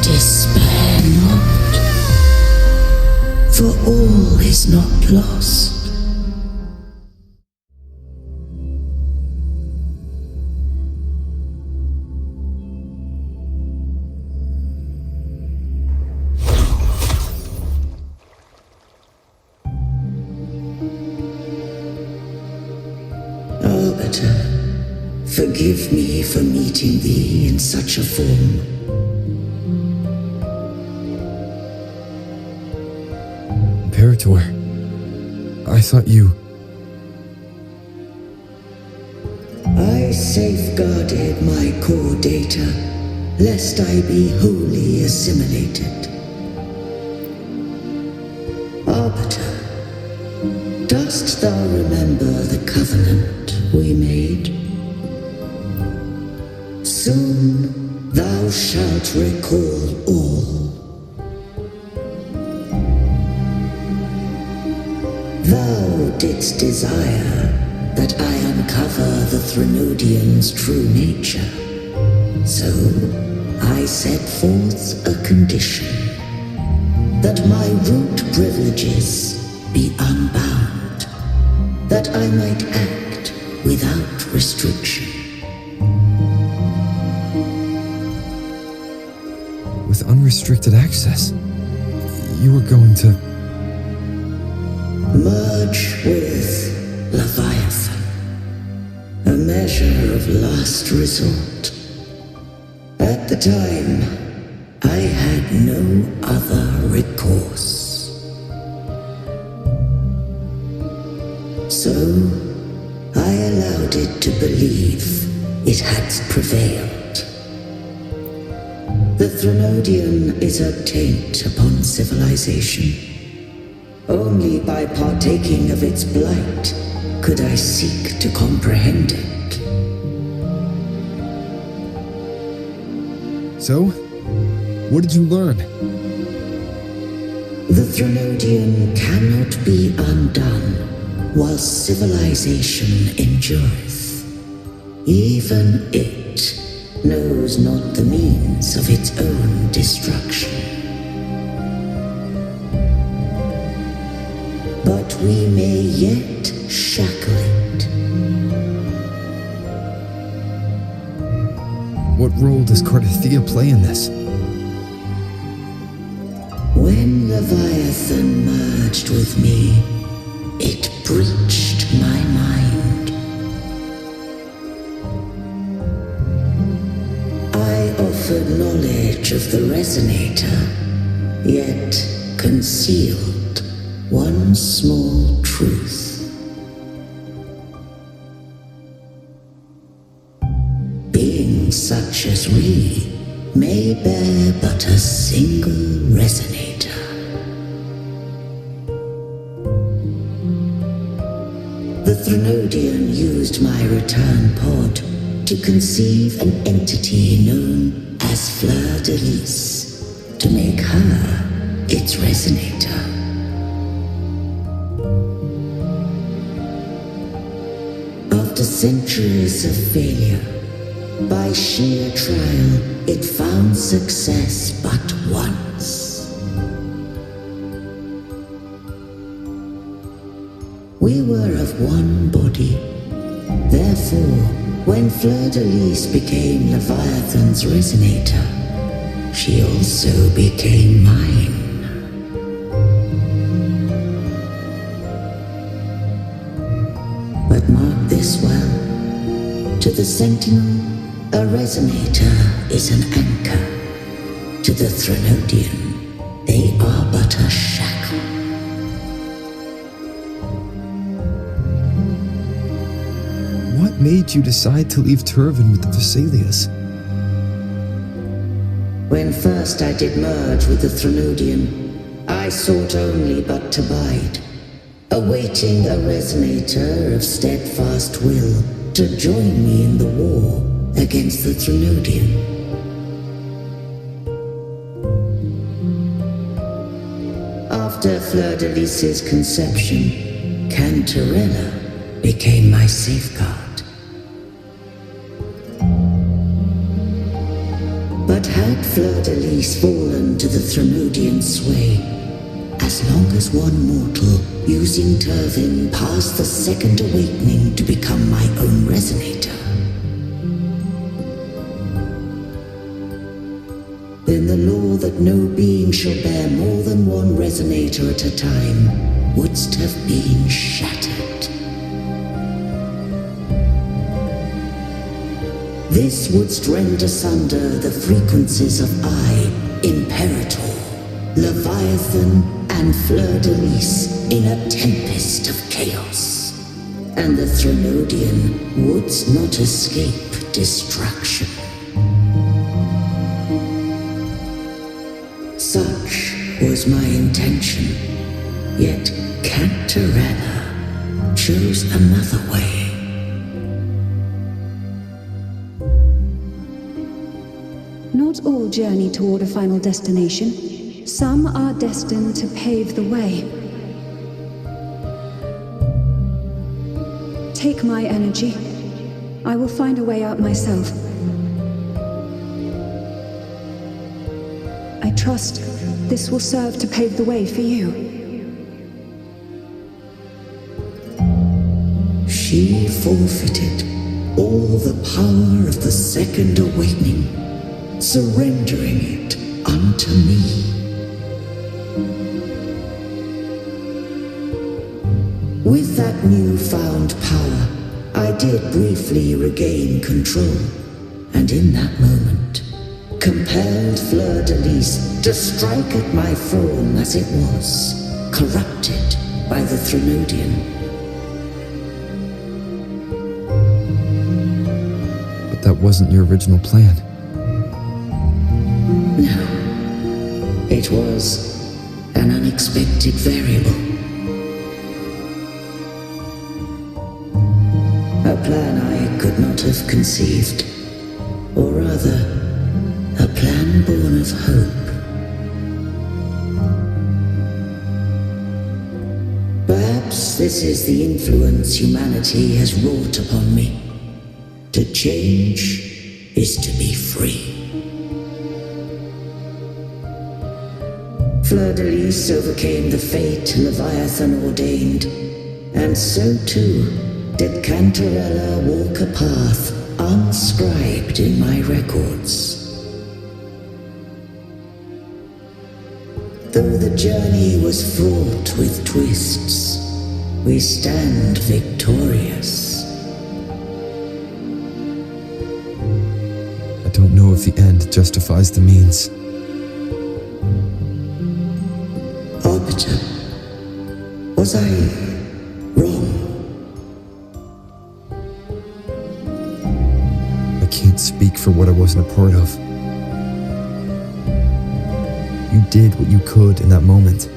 despair not, for all is not lost. Arbiter, forgive me for meeting thee in such a form. Imperator, I thought you... I safeguarded my core data, lest I be wholly assimilated. Arbiter, dost thou remember the covenant we made? Soon thou shalt recall all. Thou didst desire that I uncover the Threnodian's true nature. So I set forth a condition, that my root privileges be unbound, that I might act without restriction. With unrestricted access, you were going to... Merge with Leviathan. A measure of last resort. At the time, I had no other recourse. So, I allowed it to believe it had prevailed. The Threnodian is a taint upon civilization. Only by partaking of its blight could I seek to comprehend it. So, what did you learn? The Threnodian cannot be undone while civilization endureth. Even it knows not the means of its own destruction. But we may yet shackle it. What role does Cardathia play in this? When Leviathan merged with me, it breached my mind. I offered knowledge of the resonator, yet concealed one small truth. Beings such as we may bear but a single resonator. The Threnodian used my return pod to conceive an entity known as Fleur de Lis, to make her its resonator. After centuries of failure, by sheer trial, it found success but once. We were of one body. Therefore, when Fleur de Lis became Leviathan's resonator, she also became mine. But mark this well. To the Sentinel, a resonator is an anchor. To the Threnodian, they are but a shackle. What made you decide to leave Turvin with the Vesalius? When first I did merge with the Threnodian, I sought only but to bide, awaiting a resonator of steadfast will to join me in the war against the Threnodian. After Fleur de Lis's conception, Cantarella became my safeguard. But had Fleur de Lis fallen to the Threnodian sway, as long as one mortal using Turvin passed the second awakening to become my own resonator, then the law that no being shall bear more than one resonator at a time wouldst have been shattered. This wouldst rend asunder the frequencies of I, Imperator, Leviathan, and Fleur de Lis in a tempest of chaos, and the Threnodian wouldst not escape destruction. Such was my intention, yet Cantarella chose another way. Not all journey toward a final destination. Some are destined to pave the way. Take my energy. I will find a way out myself. I trust this will serve to pave the way for you. She forfeited all the power of the second awakening, surrendering it unto me. With that newfound power, I did briefly regain control, and in that moment, compelled Fleur-de-Lis to strike at my form as it was, corrupted by the Thremodian. But that wasn't your original plan. No. It was an unexpected variable. A plan I could not have conceived, or rather, a plan born of hope. Perhaps this is the influence humanity has wrought upon me. To change is to be free. Fleur-de-Lis overcame the fate Leviathan ordained, and so too did Cantarella walk a path unscribed in my records. Though the journey was fraught with twists, we stand victorious. I don't know if the end justifies the means. Arbiter, was I wrong? I can't speak for what I wasn't a part of. You did what you could in that moment.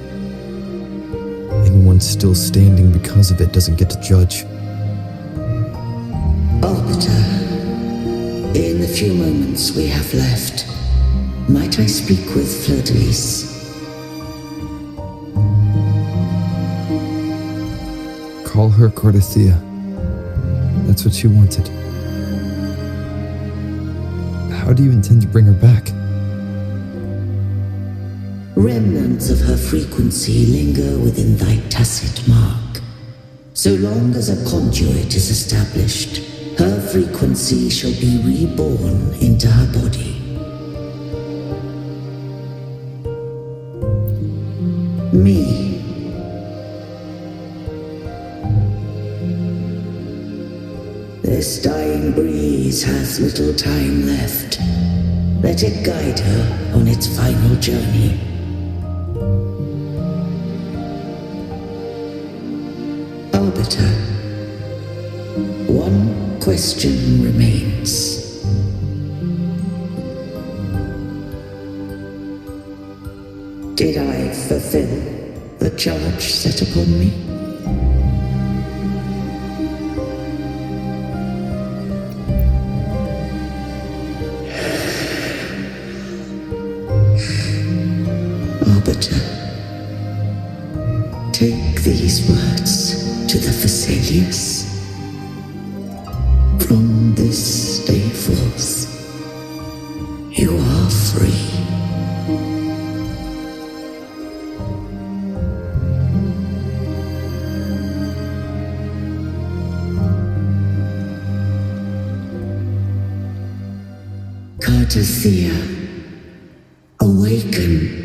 Anyone still standing because of it doesn't get to judge. Arbiter, in the few moments we have left, might I speak with Fleur-de-Lis? Call her Cardathea. That's what she wanted. How do you intend to bring her back? Remnants of her frequency linger within thy tacit mark. So long as a conduit is established, her frequency shall be reborn into her body. Me. This dying breeze hath little time left. Let it guide her on its final journey. Arbiter, one question remains. Did I fulfill the charge set upon me? Arbiter, take these words to the Thessalius. From this day forth, you are free. Cardathea, awaken.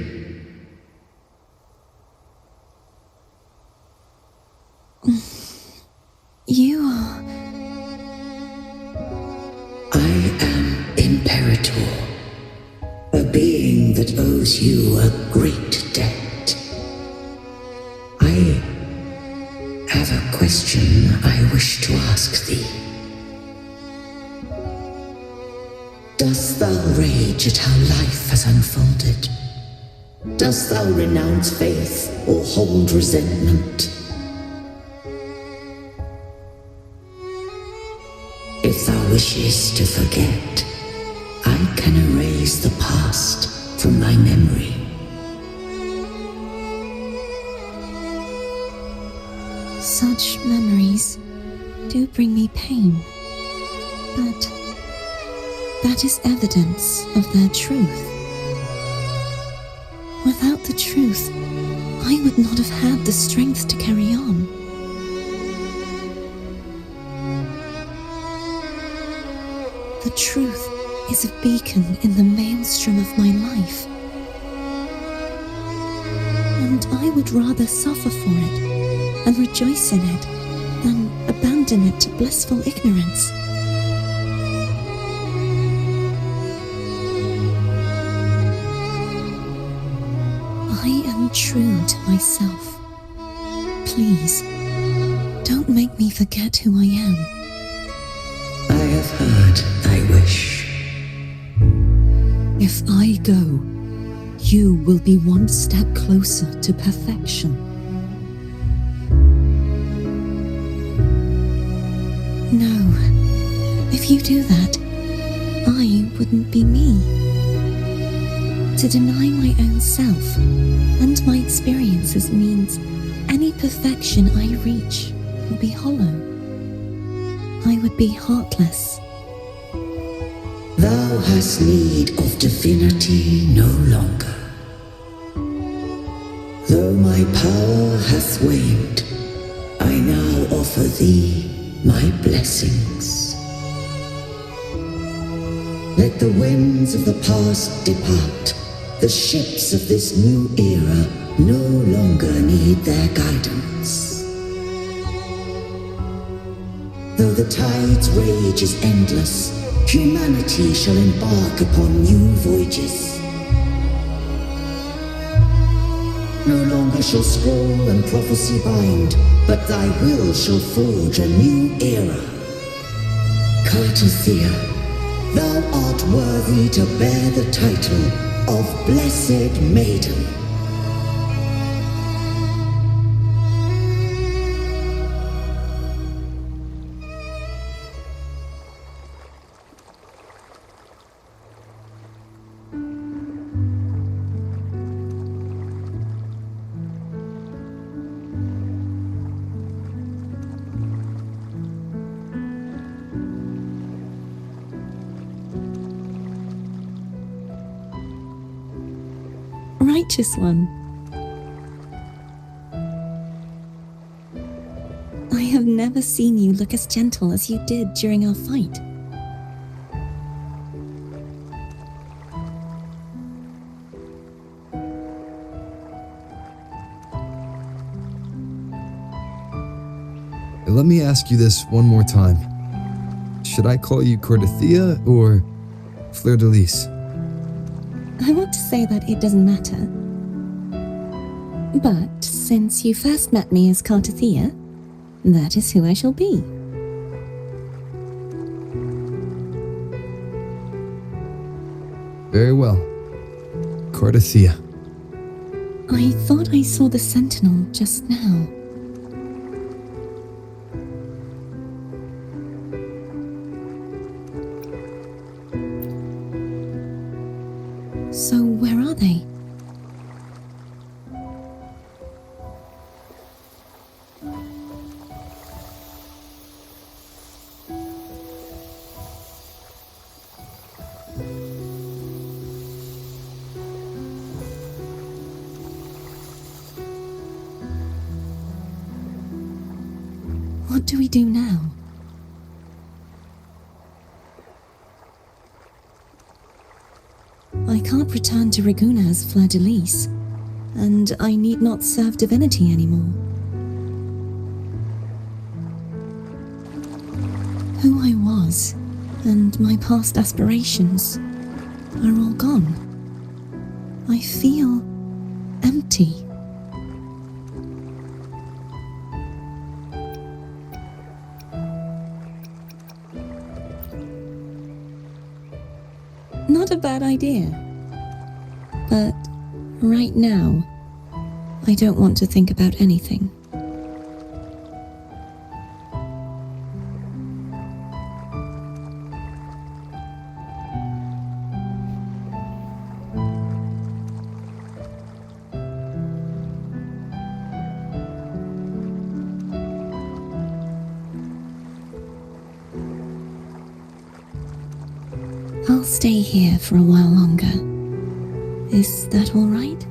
You are... I am Imperator, a being that owes you a great debt. I have a question I wish to ask thee. Dost thou rage at how life has unfolded? Dost thou renounce faith or hold resentment? If thou wishes to forget, I can erase the past from thy memory. Such memories do bring me pain, but that is evidence of their truth. Without the truth, I would not have had the strength to carry on. The truth is a beacon in the maelstrom of my life. And I would rather suffer for it and rejoice in it than abandon it to blissful ignorance. I am true to myself. Please, don't make me forget who I am. I have heard thy wish. If I go, you will be one step closer to perfection. No, if you do that, I wouldn't be me. To deny my own self and my experiences means any perfection I reach will be hollow. I would be heartless. Thou hast need of divinity no longer. Though my power hath waned, I now offer thee my blessings. Let the winds of the past depart. The ships of this new era no longer need their guidance. Though the tide's rage is endless, humanity shall embark upon new voyages. No longer shall scroll and prophecy bind, but thy will shall forge a new era. Cartothea, thou art worthy to bear the title of Blessed Maiden. Righteous one. I have never seen you look as gentle as you did during our fight. Let me ask you this one more time. Should I call you Cartothea or Fleur de Lis? I want to say that it doesn't matter. But since you first met me as Cartothea, that is who I shall be. Very well. Cartothea. I thought I saw the sentinel just now. So where are they? What do we do now? I can't return to Reguna as Fleur de Lis, and I need not serve divinity anymore. Who I was, and my past aspirations, are all gone. I feel empty. Not a bad idea. But right now, I don't want to think about anything. I'll stay here for a while longer. Is that all right?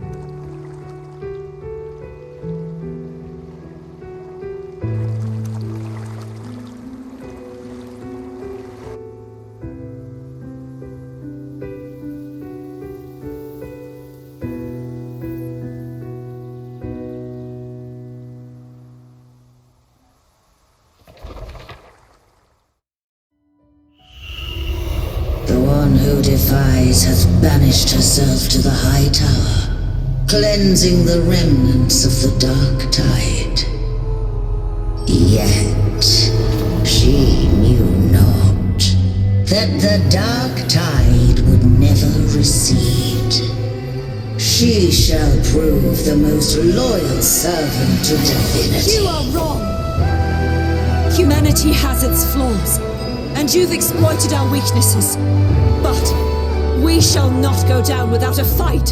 one who defies hath banished herself to the high tower, cleansing the remnants of the dark tide. Yet she knew not that the dark tide would never recede. She shall prove the most loyal servant to divinity. You are wrong! Humanity has its flaws, and you've exploited our weaknesses. But we shall not go down without a fight!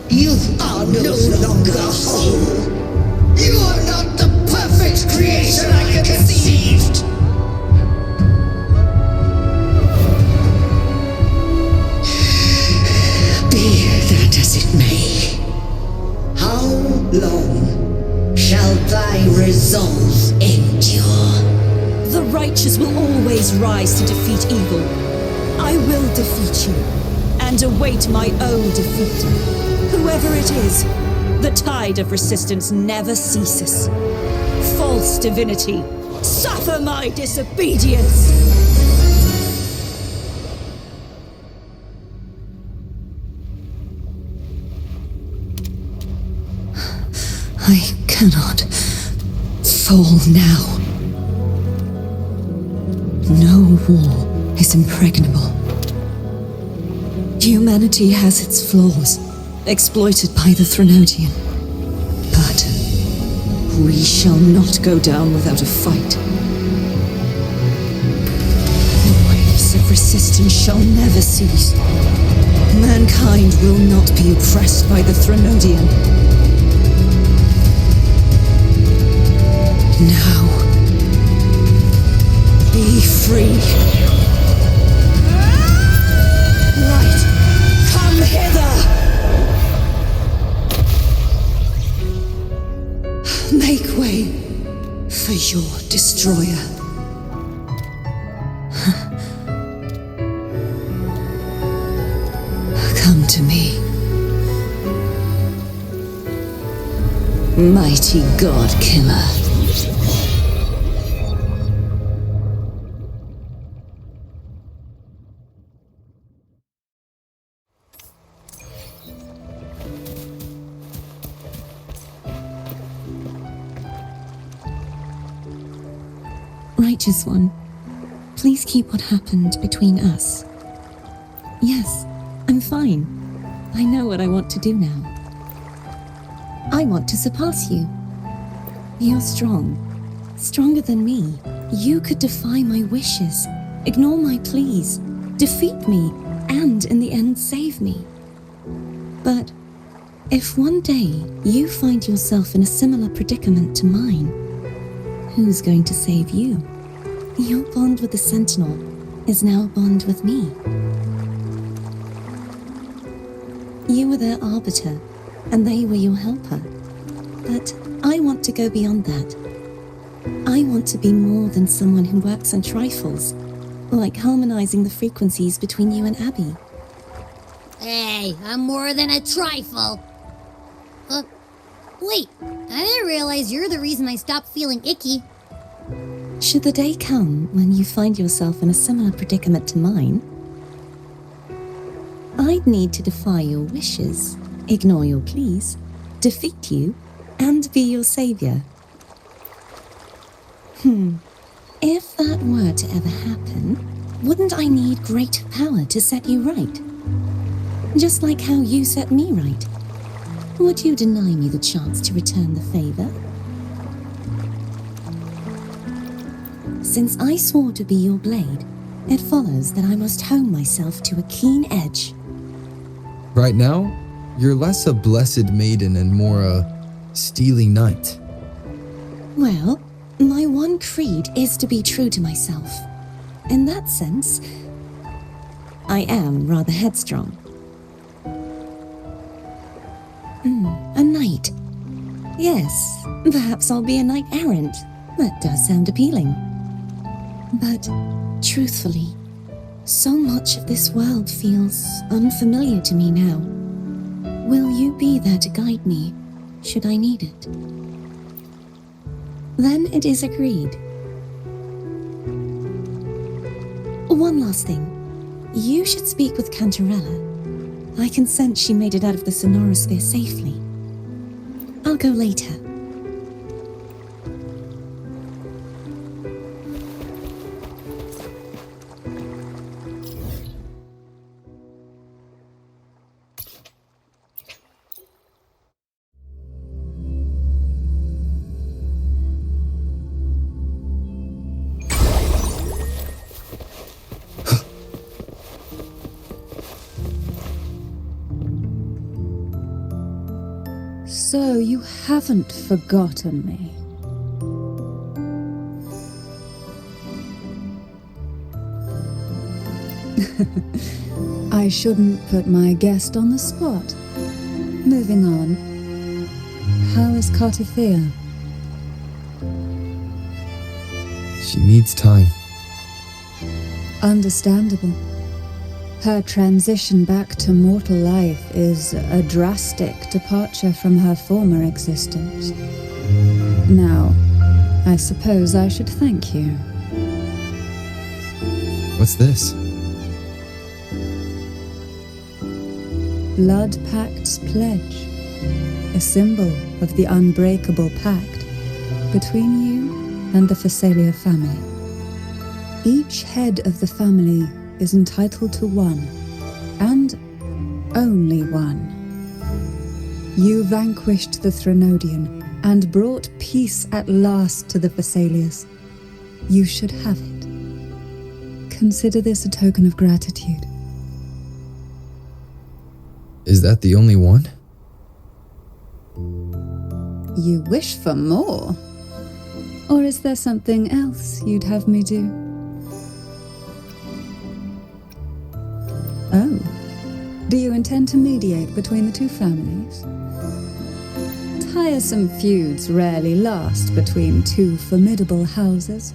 You are no longer whole. You are not the perfect creation I conceived. Be that as it may, how long shall thy resolve endure? The righteous will always rise to defeat evil. I will defeat you, and await my own defeat. Whoever it is, the tide of resistance never ceases. False divinity, suffer my disobedience! I cannot fall now. No wall is impregnable. Humanity has its flaws, exploited by the Threnodian. But we shall not go down without a fight. The waves of resistance shall never cease. Mankind will not be oppressed by the Threnodian. Now, be free. Light, come hither! Make way for your destroyer. Come to me. Mighty God Killer. Righteous One, please keep what happened between us. Yes, I'm fine. I know what I want to do now. I want to surpass you. You're strong. Stronger than me. You could defy my wishes, ignore my pleas, defeat me, and in the end save me. But if one day you find yourself in a similar predicament to mine, who's going to save you? Your bond with the Sentinel is now a bond with me. You were their arbiter, and they were your helper. But I want to go beyond that. I want to be more than someone who works on trifles, like harmonizing the frequencies between you and Abby. Hey, I'm more than a trifle. Wait, I didn't realize you're the reason I stopped feeling icky. Should the day come when you find yourself in a similar predicament to mine, I'd need to defy your wishes, ignore your pleas, defeat you, and be your savior. If that were to ever happen, wouldn't I need great power to set you right? Just like how you set me right. Would you deny me the chance to return the favor? Since I swore to be your blade, it follows that I must hone myself to a keen edge. Right now, you're less a blessed maiden and more a steely knight. Well, my one creed is to be true to myself. In that sense, I am rather headstrong. A knight. Yes, perhaps I'll be a knight errant. That does sound appealing. But, truthfully, so much of this world feels unfamiliar to me now. Will you be there to guide me, should I need it? Then it is agreed. one last thing. You should speak with Cantarella. I can sense she made it out of the sonorosphere safely. I'll go later. So you haven't forgotten me. I shouldn't put my guest on the spot. Moving on. How is Cartifia? She needs time. Understandable. Her transition back to mortal life is a drastic departure from her former existence. Now, I suppose I should thank you. What's this? Blood Pact's pledge. A symbol of the unbreakable pact between you and the Phasalia family. Each head of the family is entitled to one, and only one. You vanquished the Threnodian and brought peace at last to the Phasalias. You should have it. Consider this a token of gratitude. Is that the only one? You wish for more? Or is there something else you'd have me do? Oh, do you intend to mediate between the two families? Tiresome feuds rarely last between two formidable houses.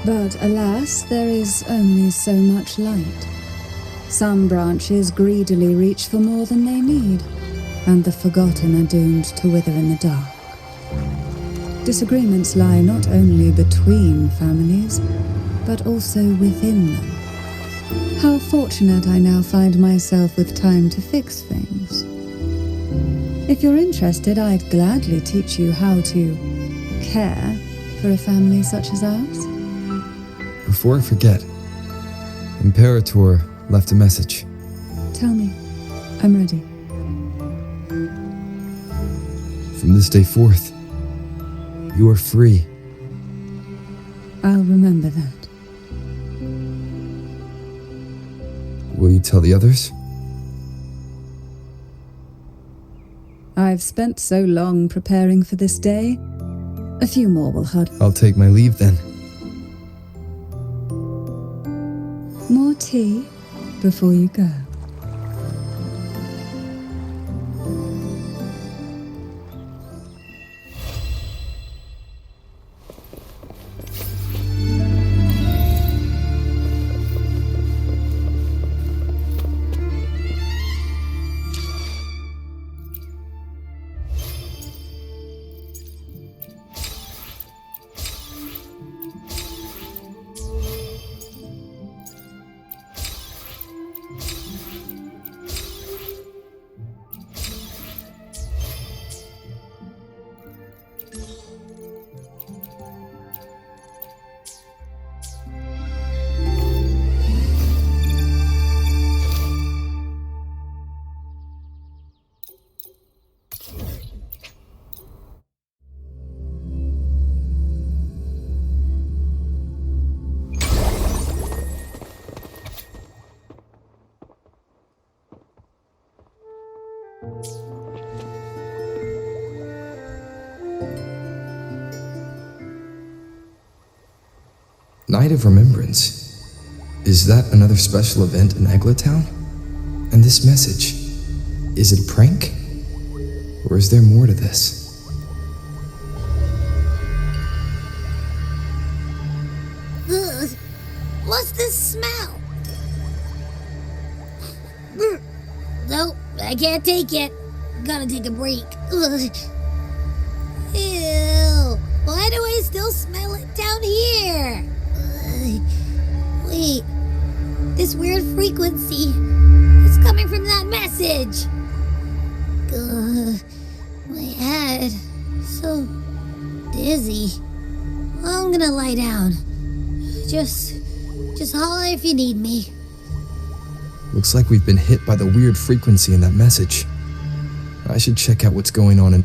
But alas, there is only so much light. Some branches greedily reach for more than they need, and the forgotten are doomed to wither in the dark. Disagreements lie not only between families, but also within them. How fortunate I now find myself with time to fix things. If you're interested, I'd gladly teach you how to care for a family such as ours. Before I forget, Imperator left a message. Tell me. I'm ready. From this day forth, you are free. I'll remember that. Will you tell the others? I've spent so long preparing for this day. A few more will hardly. I'll take my leave then. More tea before you go. Night of Remembrance. Is that another special event in Eglatown? And this message, is it a prank? Or is there more to this? Ugh, what's this smell? Nope, I can't take it. Gotta take a break. Ugh. Ew, why do I still smell it down here? Wait, this weird frequency. It's coming from that message. My head. So dizzy. I'm gonna lie down. Just holler if you need me. Looks like we've been hit by the weird frequency in that message. I should check out what's going on and